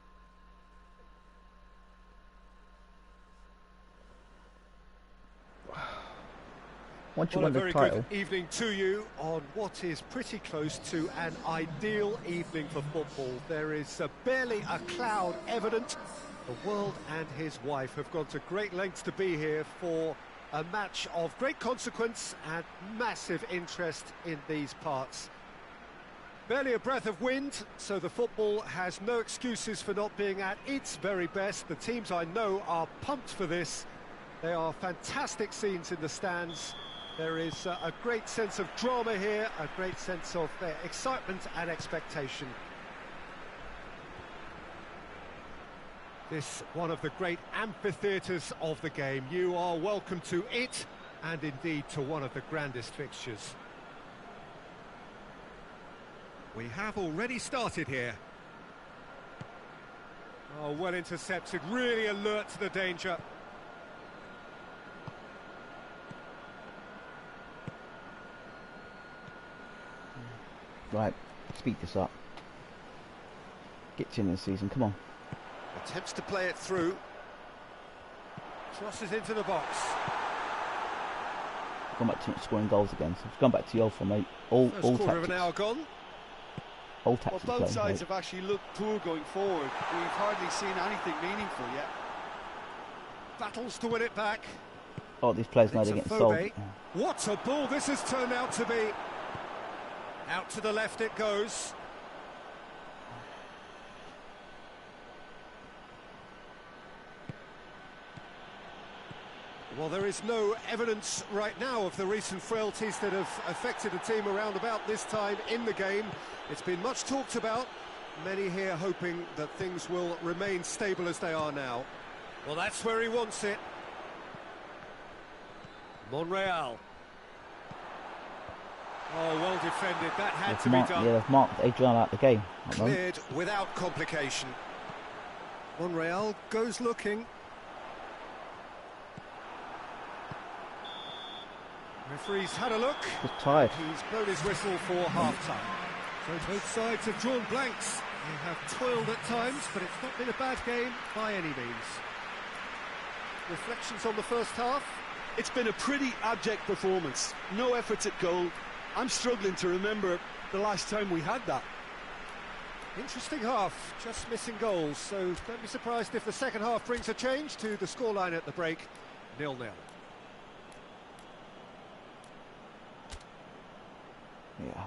Once you win the title. Well, a very good evening to you on what is pretty close to an ideal evening for football. There is barely a cloud evident. The world and his wife have gone to great lengths to be here for a match of great consequence and massive interest in these parts. Barely a breath of wind, so the football has no excuses for not being at its very best. The teams I know are pumped for this. They are fantastic scenes in the stands. There is a great sense of drama here, a great sense of excitement and expectation. This one of the great amphitheatres of the game. You are welcome to it, and indeed to one of the grandest fixtures. We have already started here. Oh, well intercepted, really alert to the danger. Right, speed this up. Get you in the season, come on. Attempts to play it through. Crosses into the box. Gone back to scoring goals again. So it's gone back to the old form, all First tactics. quarter of an hour gone. All tactics. Well, both sides have actually looked poor going forward. We've hardly seen anything meaningful yet. Battles to win it back. Oh, these players know they're getting sold. What a ball this has turned out to be. Out to the left it goes. Well, there is no evidence right now of the recent frailties that have affected the team around about this time in the game. It's been much talked about. Many here hoping that things will remain stable as they are now. Well, that's where he wants it. Monreal. Oh, well defended. That had to be done. Yeah, they've marked Adrian out the game. Cleared without complication. Monreal goes looking. Referee's had a look. He's tired. He's blown his whistle for half-time. So both sides have drawn blanks. They have toiled at times, but it's not been a bad game by any means. reflections on the first half? It's been a pretty abject performance. No efforts at goal. I'm struggling to remember the last time we had that. Interesting half, just missing goals, so don't be surprised if the second half brings a change to the scoreline at the break, 0-0. Yeah.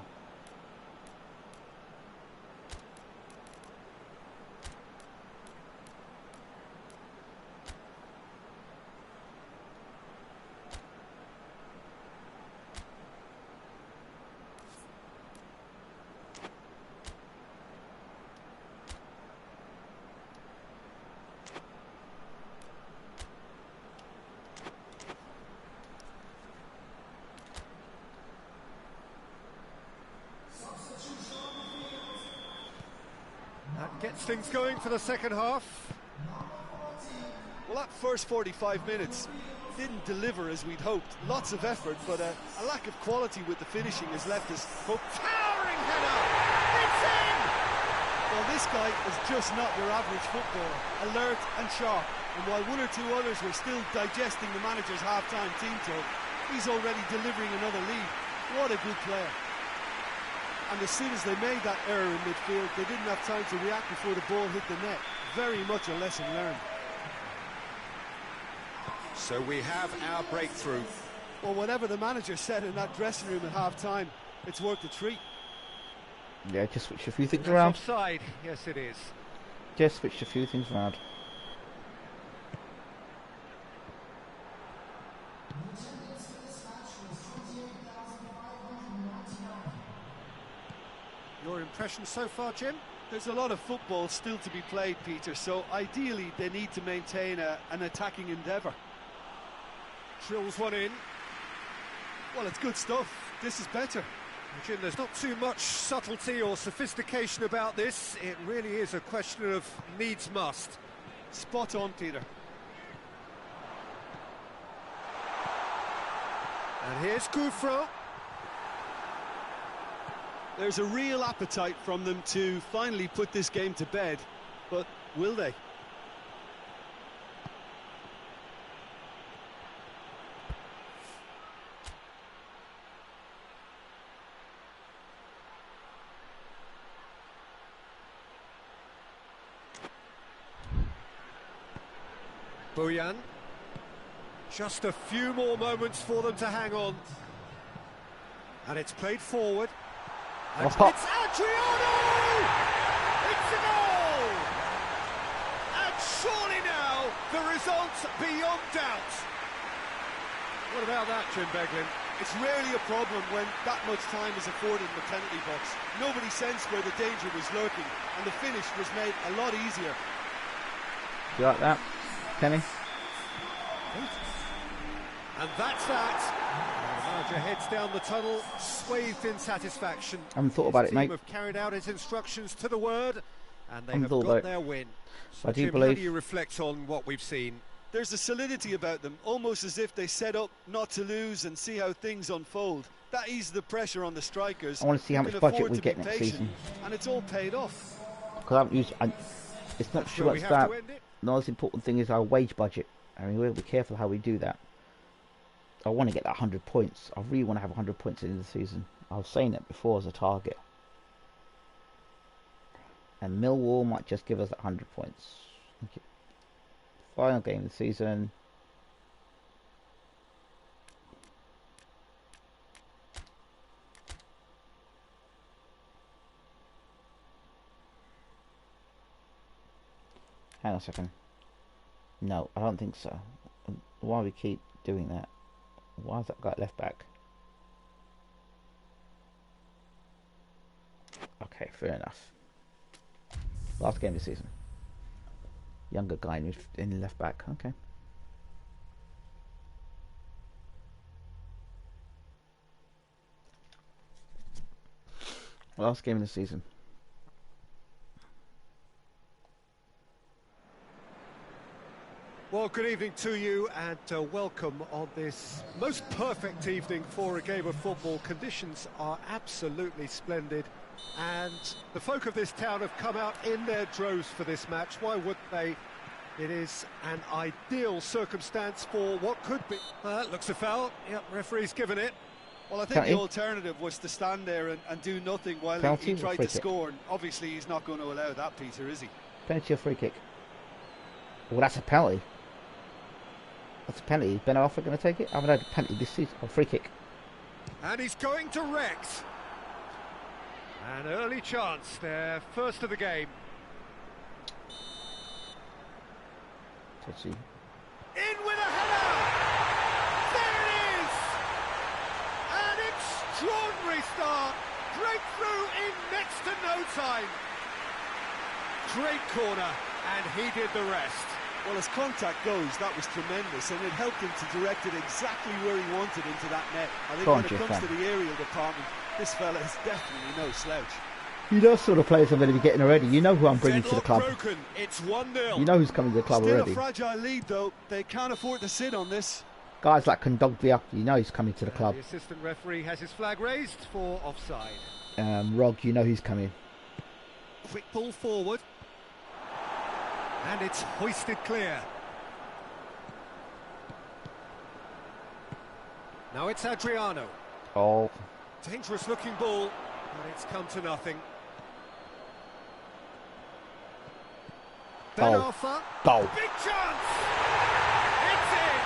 That gets things going for the second half. Well, that first 45 minutes didn't deliver as we'd hoped. Lots of effort, but a lack of quality with the finishing has left us hope. Towering header! It's in! Well, this guy is just not your average footballer. Alert and sharp. And while one or two others were still digesting the manager's half-time team talk, he's already delivering another lead. What a good player. And as soon as they made that error in midfield, they didn't have time to react before the ball hit the net. Very much a lesson learned. So we have our breakthrough. Well, whatever the manager said in that dressing room at half-time, it's worth a treat. Yeah, just switch a few things It's around. offside, yes it is. Just switch a few things around. Your impression so far, Jim? There's a lot of football still to be played, Peter, so ideally they need to maintain an attacking endeavour. Drills one in. Well, it's good stuff. This is better. Jim, there's not too much subtlety or sophistication about this. It really is a question of needs must. Spot on, Peter. And here's Gouffran. There's a real appetite from them to finally put this game to bed, but will they? Bojan. Just a few more moments for them to hang on. And it's played forward. And it's Adriano! It's a goal! And surely now, the result's beyond doubt. What about that, Jim Beglin? It's rarely a problem when that much time is afforded in the penalty box. Nobody sensed where the danger was lurking, and the finish was made a lot easier. You like that, Kenny? And that's that. The manager heads down the tunnel, swathed in satisfaction. I haven't thought about it, mate. His team have carried out his instructions to the word, and they haven't have thought got about their it. win. So, I do Jim, how believe- do you reflect on what we've seen? There's a solidity about them, almost as if they set up not to lose and see how things unfold. That eases the pressure on the strikers. I want to see how who much can budget afford we to get be next patient, season. and it's all paid off. Because I haven't used. It's not That's sure where we it's have that. to end it. The most important thing is our wage budget. I mean, we'll be careful how we do that. I want to get that 100 points. I really want to have 100 points in the season. I was saying that before as a target. And Millwall might just give us 100 points. Okay. Final game of the season. Hang on a second. No, I don't think so. Why we keep doing that? Why has that guy left back? Okay, fair enough. Last game of the season. Younger guy in left back. Okay. Last game of the season. Well, good evening to you, and welcome on this most perfect evening for a game of football. Conditions are absolutely splendid, and the folk of this town have come out in their droves for this match. Why wouldn't they? It is an ideal circumstance for what could be. Looks a foul. Yep, referee's given it. Well, I think Penalty? the alternative was to stand there and do nothing while Penalty he or tried free to kick? score. And obviously, he's not going to allow that, Peter, is he? Penalty or free kick? Well, that's a penalty. That's a penalty. Is Ben Arthur going to take it? I haven't had a penalty this season. Or free kick. And he's going to Rex. An early chance there, first of the game. Let's see. In with a header! There it is! An extraordinary start. Breakthrough in next to no time. Great corner, and he did the rest. Well, as contact goes, that was tremendous, and it helped him to direct it exactly where he wanted into that net. I think Go on, when it comes Jeff, to the aerial department, this fella is definitely no slouch. You know sort of players I'm going to be getting already. You know who I'm bringing to the Deadlock club. broken. It's 1-0. You know who's coming to the club Still already. a fragile lead, though. They can't afford to sit on this. Guys like Kondogbia, you know he's coming to the club. The assistant referee has his flag raised for offside. Rog, you know who's coming. Quick ball forward. And it's hoisted clear. Now it's Adriano. Oh, Dangerous looking ball, but it's come to nothing. Ben Goal. Arfa. goal. Big chance! It's in!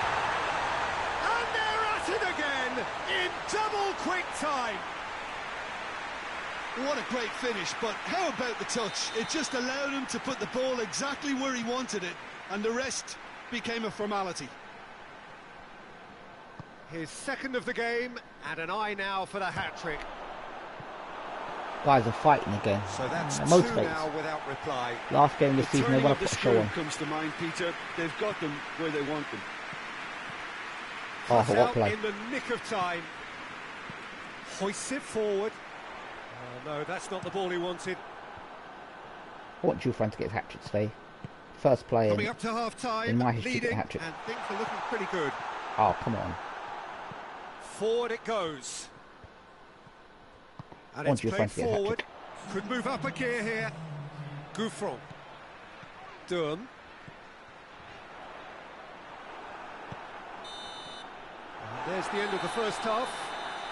And they're at it again in double quick time. What a great finish, but how about the touch? It just allowed him to put the ball exactly where he wanted it, and the rest became a formality. His second of the game, and an eye now for the hat-trick. Guys are fighting again. So that's They're two motivated. now without reply. Last game of the season, they Turning won a of the show on. screw comes to mind, Peter. They've got them where they want them. Oh, Cut what out play. in the nick of time. Hoists it forward. Oh no, that's not the ball he wanted. I want Juve to get his hat-trick today. First play Coming in. up to half-time, in my history, leading, hat-trick. and things are looking pretty good. Oh, come on. Forward it goes. And Want it's your played friend to get a forward. Could move up a gear here. Gouffron. Durham. And there's the end of the first half.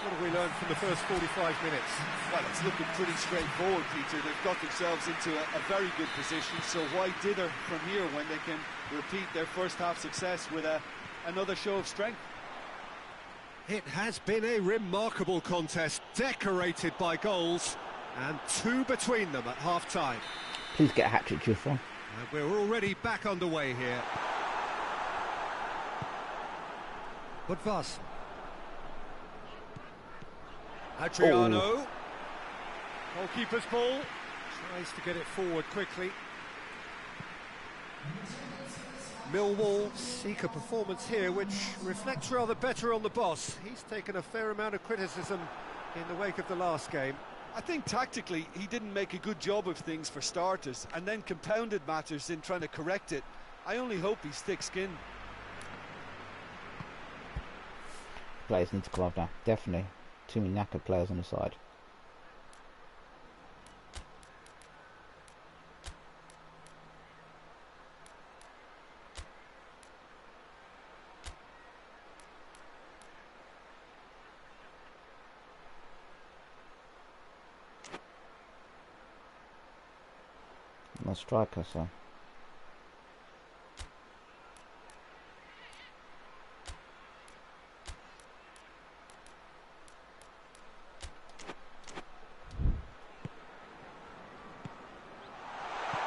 What have we learned from the first 45 minutes? Well, it's looking pretty straightforward, Peter. They've got themselves into a very good position, so why dither from here when they can repeat their first half success with another show of strength? It has been a remarkable contest, decorated by goals, and two between them at half-time. Please get a hat-trick, Juve. And we're already back underway here. But Voss. Adriano. Goalkeeper's ball. Tries to get it forward quickly. Millwall seek a performance here which reflects rather better on the boss. He's taken a fair amount of criticism in the wake of the last game. I think tactically he didn't make a good job of things for starters, and then compounded matters in trying to correct it. I only hope he's thick-skinned. Players need to come up now. Definitely. Too many knackered players on the side. No striker, so.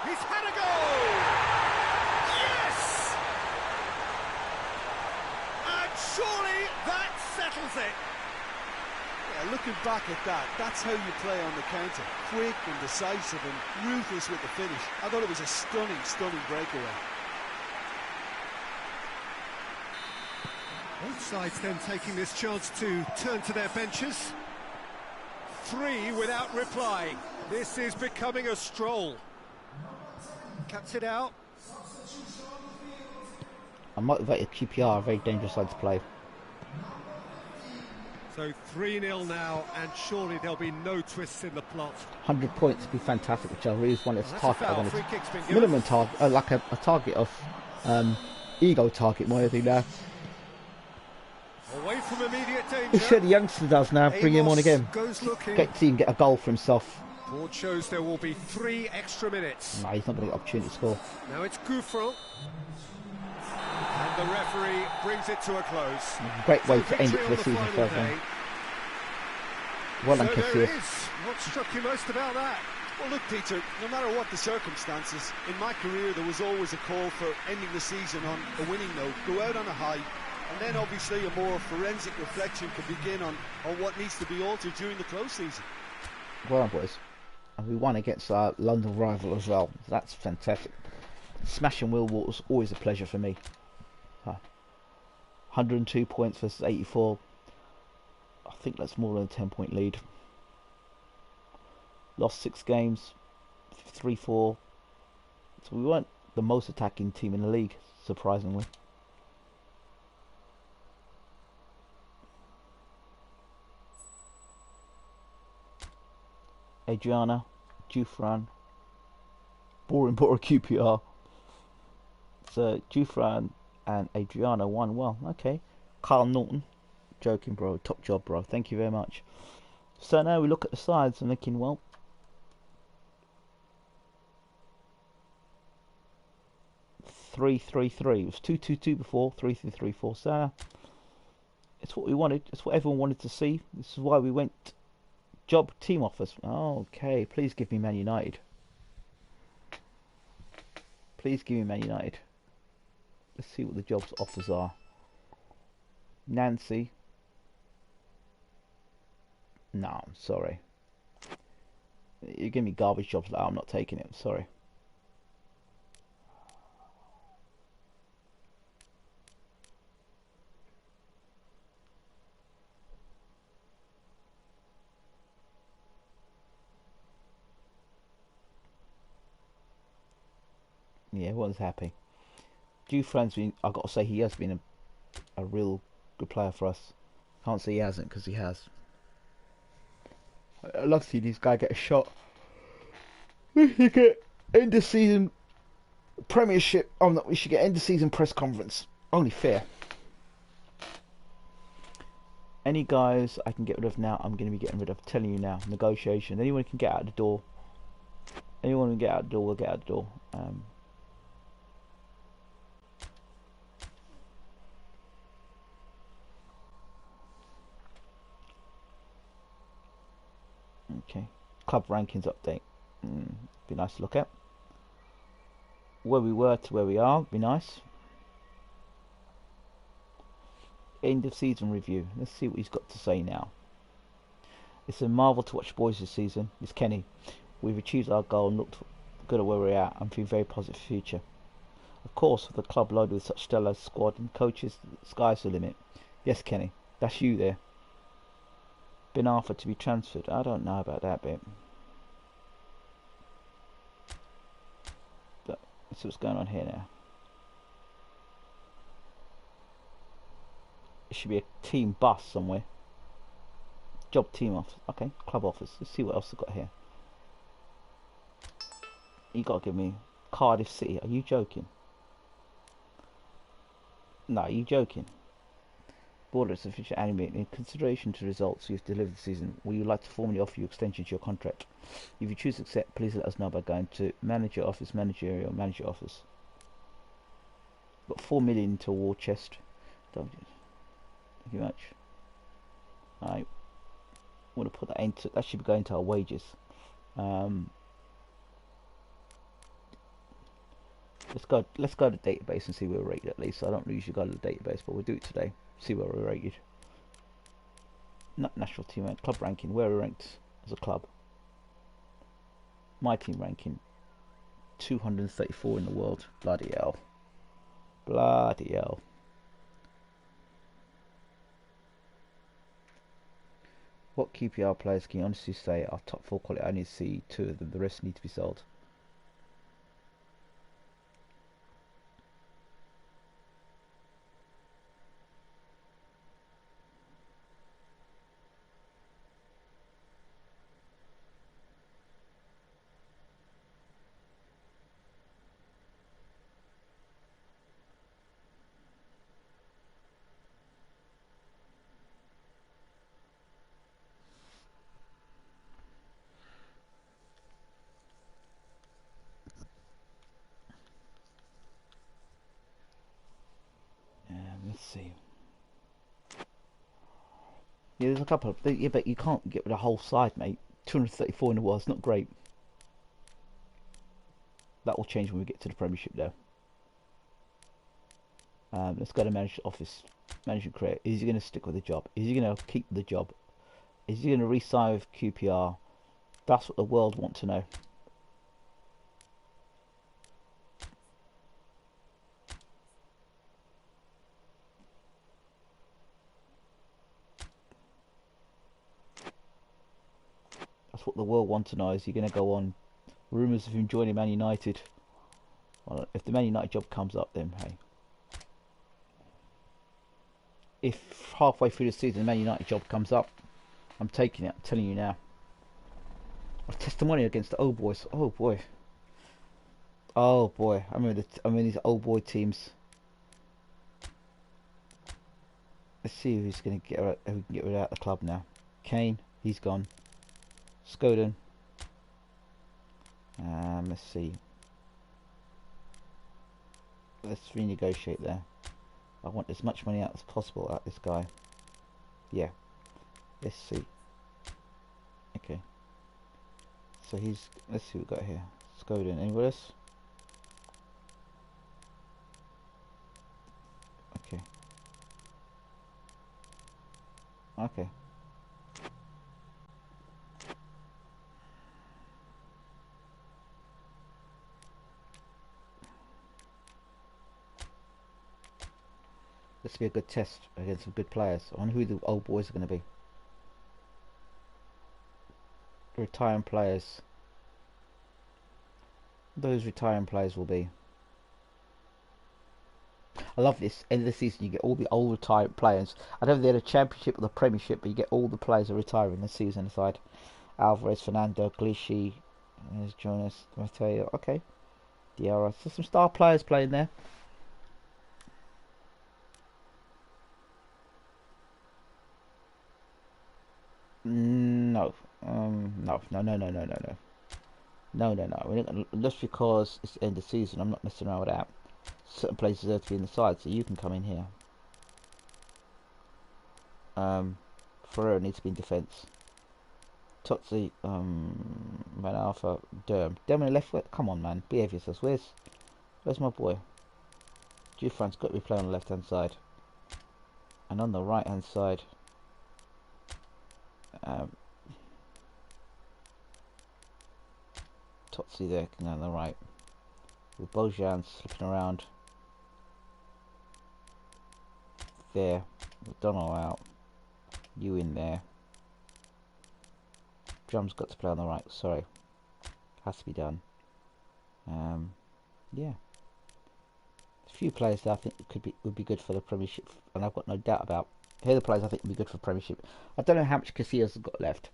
He's had a goal! Yes! And surely that settles it. Yeah, looking back at that, that's how you play on the counter. Quick and decisive and ruthless with the finish. I thought it was a stunning, stunning breakaway. Both sides then taking this chance to turn to their benches. Three without reply. This is becoming a stroll. Cuts it out. I'm motivated QPR, a very dangerous side to play. So 3-0 now, and surely there'll be no twists in the plot. 100 points would be fantastic, which I really wanted to Well, that's a target. I foul. wanted Free kick's been given. minimum target, like a target of ego target more than anything now. Away from immediate danger. He said the youngster does now. Bring him on again. Goes looking. Get a goal for himself. Board shows there will be 3 extra minutes. No, he's not going to get opportunity to score. Now it's Gouffron. And the referee brings it to a close. Great way So to end it victory for on the the season, final first day. one. Well done, So there Cassia. it is. What struck you most about that? Well, look, Peter, no matter what the circumstances, in my career there was always a call for ending the season on a winning note, go out on a high, and then obviously a more forensic reflection could begin on what needs to be altered during the close season. Well done, boys. And we won against our London rival as well. That's fantastic. Smashing Millwall was always a pleasure for me. 102 points versus 84. I think that's more than a 10-point lead. Lost 6 games, 3-4. So we weren't the most attacking team in the league, surprisingly. Adriana, Jufran, Boring Bora QPR. So Jufran and Adriana won well. Okay. Carl Norton. Joking, bro. Top job, bro. Thank you very much. So now we look at the sides and thinking, well, 3-3-3. It was 2-2-2 before, 3-3-3-4. So it's what we wanted. It's what everyone wanted to see. This is why we went job team offers. Okay, please give me Man United. Please give me Man United. Let's see what the jobs offers are. Nancy. No, I'm sorry. You give me garbage jobs like that, I'm not taking it. I'm sorry. Yeah, everyone's happy. Jufran's been, I've got to say, he has been a real good player for us. Can't say he hasn't, because he has. I love seeing this guy get a shot. We should get end of season Premiership. Oh no, we should get end of season press conference. Only fair. Any guys I can get rid of now, I'm going to be getting rid of. I'm telling you now. Negotiation. Anyone who can get out the door. Anyone who can get out the door will get out the door. Okay. Club rankings update. Be nice to look at. Where we were to where we are. Be nice. End of season review. Let's see what he's got to say now. It's a marvel to watch boys this season. It's Kenny. We've achieved our goal and looked good at where we're at. I'm feeling very positive future. Of course, with a club loaded with such stellar squad and coaches, the sky's the limit. Yes, Kenny. That's you there. Been offered to be transferred. I don't know about that bit. But let's see what's going on here now. It should be a team bus somewhere. Job team office. Okay, club office. Let's see what else I've got here. You gotta give me Cardiff City. Are you joking? No, are you joking? Board is sufficient animated. In consideration to the results you've delivered this season, we would like to formally offer you extension to your contract. If you choose to accept, please let us know by going to manager office, managerial, manager office. Got 4 million into a war chest. Thank you much. I want to put that into. That should be going to our wages. Let's go to the database and see where we're rated at least. I don't usually go to the database, but we'll do it today. See where we're rated. Not national team rank, club ranking. Where we're ranked as a club. My team ranking 234 in the world. Bloody hell. Bloody hell. What QPR players can you honestly say are top 4 quality? I need to see 2 of them. The rest need to be sold. Yeah, there's a couple of... Yeah, but you can't get rid of the whole side, mate. 234 in the world, it's not great. That will change when we get to the Premiership, though. Let's go to management career. Is he going to stick with the job? Is he going to keep the job? Is he going to re-sign with QPR? That's what the world want to know. That's what the world want to know. Is he going to go on? Rumours of him joining Man United. Well, if the Man United job comes up, then hey. If halfway through the season the Man United job comes up, I'm taking it. I'm telling you now. A testimonial against the old boys. Oh boy. Oh boy. I remember these old boy teams. Let's see who's going to who can get rid of the club now. Kane, he's gone. Skoden. Let's see. Let's renegotiate there. I want as much money out as possible out this guy. Yeah. Let's see. Okay. So he's... Let's see what we've got here. Skoden. Anybody else? Okay. Okay. This will be a good test against some good players. I wonder who the old boys are going to be. Retiring players. Those retiring players will be. I love this. End of the season, you get all the old retired players. I don't know if they're the Championship or the Premiership, but you get all the players are retiring this season aside. Alvarez, Fernando, Clichy, there's Jonas, Mateo. Okay. Diarra. So some star players playing there. No. No. We're not gonna, just because it's the end of the season, I'm not messing around with that. Certain places deserve to be in the side, so you can come in here. Ferreira needs to be in defence. Totsi, Van Alpha, Durham on the left foot. Come on, man, behave yourselves. Where's my boy? Gifran's got to be playing on the left hand side, and on the right hand side. Totsi there, on the right. With Bojan slipping around. There. With Donald out. You in there. Drum's got to play on the right, sorry. Has to be done. Yeah. A few players that I think would be good for the Premiership, and I've got no doubt about. Here are the players I think would be good for Premiership. I don't know how much Casillas has got left.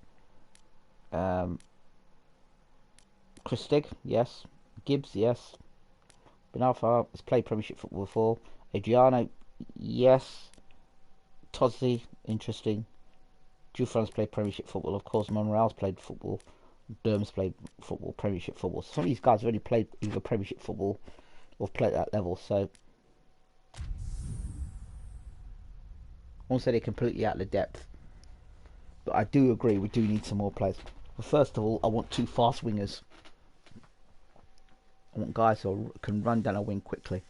Christig, yes. Gibbs, yes. Benalfa has played Premiership football before. Adriano, yes. Tozzi, interesting. Jufran's played Premiership football, of course. Monreal's played football. Durham's played football, Premiership football. So some of these guys have already played either Premiership football or played at that level, so I won't say they're completely out of the depth. But I do agree we do need some more players. But first of all, I want 2 fast wingers. I want guys who can run down a wing quickly.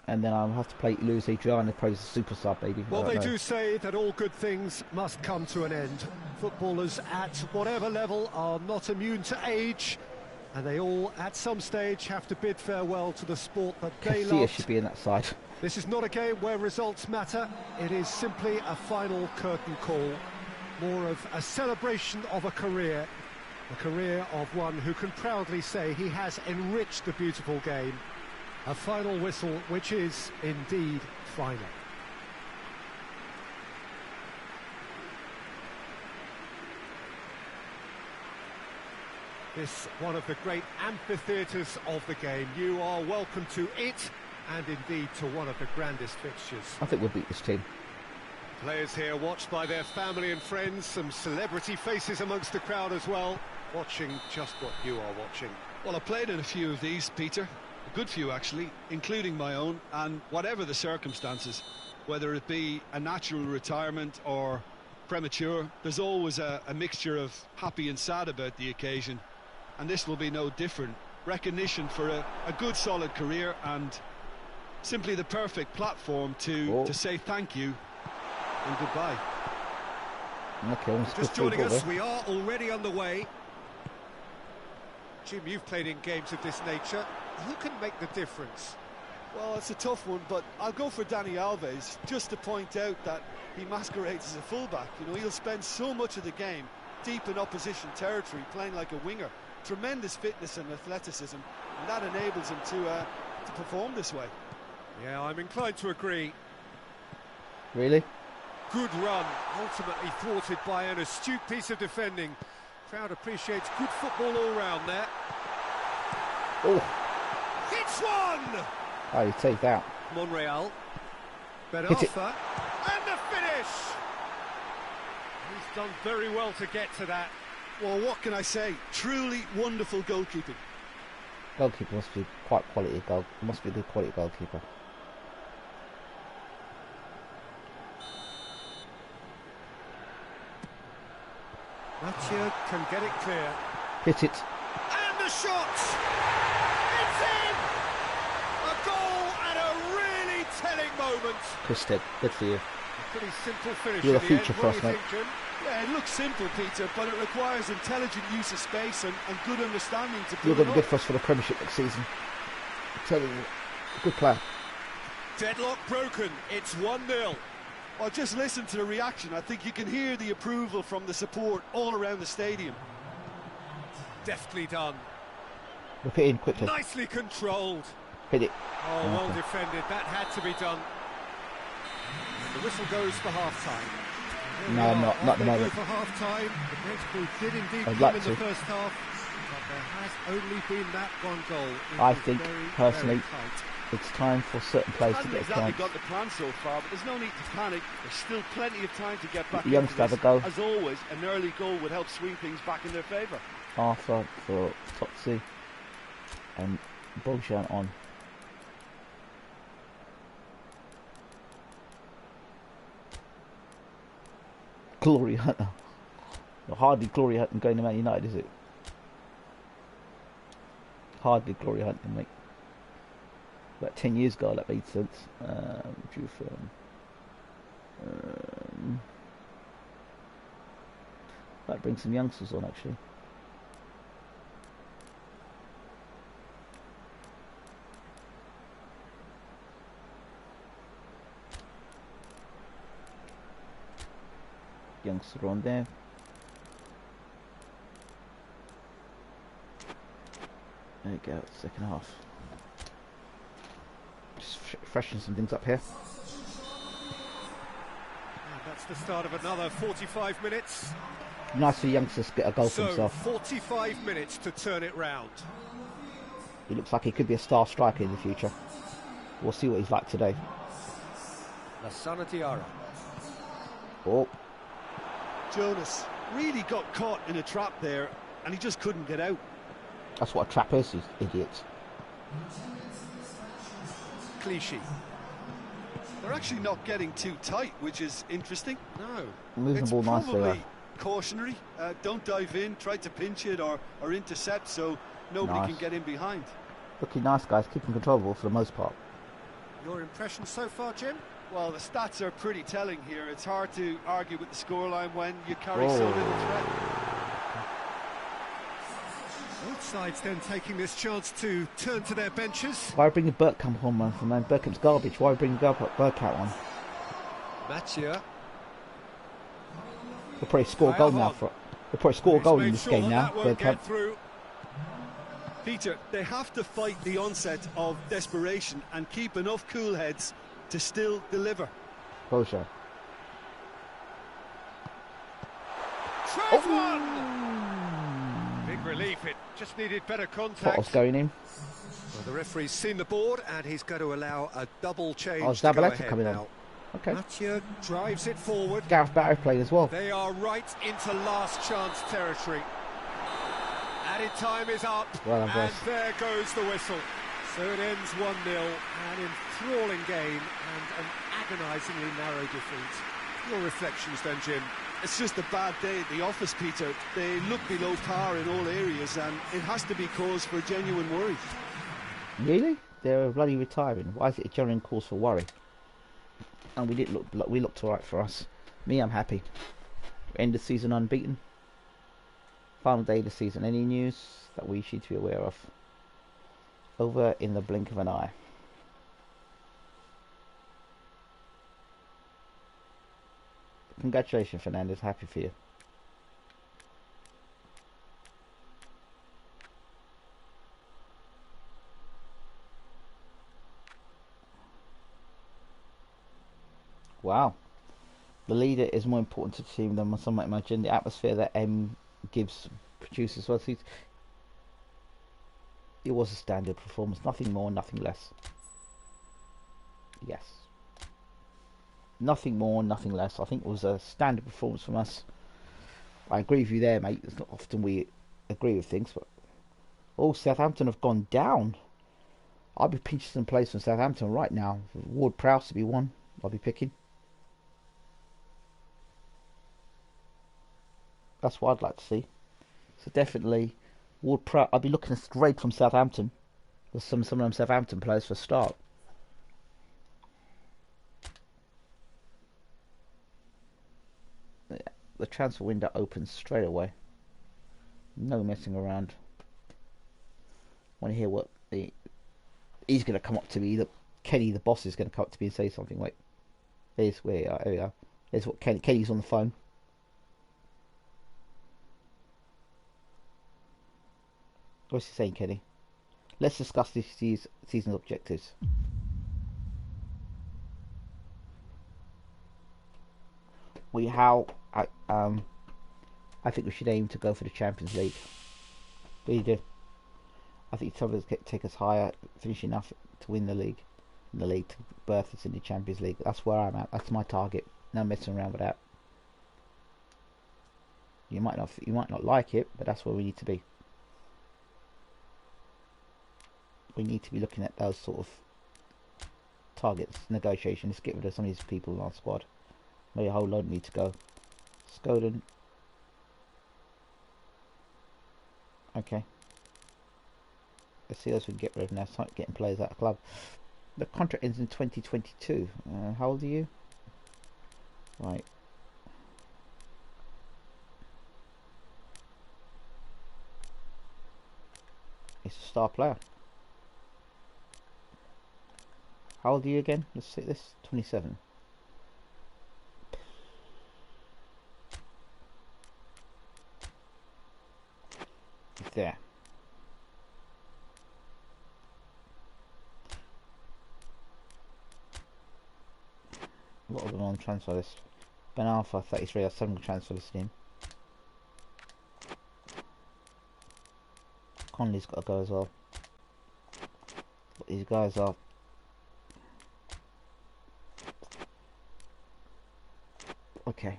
And then I'll have to lose Adriano, probably as a super sub, maybe. Well, they do say that all good things must come to an end. Footballers at whatever level are not immune to age, and they all, at some stage, have to bid farewell to the sport that they love. should be in that side. This is not a game where results matter. It is simply a final curtain call. More of a celebration of a career of one who can proudly say he has enriched the beautiful game. A final whistle which is indeed final. This one of the great amphitheatres of the game. You are welcome to it, and indeed to one of the grandest fixtures. I think we'll beat this team. Players here watched by their family and friends, some celebrity faces amongst the crowd as well, watching just what you are watching. Well, I played in a few of these, Peter. A good few, actually, including my own, and whatever the circumstances, Whether it be a natural retirement or premature, there's always a mixture of happy and sad about the occasion, and this will be no different. Recognition for a good solid career, and simply the perfect platform to say thank you and goodbye. Okay, just joining us, we are already on the way. Jim, you've played in games of this nature. Who can make the difference? Well, it's a tough one, but I'll go for Dani Alves, just to point out that he masquerades as a fullback. You know, he'll spend so much of the game deep in opposition territory, playing like a winger. Tremendous fitness and athleticism, and that enables him to perform this way. Yeah, I'm inclined to agree. Really? Good run, ultimately thwarted by an astute piece of defending. Crowd appreciates good football all round there. Oh. Hits one! Oh, you take that. Monreal. Ben Hit it. Arthur. And the finish! He's done very well to get to that. Well, what can I say? Truly wonderful goalkeeping. Goalkeeper must be quite quality must be a good quality goalkeeper. Mathieu can get it clear. Hit it. And the shot! It's in! A goal at a really telling moment. Twisted. Good for you. A pretty simple finish. You're a in the feature end. for What us, do you mate. think, Jim? Yeah, it looks simple, Peter, but it requires intelligent use of space and good understanding to You're build going to it be good up. for us for the Premiership next season. I'm telling you. Good player. Deadlock broken. It's 1-0. Well, just listen to the reaction. I think you can hear the approval from the support all around the stadium. Deftly done. Look it in quickly. Nicely controlled. Hit it. Oh, well defended. That had to be done. The whistle goes for half-time. No, not at the moment. For half-time. The French crew did indeed I'd come like in to. the first half, but there has only been that one goal. It I was think, very, personally, very tight. it's time for certain players to Hasn't get a exactly chance. got the plan so far, but there's no need to panic. There's still plenty of time to get back The youngster into have a go. this. As always, an early goal would help swing things back in their favour. Arthur for Totsi and Bojan on. Glory Hunter. Hardly Glory Hunting going to Man United, is it? Hardly Glory Hunting, mate. About 10 years ago that made sense. Drew film. Might bring some youngsters on actually. Youngster on there. There you go, second half. Just freshen some things up here. And that's the start of another 45 minutes. Nice for youngsters to get a goal for So, himself. 45 minutes to turn it round. He looks like he could be a star striker in the future. We'll see what he's like today. Lassana Diarra. Oh, Jonas really got caught in a trap there, and he just couldn't get out. that's what a trap is, you idiots. Clichy. They're actually not getting too tight, which is interesting. No. Moving the It's ball nicely there. probably cautionary. Don't dive in, try to pinch it or intercept so nobody Nice. can get in behind. Looking nice, guys, keeping control of the ball for the most part. Your impression so far, Jim? Well, the stats are pretty telling here. It's hard to argue with the scoreline when you carry so Oh. little threat. Both sides then taking this chance to turn to their benches. Why bring the Bergkamp on, man? For man, Bergkamp's garbage. Why bring the Bergkamp on? Mathieu. They'll probably score a goal now. They'll probably score a goal in this game now. That won't Bergkamp. get through. Peter, they have to fight the onset of desperation and keep enough cool heads to still deliver. Bojan. Tries one! Big relief, it just needed better Potter's contact. going in. Well, the referee's seen the board and he's going to allow a double change Oh, to go Zabaleta ahead coming now. on. Okay. Mathieu drives it forward. Gareth Barry played as well. They are right into last chance territory. Added time is up, Well done, and boys. there goes the whistle. So it ends 1-0, an enthralling game and an agonisingly narrow defeat. Your reflections then, Jim? It's just a bad day at the office, Peter. They look below par in all areas, and it has to be cause for genuine worry. Really? They're bloody retiring. Why is it a genuine cause for worry? And we didn't look. We looked alright for us. Me, I'm happy. End of season unbeaten. Final day of the season. Any news that we should be aware of? Over in the blink of an eye. Congratulations, Fernandez. Happy for you. Wow. The leader is more important to the team than some might imagine. The atmosphere that M gives produces. Well, it was a standard performance. Nothing more, nothing less. Yes. Nothing more, nothing less. I think it was a standard performance from us. I agree with you there, mate. It's not often we agree with things, but Southampton have gone down. I'll be pinching some plays from Southampton right now. Ward Prowse to be one. I'll be picking. That's what I'd like to see. So definitely, Ward Prowse. I'll be looking straight from Southampton. There's some of them Southampton players for a start. The transfer window opens straight away. No messing around. Want to hear what he's going to come up to me. Kenny, the boss, is going to come up to me and say something. Wait, there's where we are. There we are. There's what Kenny's on the phone. What's he saying, Kenny? Let's discuss this season's objectives. I think we should aim to go for the Champions League. What do you do? I think some of us take us higher, finish enough to win the league. To berth us in the Champions League. That's where I'm at. That's my target. No messing around with that. You might not like it, but that's where we need to be. We need to be looking at those sort of targets, negotiations. Let's get rid of some of these people in our squad. Maybe a whole load need to go. Skoden. Okay. Let's see those we can get rid of now. Start getting players out of the club. The contract ends in 2022. How old are you? Right. It's a star player. How old are you again? Let's see this. 27. There. A lot of them on the transfer list. Ben Alpha 33 has 7 transfer list in. Conley's got to go as well. But these guys are okay.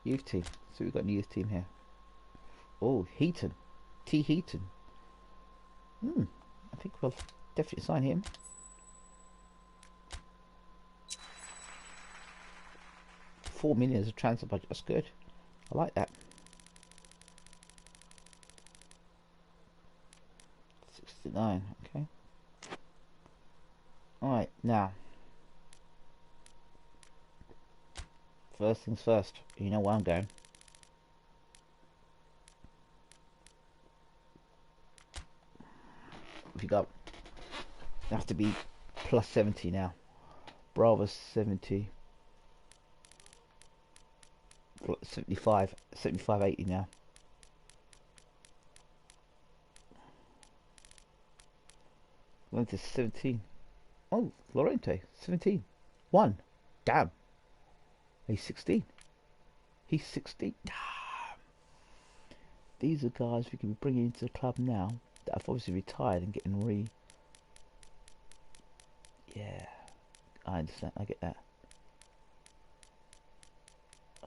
Youth team. So we've got a youth team here. Oh, Heaton. T. Heaton. I think we'll definitely sign him. $4 million as a transfer budget. That's good. I like that. 69. Okay. Alright, now. First things first. You know where I'm going. We got. Have to be plus 70 now. Bravo 70. 75, 80 now. Went to 17. Oh, Lorente, 17. 1. Damn. He's 16. He's 16. Damn. These are guys we can be bringing into the club now that have obviously retired and getting Yeah. I understand. I get that.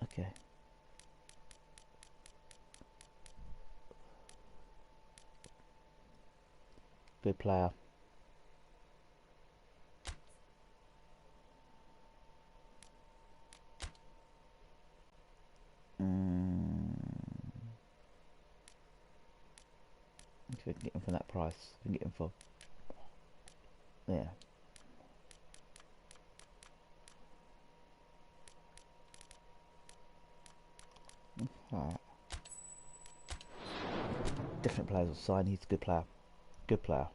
Okay. Good player. If we can get him for that price, we can get him for, yeah. Alright. Different players will sign. He's a good player. Good player.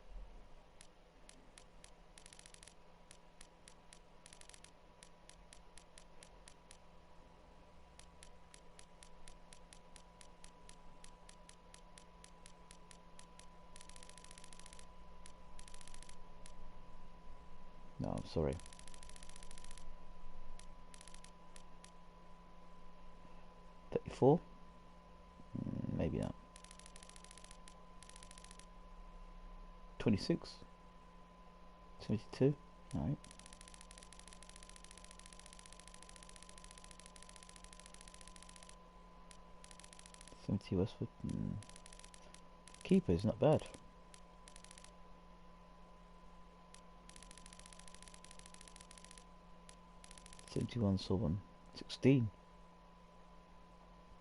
No, I'm sorry. $34? Maybe not. 26? 72? Alright. Westwood. Keeper is not bad. 71 Sorbonne. 16.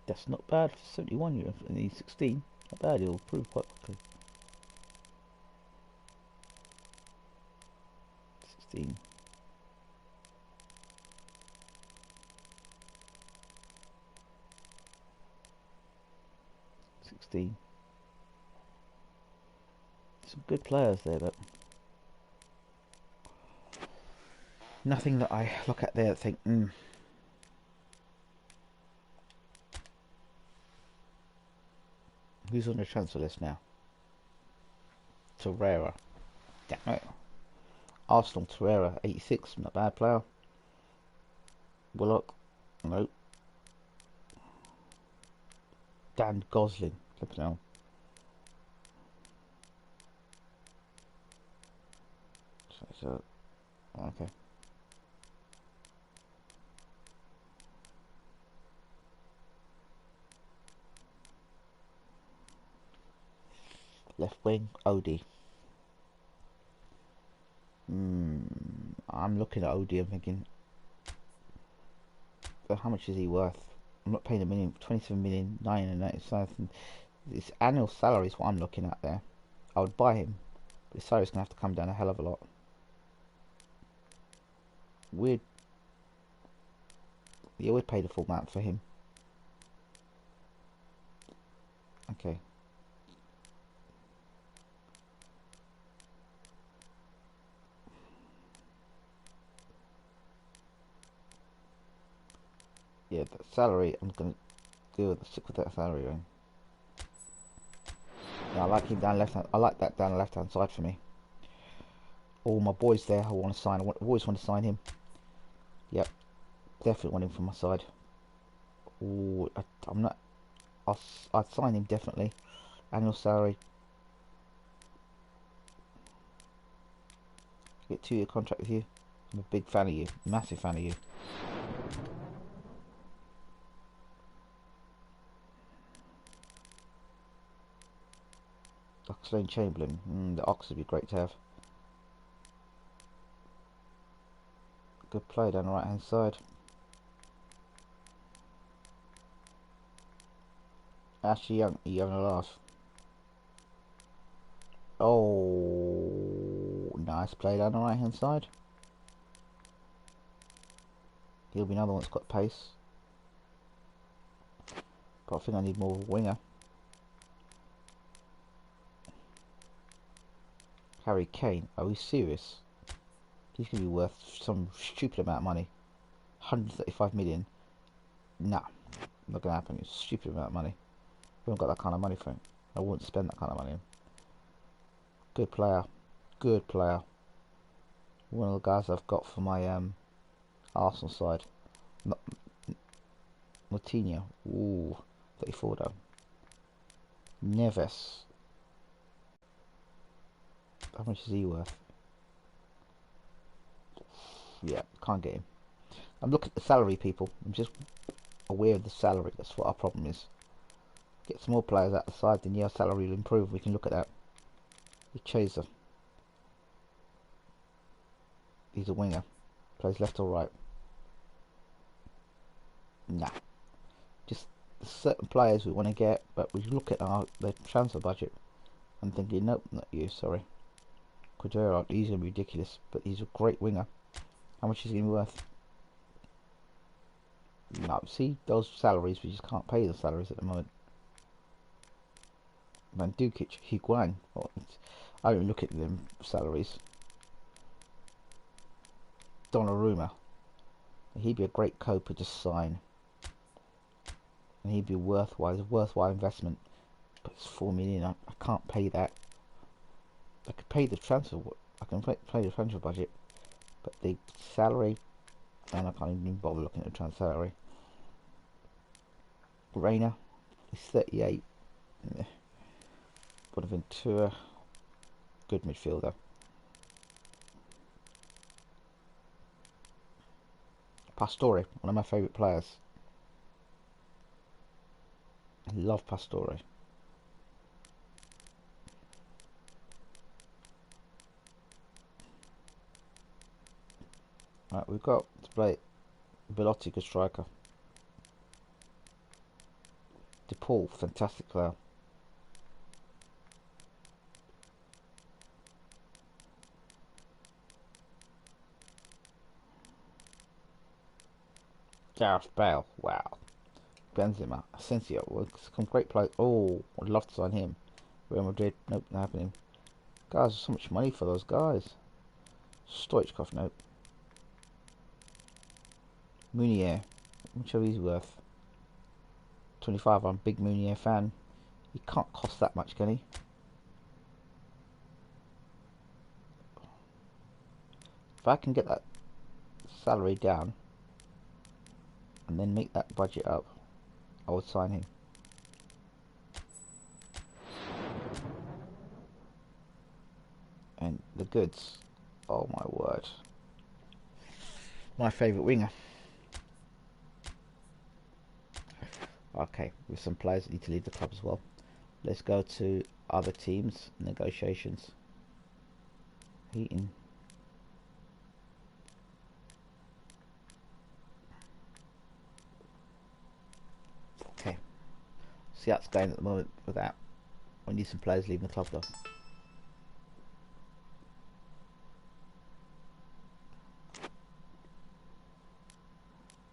That's not bad for 71. You need 16. Not bad. He'll improve quite quickly. 16. Some good players there, but nothing that I look at there and think, Who's on the transfer list now? Torreira. Damn it. Arsenal, Torreira, 86, not a bad player. Willock, nope. Dan Gosling, flipping hell. So, okay. Left wing, Odie. I'm looking at Odie and thinking, but how much is he worth? I'm not paying a million, 27 million, 990,000. His annual salary is what I'm looking at there. I would buy him, but his salary's going to have to come down a hell of a lot. Weird. You always pay the full amount for him. Okay. Yeah, the salary, I'm going to go stick with that salary then. Yeah, I like him down left hand. I like that down the left hand side for me. All my boys there, I want to sign. I always want to sign him. Yep, definitely want him from my side. Ooh, I'm not. I'd sign him definitely. Annual salary. Get 2-year contract with you. I'm a big fan of you. Massive fan of you. Oxlade Chamberlain. The Ox would be great to have. Good play down the right hand side. Ashley Young, are you having a laugh? Oh, nice play down the right hand side. He'll be another one that's got pace. But I think I need more of a winger. Harry Kane, are we serious? He's going to be worth some stupid amount of money. 135 million. Nah, not going to happen. It's a stupid amount of money. We haven't got that kind of money for him. I wouldn't spend that kind of money on him. Good player. Good player. One of the guys I've got for my Arsenal side. Martinho. Ooh, 34 though. Neves. How much is he worth? Yeah, can't get him. I'm looking at the salary, people. I'm just aware of the salary. That's what our problem is. Get some more players out the side, then yeah, salary will improve. We can look at that. Chaser. He's a winger. Plays left or right. Nah. Just certain players we want to get, but we look at the transfer budget and thinking, nope, not you, sorry. Quadero, he's going to be ridiculous, but he's a great winger. How much is he worth? No, see, those salaries, we just can't pay the salaries at the moment. Van Dukic, Higuain, I don't look at them salaries. Donnarumma, he'd be a great Copa to sign. And he'd be worthwhile, a worthwhile investment. But it's 4 million, I can't pay that. I could pay the transfer, I can pay the transfer budget, but the salary, and I can't even bother looking at the transfer salary. Reina is 38. Bonaventura, good midfielder. Pastore, one of my favourite players. I love Pastore. Right, we've got to play Belotti, good striker. DePaul, fantastic player. Gareth Bale, wow. Benzema, Asensio, well, some great players. Oh, I'd love to sign him. Real Madrid, nope, not happening. Guys, so much money for those guys. Stoichkov, nope. Munier, how much he's worth? 25, I'm a big Munier fan. He can't cost that much, can he? If I can get that salary down and then make that budget up, I would sign him. And the goods, oh my word. My favourite winger. Okay, with some players that need to leave the club as well. Let's go to other teams, negotiations. Heaton. Okay. See how it's going at the moment with that. We need some players leaving the club though.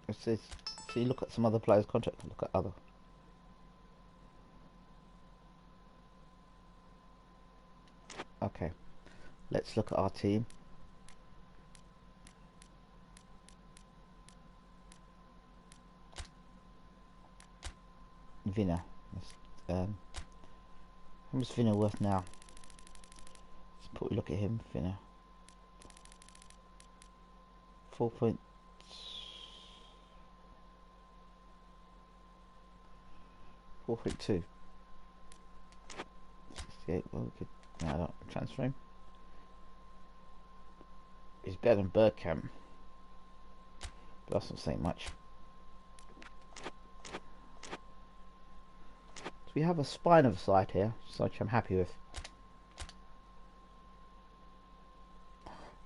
Let's see, look at some other players' contracts. Look at other. Okay, let's look at our team. Vina. How much is Vina worth now? Let's put a look at him. Vina. 4.2. Well, we could now transfer him. He's better than Bergkamp, but that's not saying much. So we have a spine of a side here, which I'm happy with.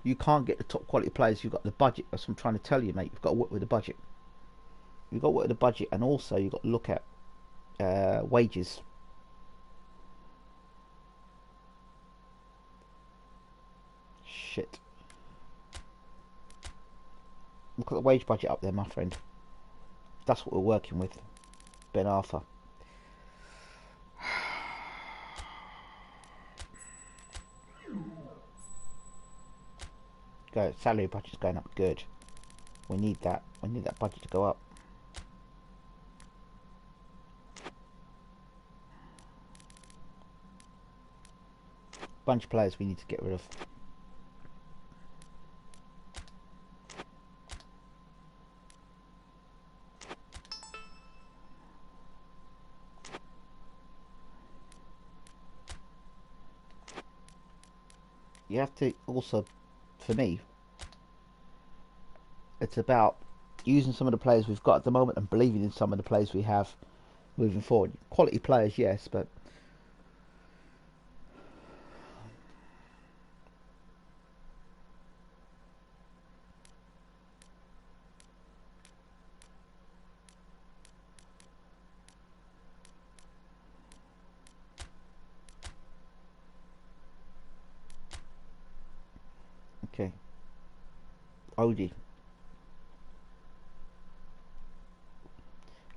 You can't get the top quality players. You've got the budget. That's what I'm trying to tell you, mate. You've got to work with the budget. You've got to work with the budget, and also you've got to look at wages. Shit. Look at the wage budget up there, my friend. That's what we're working with. Ben Arthur. Go. Salary budget's going up good. We need that. We need that budget to go up. Bunch of players we need to get rid of. You have to also, for me, it's about using some of the players we've got at the moment and believing in some of the players we have moving forward. Quality players, yes, but Odie.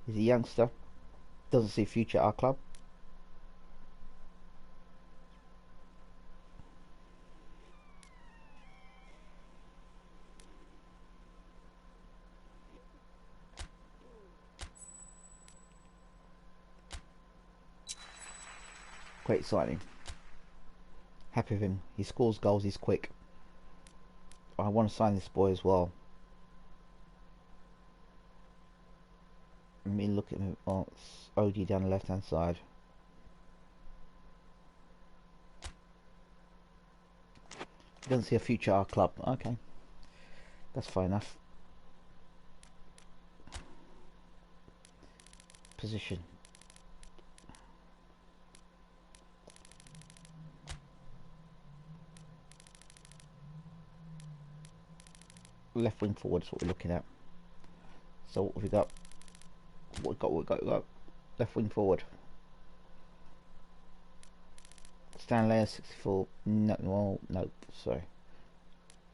He's a youngster. Doesn't see future at our club. Great signing. Happy with him. He scores goals, he's quick. I want to sign this boy as well. Let me look at him. Oh, it's OD down the left hand side. He doesn't see a future at our club. Okay. That's fine enough. Position. Left wing forward is what we're looking at. So what have we got? What we got? Left wing forward. Stan Layer 64. No, well, no, sorry.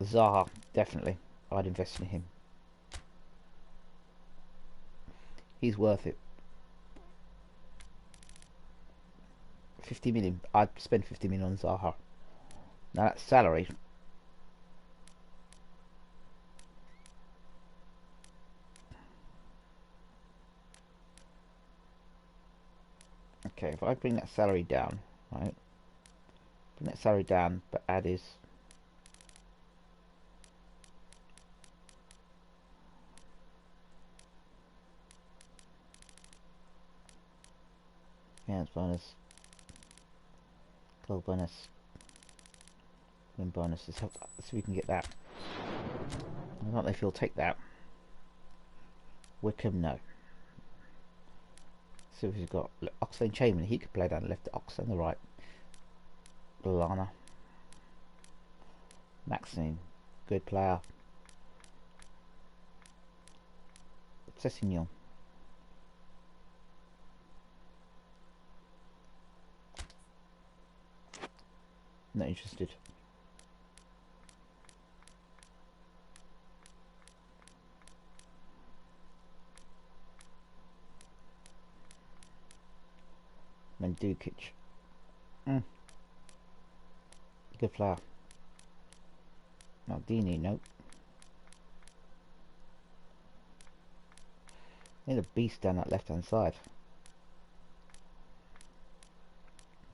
Zaha, definitely. I'd invest in him. He's worth it. 50 million. I'd spend 50 million on Zaha. Now that's salary. Okay, if I bring that salary down, right? Bring that salary down, but add his hands bonus, goal bonus, win bonus. Let's see if we can get that. I don't know if he'll take that. Wickham, no. See if he's got Oxlade Chamberlain. He could play down the left, Ox on the right. Lallana, Maxine, good player. Sessignon. Not interested. Mandukic. Good player. Maldini, nope. Need a beast down that left hand side.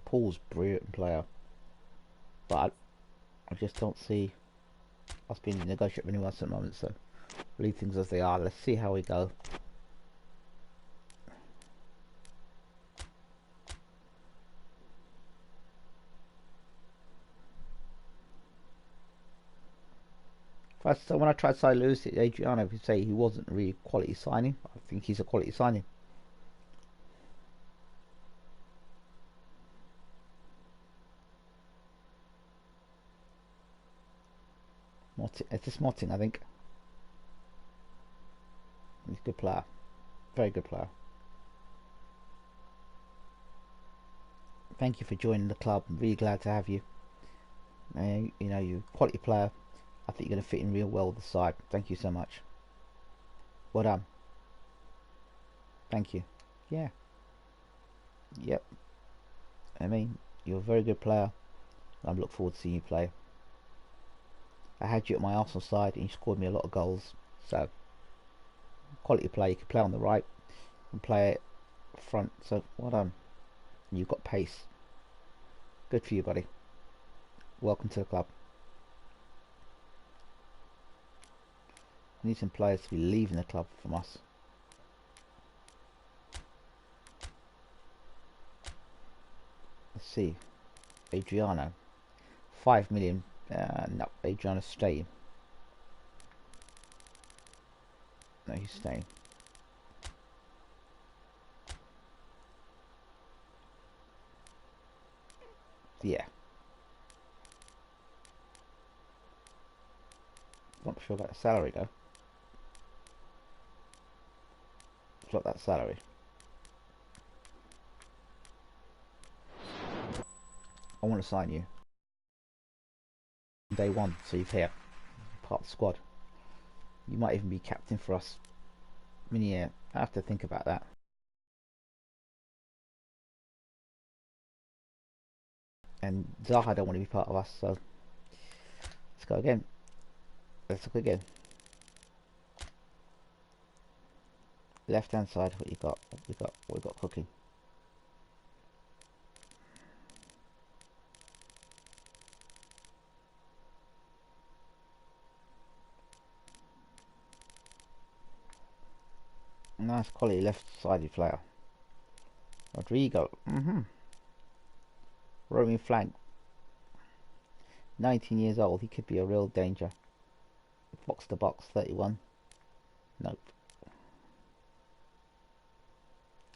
Paul's brilliant player. But I just don't see us being negotiated with anyone else at the moment, so leave things as they are. Let's see how we go. So when I tried to sign Lewis, Adriano would say he wasn't really quality signing. I think he's a quality signing. It's a Smotin, I think. He's a good player. Very good player. Thank you for joining the club. I'm really glad to have you. You know, you're a quality player. I think you're going to fit in real well with the side. Thank you so much. Well done. Thank you. Yeah. Yep. I mean, you're a very good player. I look forward to seeing you play. I had you at my Arsenal side and you scored me a lot of goals. So, quality player. You can play on the right and play it front. So, well done. You've got pace. Good for you, buddy. Welcome to the club. We need some players to be leaving the club from us. Let's see. Adriano. 5 million. No, Adriano's staying. No, he's staying. Yeah. Not sure about the salary though. Drop that salary. I want to sign you. Day one, so you're here. Part of the squad. You might even be captain for us. I mean, yeah, I have to think about that. And Zaha don't want to be part of us, so let's go again. Let's look again. Left hand side, what you got? What we got cooking? Nice quality left-sided player. Rodrigo. Roaming flank. 19 years old. He could be a real danger. Box to box. 31. Nope.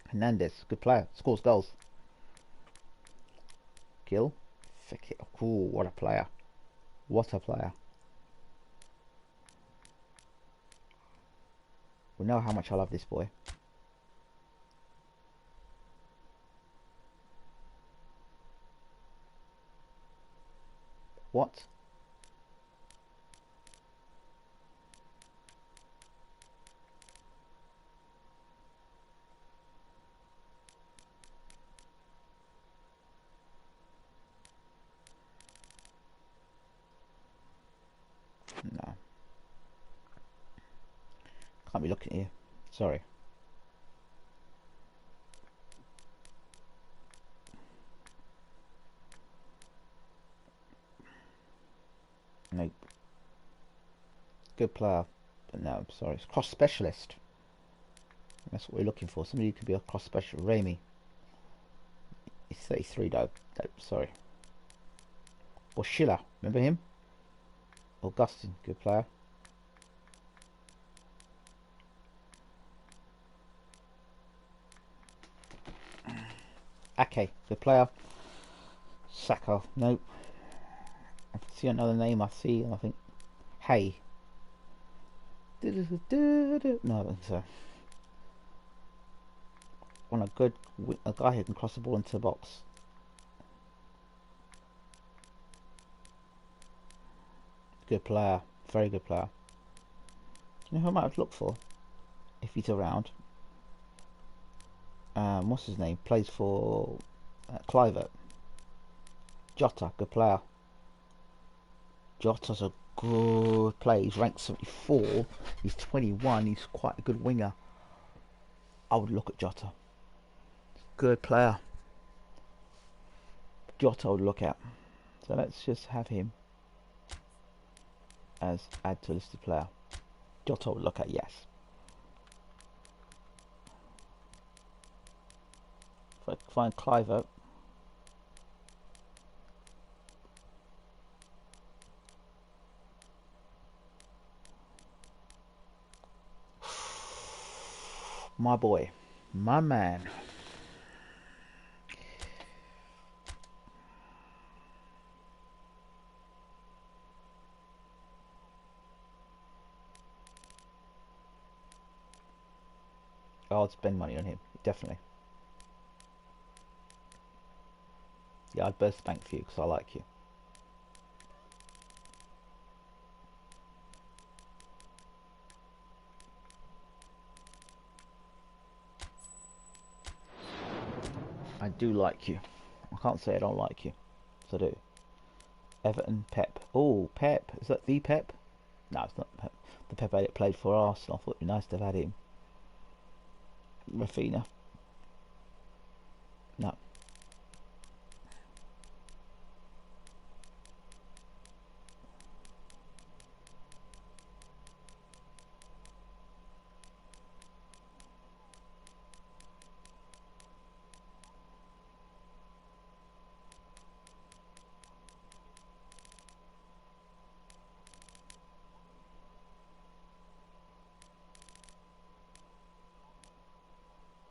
Hernandez. Good player. Scores goals. Gill. Ooh, what a player. What a player. We know how much I love this boy. What? No. Can't be looking at you. Sorry. Nope. Good player. But no, I'm sorry. It's cross specialist. That's what we're looking for. Somebody who could be a cross specialist. Raimi. He's 33 though. Nope, sorry. Or Schiller. Remember him? Augustin. Good player. Ake. Good player. Saka. Nope. I see another name I see and I think, hey. No, I don't think so. Want a guy who can cross the ball into the box. Good player. Very good player. Do you know who I might have to look for? If he's around. What's his name? Plays for Clivert. Jota. Good player. Jota's a good player. He's ranked 74. He's 21. He's quite a good winger. I would look at Jota. Good player. Jota I would look at. So let's just have him as add to listed player. Jota I would look at, yes. If I find Clivert. My boy. My man. I'd spend money on him, definitely. Yeah, I'd burst the bank for you because I like you. I do like you. I can't say I don't like you. So I do. Everton, Pep. Oh, Pep. Is that the Pep? No, it's not Pep. The Pep that played for Arsenal. I thought it'd be nice to have had him. Rafinha. No.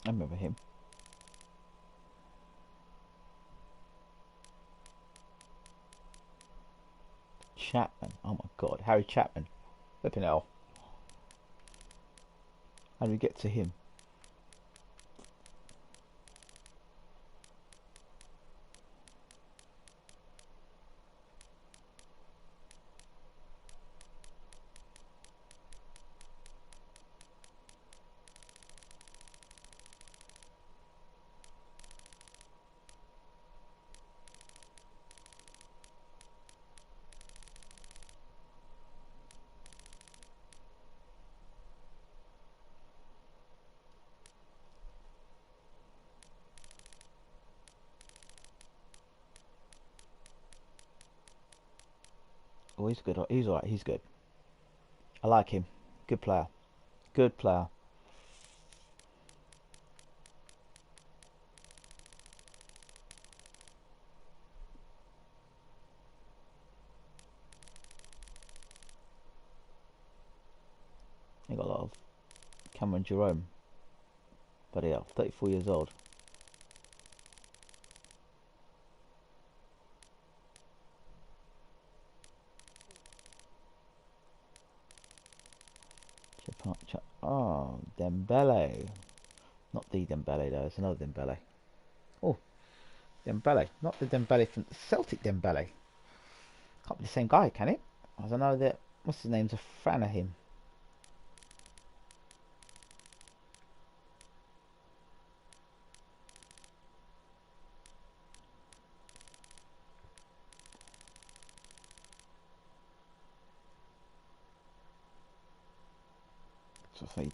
I remember him. Chapman. Oh my god. Harry Chapman. Flipping hell. How do we get to him? Oh, he's good. He's alright. He's good. I like him. Good player. Good player. He got a lot of Cameron Jerome. But yeah, 34 years old. Oh, Dembele. Not the Dembele though, it's another Dembele. Oh, Dembele. Not the Dembele from Celtic Dembele. Can't be the same guy, can it? I don't know that. What's his name's a fan of him. So I say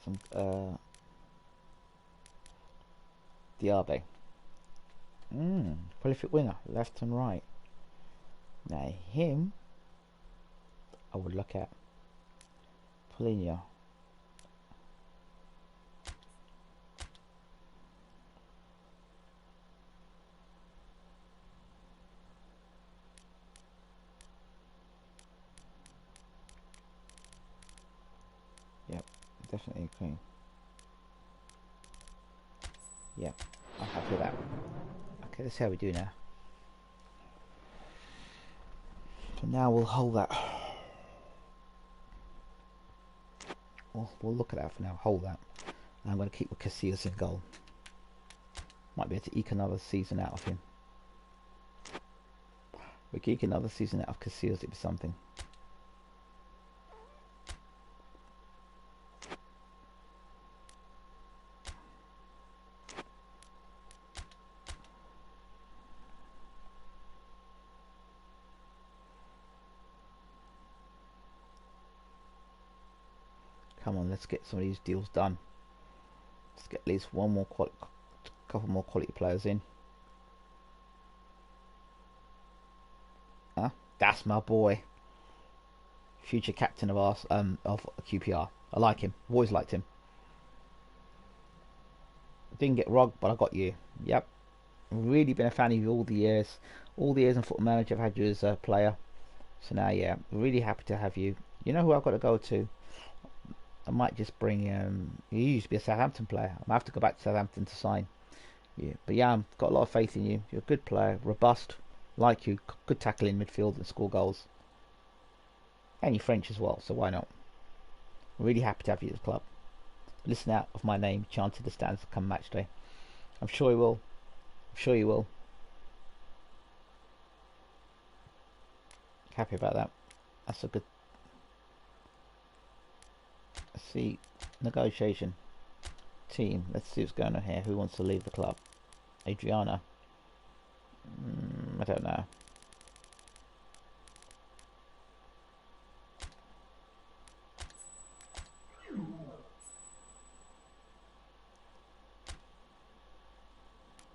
some Diaby. Prolific winger, left and right. Now him, I would look at. Polino. Yep, definitely clean. Yep, I'm happy with that. Okay, let's see how we do now. So now we'll hold that. We'll look at that for now. Hold that. And I'm going to keep with Casillas in goal. Might be able to eke another season out of him. We could eke another season out of Casillas. It'd be something. Come on, let's get some of these deals done. Let's get at least couple more quality players in. Huh? That's my boy. Future captain of ours, of QPR. I like him. I've always liked him. Didn't get Rog, but I got you. Yep. Really been a fan of you all the years. All the years in Football Manager I've had you as a player. So now, yeah, really happy to have you. You know who I've got to go to? I might just bring. You used to be a Southampton player. I might have to go back to Southampton to sign you. But yeah, I've got a lot of faith in you. You're a good player, robust, like you, good tackle in midfield and score goals. And you're French as well, so why not? Really happy to have you at the club. Listen out of my name chanted the stands come match day. I'm sure you will. I'm sure you will. Happy about that. That's a good. Let's see. Negotiation. Team. Let's see what's going on here. Who wants to leave the club? Adriana. I don't know.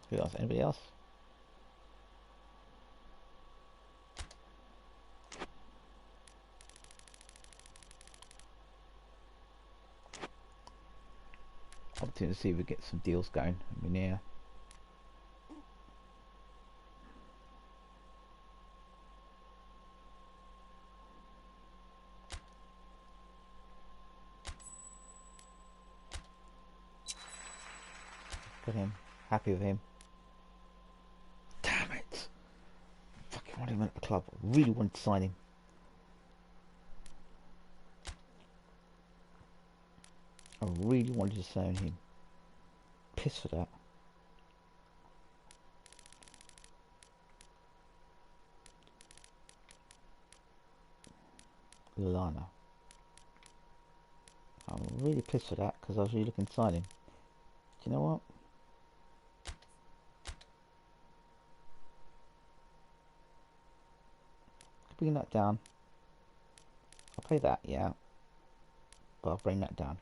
Who else? Anybody else? Opportunity to see if we get some deals going. I mean, yeah. Got him. Happy with him. Damn it! Fucking wanted him at the club. I really wanted to sign him. I really wanted to sign him. Piss for that. Lana. I'm really pissed for that because I was really looking to sign him. Do you know what? Bring that down. I'll pay that, yeah. But I'll bring that down.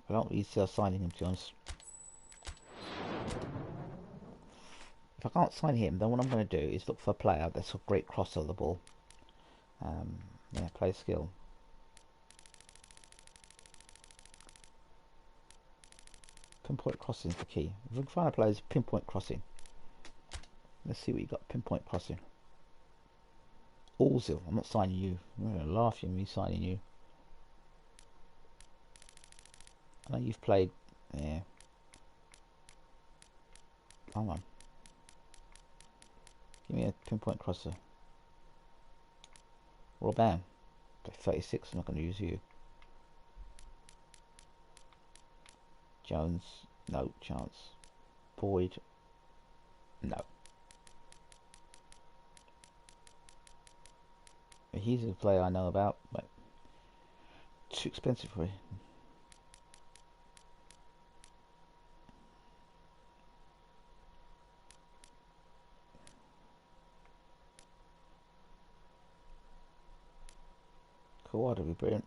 I don't really see us signing him, to be honest. If I can't sign him, then what I'm going to do is look for a player that's a great crosser of the ball. Yeah, play skill. Pinpoint crossing is the key. If we can find a player who's pinpoint crossing. Let's see what you got. Pinpoint crossing. Ozil, I'm not signing you. I'm going to laugh at me signing you. I know you've played. Yeah. Come on. Give me a pinpoint crosser. Robin. 36, I'm not going to use you. Jones. No chance. Boyd. No. He's a player I know about, but too expensive for him. Cool, that'll be brilliant.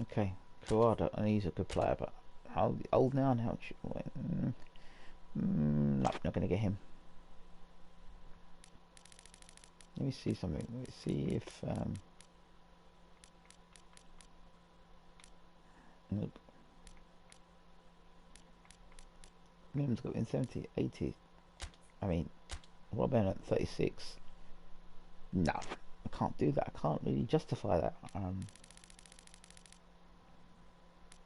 Okay, Kawada, and he's a good player, but how old now and how? Not going to get him. Let me see something. Let me see if nope. Mims got in 70, 80. I mean, Robin at 36. No, I can't do that. I can't really justify that.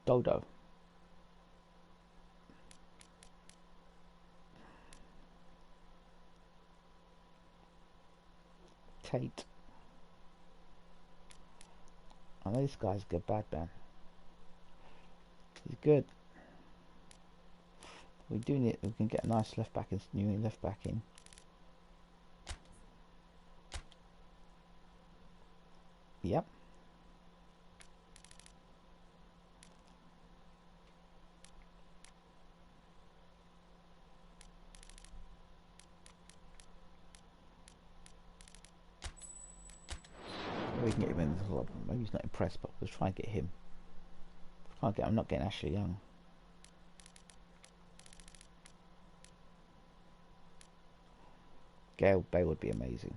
Dodo. Tate. I know this guy's a good bad man. He's good. We do need. We can get a nice left back in. New left back in. Yep. We can get him in the club. Maybe he's not impressed, but we'll try and get him. I'm not getting Ashley Young. Gale Bay would be amazing.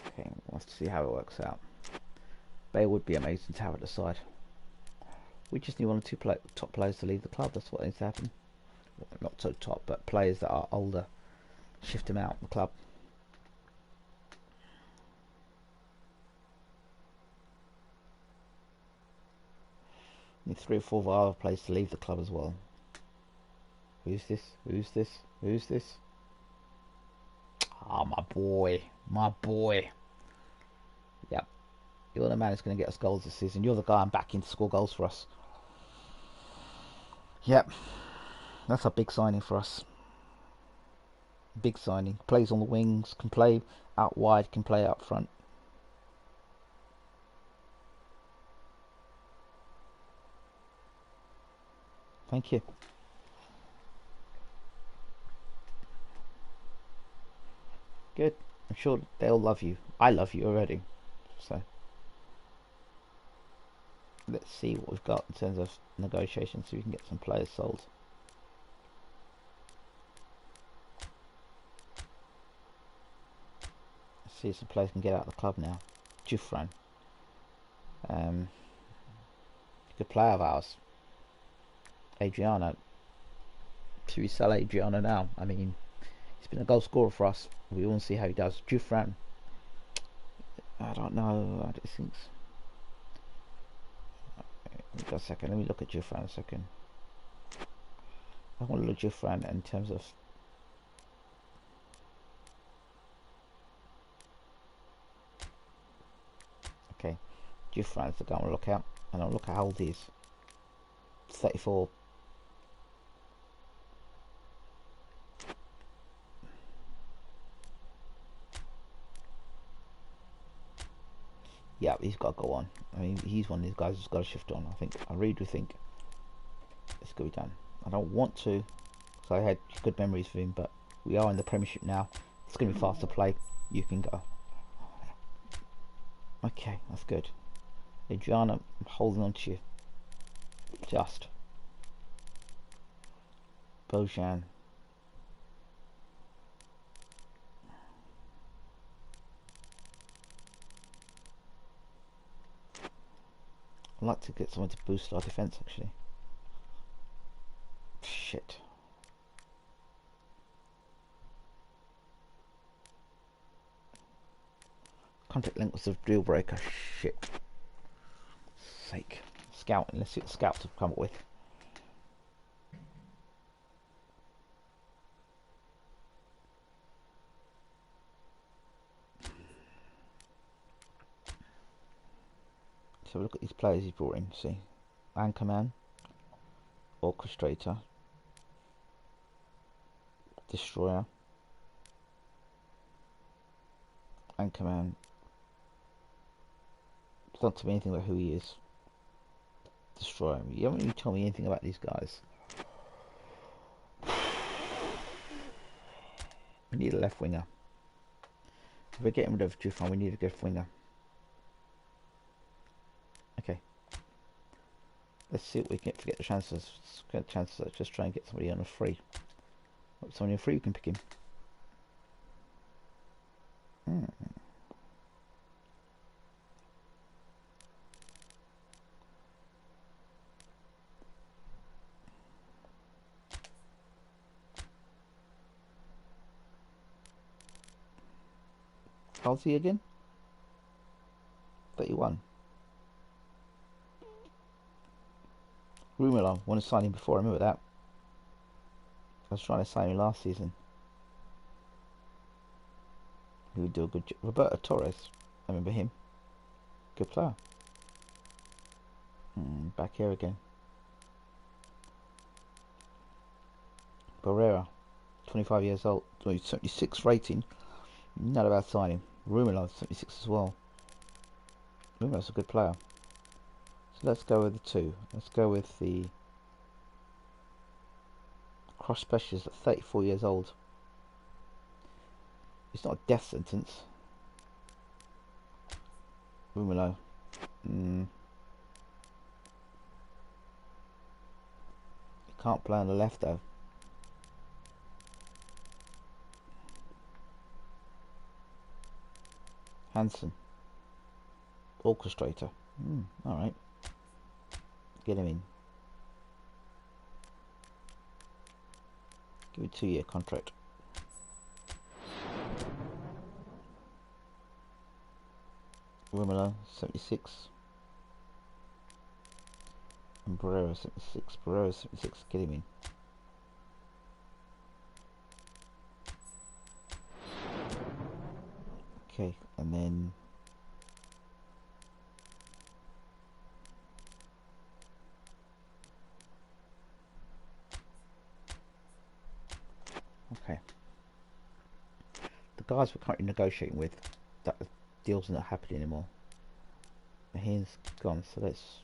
Okay, let's see how it works out. Bay would be amazing to have at the side. We just need one or two top players to leave the club. That's what needs to happen. Well, not so top, but players that are older. Shift them out the club. Need 3 or 4 other players to leave the club as well. Who's this? Who's this? Who's this? Ah, oh, my boy. My boy. Yep. You're the man who's going to get us goals this season. You're the guy I'm backing to score goals for us. Yep. That's a big signing for us. Big signing. Plays on the wings, can play out wide, can play out front. Thank you. Good. I'm sure they'll love you. I love you already. So let's see what we've got in terms of negotiations so we can get some players sold. Let's see if some players can get out of the club now. Jufran. Good player of ours. Adriano. Should we sell Adriano now? I mean, he's been a goal scorer for us. We want to see how he does. Jufran. I don't know. I don't think. Wait a second. Let me look at Jufran a second. I want to look at Jufran in terms of. Okay, Jufran is the guy I want to look at, and I'll look at how old he is. 34. Yeah, he's got to go on. I mean, he's one of these guys who's got to shift on. I really do think it's going to be done. I don't want to. So I had good memories of him, but we are in the Premiership now. It's going to be fast to play. You can go. Okay, that's good. Adriana, I'm holding on to you. Just. Bojan. I'd like to get someone to boost our defence, actually. Shit. Contact link was a deal breaker. Shit. Sake. Scouting. Let's see what scouts have come up with. So look at these players he's brought in. See, Anchorman, Orchestrator, Destroyer, Anchorman. Don't tell me anything about who he is. Destroyer. You haven't even told me anything about these guys. We need a left winger. If we're getting rid of Jufan, we need a good winger. Okay. Let's see what we can get. Forget the chances. Forget the chances. Let's just try and get somebody on a free. Somebody on a free, we can pick him. How's he again? 31. Rumor, I want to sign him before. I remember that. I was trying to sign him last season. He would do a good job. Roberto Torres. I remember him. Good player. Back here again. Barrera. 25 years old. 76 rating. Not a bad signing. Rumelov, 76 as well. Rumelov's a good player. So let's go with the two. Let's go with the cross specialist at 34 years old. It's not a death sentence. Rumelo. You can't play on the left though. Hansen. Orchestrator. Alright. Get him in. Give him a 2-year contract. Rumelo, 76. And Barrera, 76. Barrera, 76. Get him in. Okay, and then okay. The guys we're currently negotiating with, that deal's not happening anymore. He's gone, so let's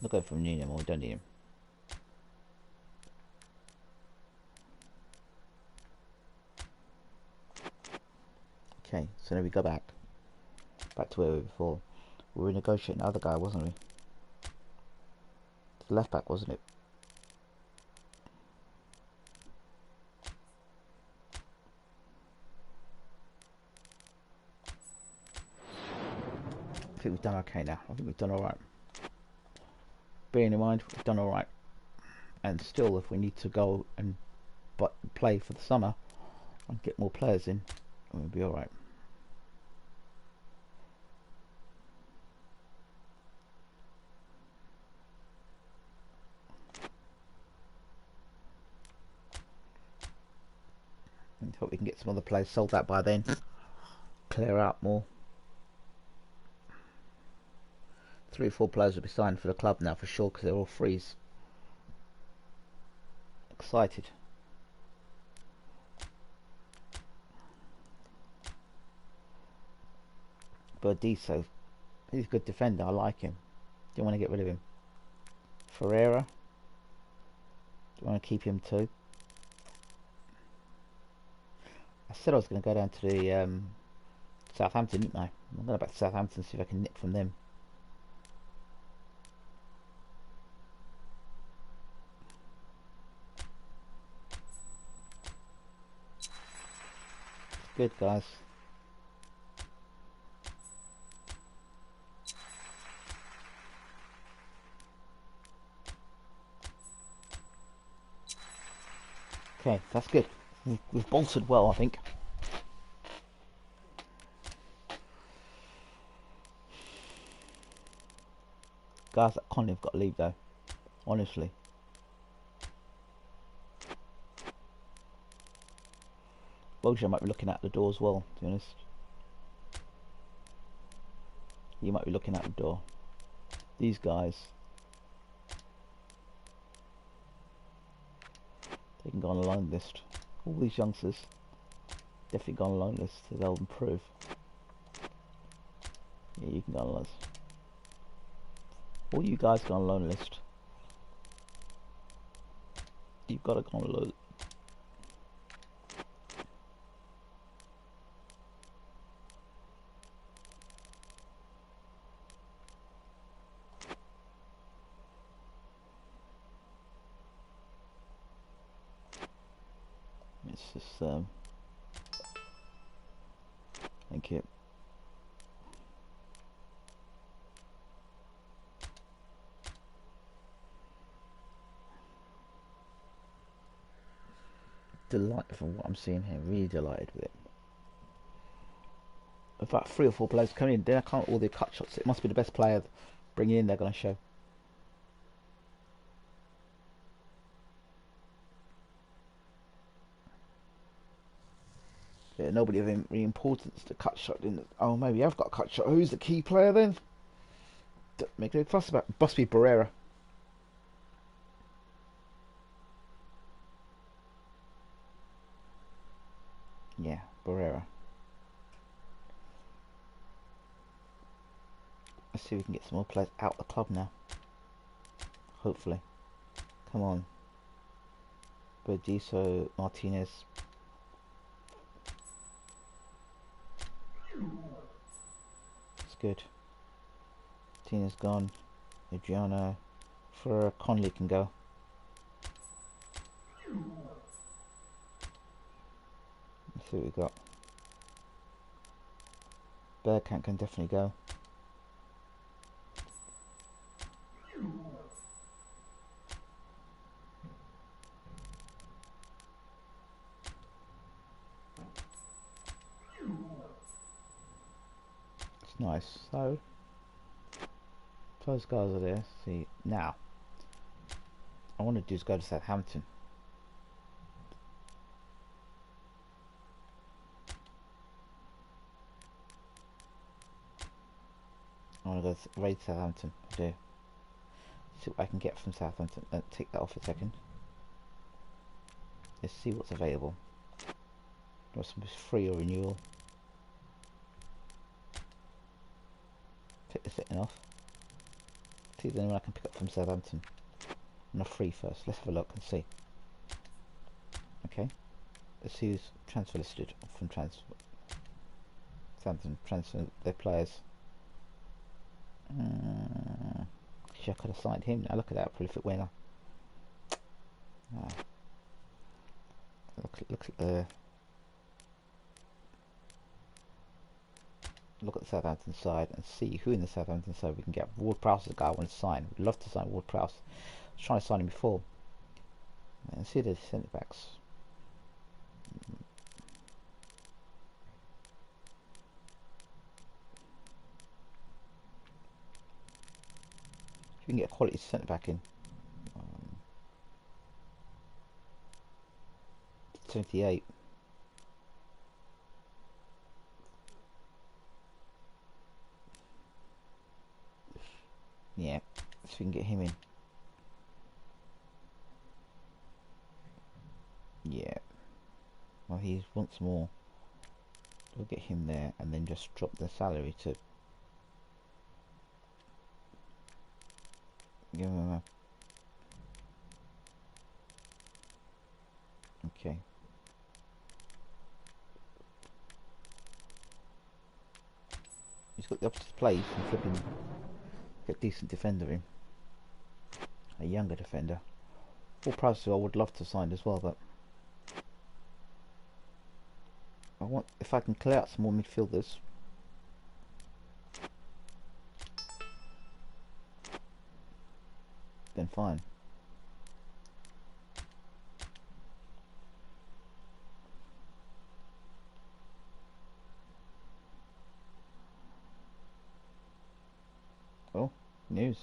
not go for him anymore. We don't need him. Okay, so now we go back to where we were before. We were negotiating the other guy, wasn't we? The left back, wasn't it? I think we've done okay now. I think we've done alright. Bearing in mind, we've done alright. And still, if we need to go and play for the summer and get more players in, we'll be alright. And hope we can get some other players sold out by then. Clear out more. 3 or 4 players will be signed for the club now for sure, because they're all frees. Excited. Burdisso, he's a good defender. I like him. Don't want to get rid of him. Ferreira, do you want to keep him too? I said I was going to go down to the Southampton, didn't I? I'm going back to Southampton and see if I can nick from them. Good, guys. Okay, that's good. We've bolted well, I think. Guys that Conley have got to leave though. Honestly. Bojan might be looking out the door as well, to be honest. He might be looking out the door. These guys, they can go on a loan list. All these youngsters definitely go on a loan list, so they'll improve. Yeah, you can go on a loan list. All you guys go on a loan list. You've got to go on a loan. It's just thank you. Delighted from what I'm seeing here, really delighted with it. In fact, 3 or 4 players coming in, then I can't all the cut shots. It must be the best player bringing in they're going to show. Yeah, nobody of any importance to cut shot in. Oh, maybe I've got a cut shot. Who's the key player then? Don't make a big fuss about it. Must be Barrera. Yeah, Barrera. Let's see if we can get some more players out of the club now. Hopefully. Come on. Burdisso, Martinez. It's good. Martinez gone. Adriano. For Conley can go. Let's see what we got. Bergkamp can definitely go. It's nice. So those guys are there. See now. I want to do is go to Southampton. I want to go raid Southampton. I do. See what I can get from Southampton. Take that off a second. Let's see what's available. What's free or renewal. Take this thing off. See if there's anyone I can pick up from Southampton. On a free first. Let's have a look and see. Okay. Let's see who's transfer listed from Southampton. Transfer their players. Actually, I could have signed him. Now look at that prolific winner. Look at the Southampton side and see who in the Southampton side we can get. Ward-Prowse is a guy I want to sign. We'd love to sign Ward-Prowse. I was trying to sign him before. And see the centre backs. If we can get a quality centre back in. 78. Yeah, so we can get him in. Yeah. Well, he wants more. We'll get him there and then just drop the salary to Give him a... Okay. He's got the opposite place and flipping get a decent defender in. A younger defender. Full price who I would love to sign as well, but I want, if I can clear out some more midfielders. Then fine. Oh, news.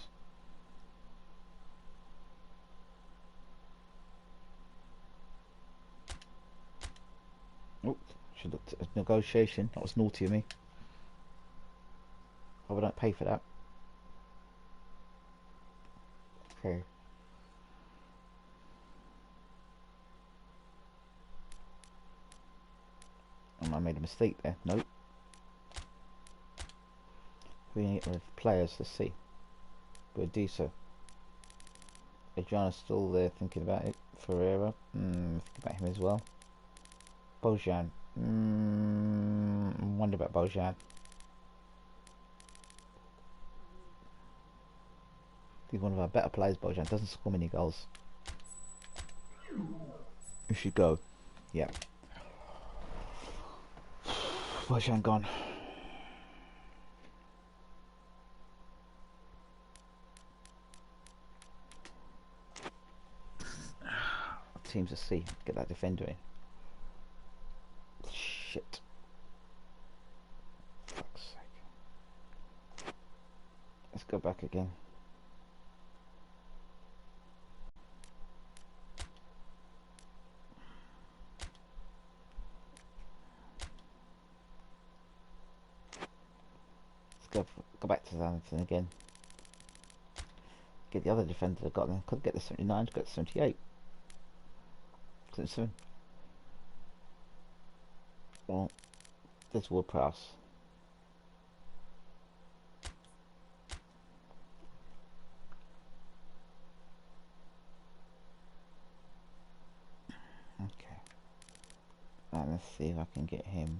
Oh, should look at a negotiation. That was naughty of me. I would not pay for that. Okay. I made a mistake there. Nope. We need players. Let's see. We'll do so. Adriana's still there thinking about it. Ferreira. Thinking about him as well. Bojan. I wonder about Bojan. He's one of our better players, Bojan. Doesn't score many goals. We should go. Yeah. Bojan gone. Teams to see. Get that defender in. Shit. Fuck's sake. Let's go back again. Let's go back to Zaniton again. Get the other defender that got them. Could get the 79, got the 78. 77. Well, this will pass. Okay. Right, let's see if I can get him.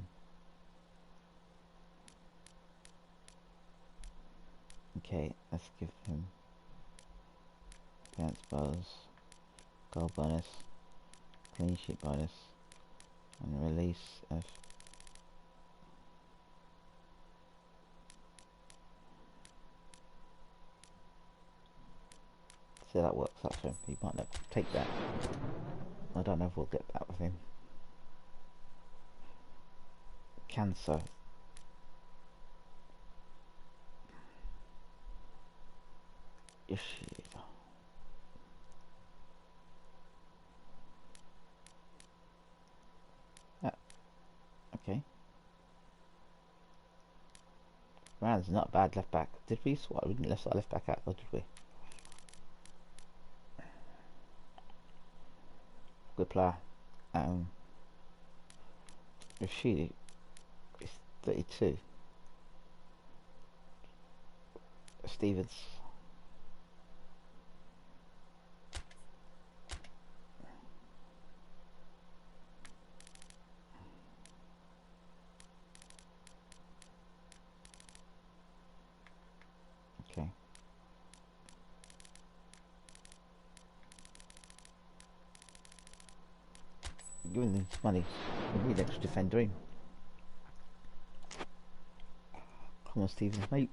Okay, let's give him advanced bonus, goal bonus, clean sheet bonus, and release of see that works out for him. He might not take that. I don't know if we'll get that with him. Cancer. Yoshida. Okay. Rand's not a bad left back. Did we swap? We didn't left our left back out, or did we? Good player. Yoshida is 32. Stevens. Okay. Giving them money. We need extra defender in. Come on, Stevens, mate.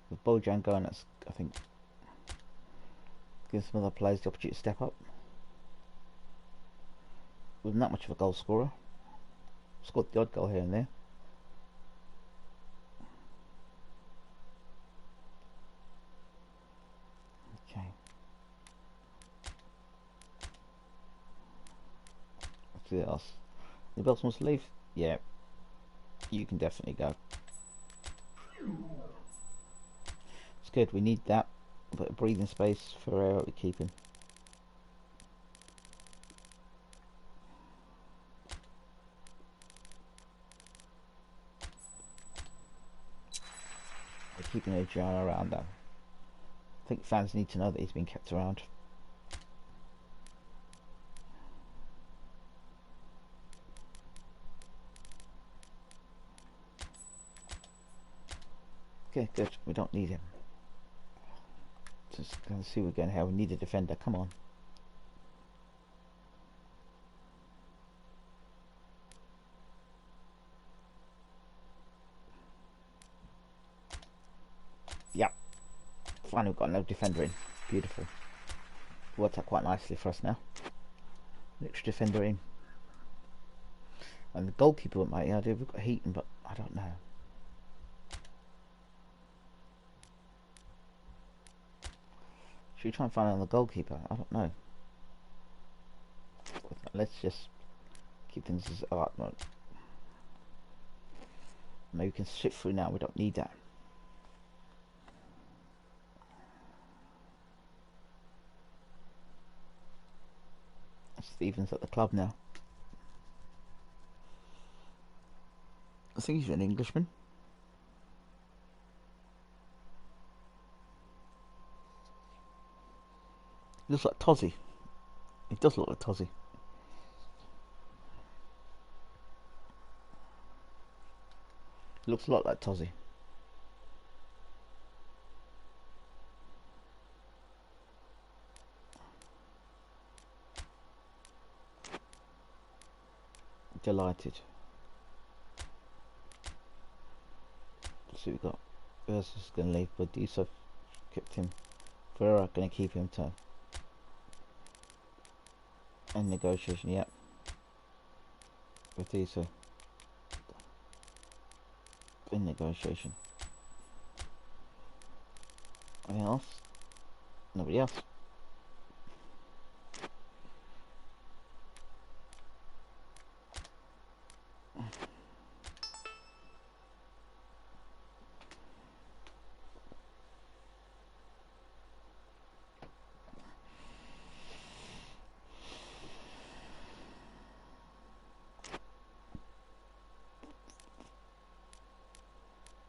With Bojan going, that's, I think, gives some other players the opportunity to step up. Wasn't that much of a goal scorer. Scored the odd goal here and there. Okay. Let's see what else. Anybody else wants to leave? Yeah. You can definitely go. It's good, we need that. A bit of breathing space for we keep him. keeping Adriano around though. I think fans need to know that he's been kept around. Okay, good. We don't need him. Just gonna see again how we need a defender. Come on. Yep. Finally we've got no defender in. Beautiful. Worked out quite nicely for us now. An extra defender in. And the goalkeeper might, yeah, we've got Heaton, but I don't know. Should we try and find another goalkeeper? I don't know. Let's just keep things as art mode. Maybe we can shift through now. We don't need that. Stephen's at the club now. I think he's an Englishman. He looks like Tozzy. He does look like Tozzy. He looks a lot like Tozzy. Delighted. Let's see what we got. Versus going to leave, but Yusuf kept him. Ferreira going to keep him to end negotiation. Yep. With Yusuf in negotiation. Anything else? Nobody else.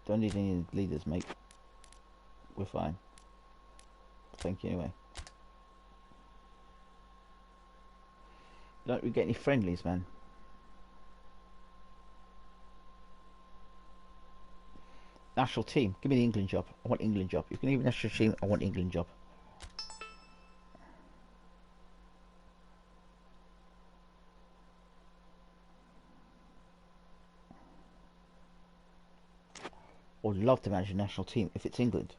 Don't need any leaders, mate. We're fine. Thank you anyway. Don't we get any friendlies, man? National team. Give me the England job. I want England job. You can even national team. I want England job. I would love to manage a national team if it's England.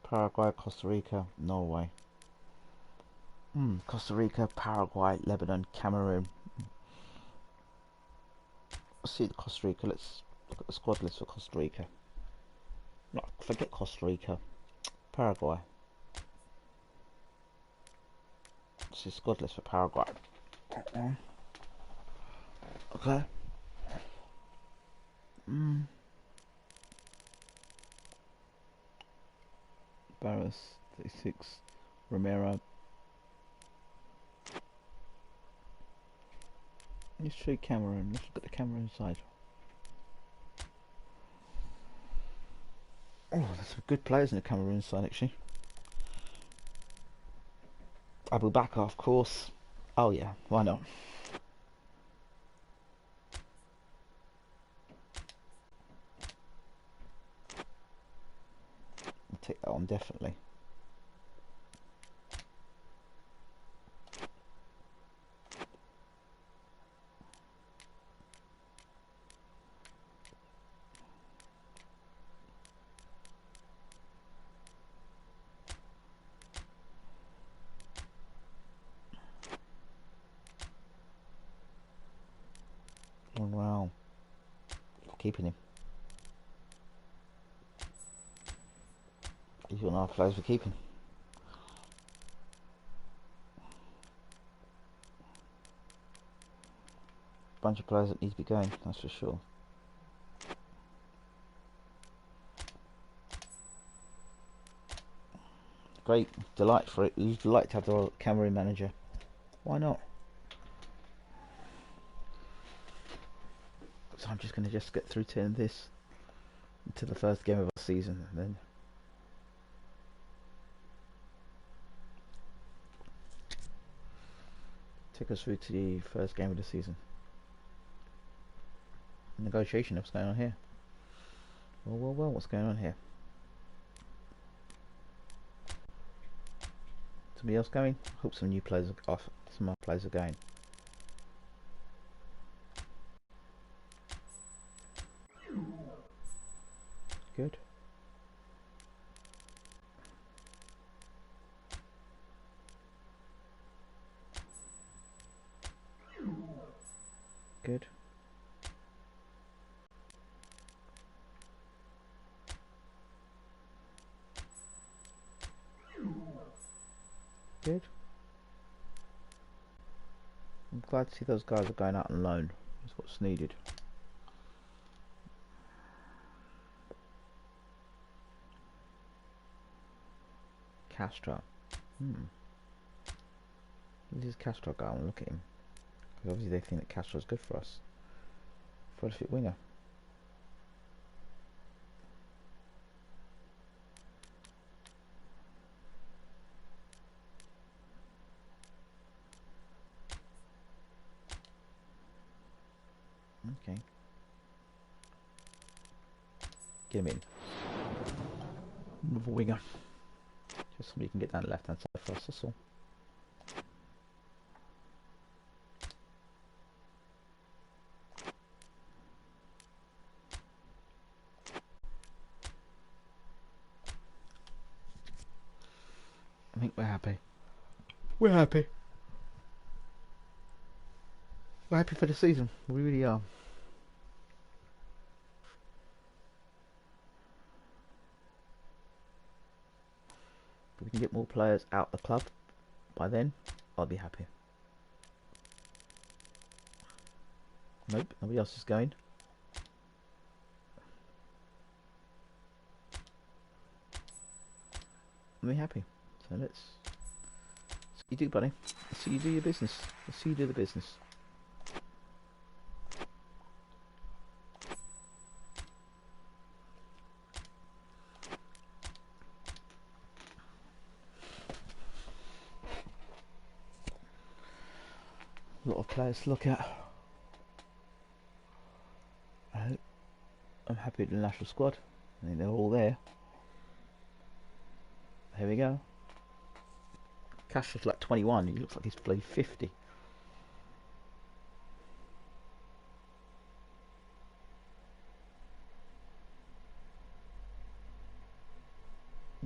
Paraguay, Costa Rica, Norway. Costa Rica, Paraguay, Lebanon, Cameroon. Let's see the Costa Rica. Let's look at the squad list for Costa Rica. No, forget Costa Rica. Paraguay. Let's see squad list for Paraguay. Okay. Barros, 36. Romero. Let's show Cameroon. Let's look at the Cameroon side. Oh, there's some good players in the Cameroon side actually. Abu Bakr, of course. Oh yeah, why not? I'll take that on definitely. Wow, keeping him. He's got enough players for keeping. Bunch of players that need to be going, that's for sure. great. Delight for it. Who's delight to have the Cameroon manager? Why not? So I'm just going to just get through to this into the first game of our season, and then take us through to the first game of the season. Negotiation of what's going on here. Well, what's going on here? Somebody else going? Hope some new players are off. Some more players are going. Good. Good. Good. I'm glad to see those guys are going out on loan. That's what's needed. Castro. This is Castro guy. I want to look at him. Because obviously they think that Castro's good for us. For a fit winger. Okay. Get him in. Another winger. Just somebody can get down the left hand side for us, that's all. I think we're happy. We're happy. We're happy for the season. We really are. If we can get more players out the club by then, I'll be happy. Nope, nobody else is going. I'll be happy. So let's see you do, buddy. Let's see you do your business. Let's see you do the business. A lot of players to look at. I'm happy with the national squad. I think they're all there. Here we go. Castro's like 21. He looks like he's played 50.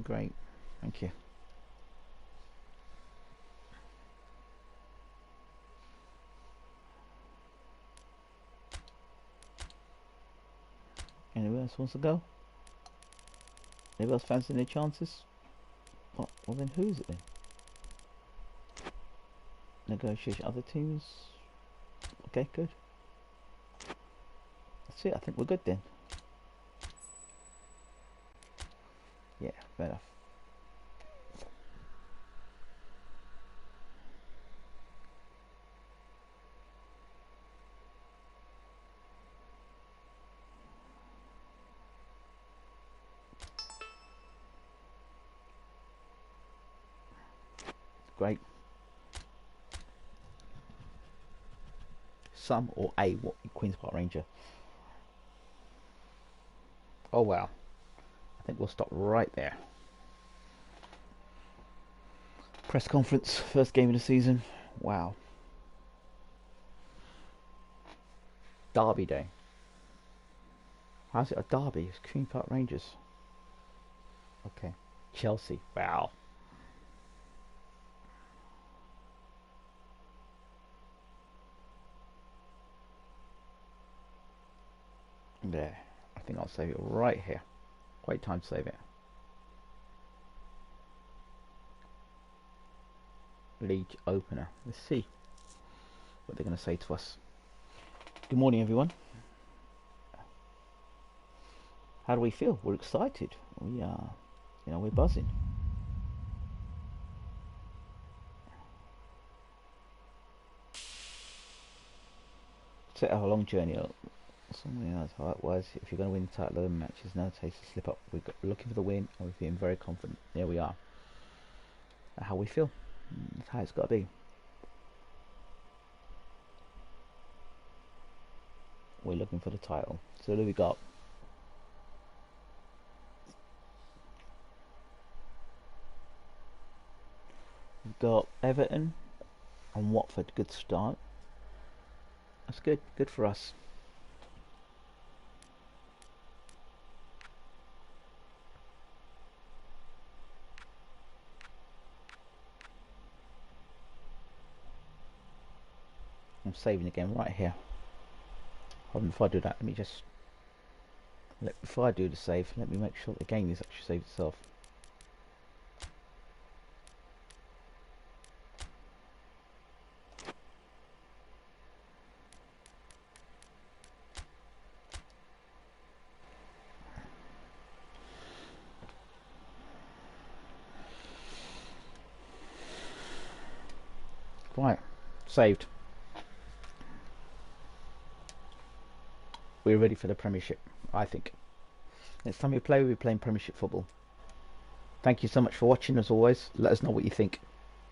Great. Thank you. Anyone else wants to go? Anyone else fancy their chances? Oh, well then who is it then? Negotiation, other teams? Okay, good. That's it, I think we're good then. Yeah, fair enough. Great. Some or a what Queen's Park Ranger. Oh wow. I think we'll stop right there. Press conference, first game of the season. Wow. Derby day. How's it a derby? It's Queen's Park Rangers. Okay. Chelsea. Wow. There. I think I'll save it right here. Great time to save it. League opener. Let's see what they're going to say to us. Good morning, everyone. How do we feel? We're excited. We are, we're buzzing. set a long journey up. Something else how it was. If you're going to win the title of the match, there's no taste to slip up. We're looking for the win, and we're feeling very confident. There we are. That's how we feel. That's how it's got to be. We're looking for the title. So who do we got? We've got Everton and Watford. Good start. That's good. Good for us. I'm saving again right here. Hold on, before I do that, let me just before I do the save, let me make sure the game is actually saved itself. Right, saved. We're ready for the Premiership, I think. Next time we play, we'll be playing Premiership football. Thank you so much for watching, as always. Let us know what you think.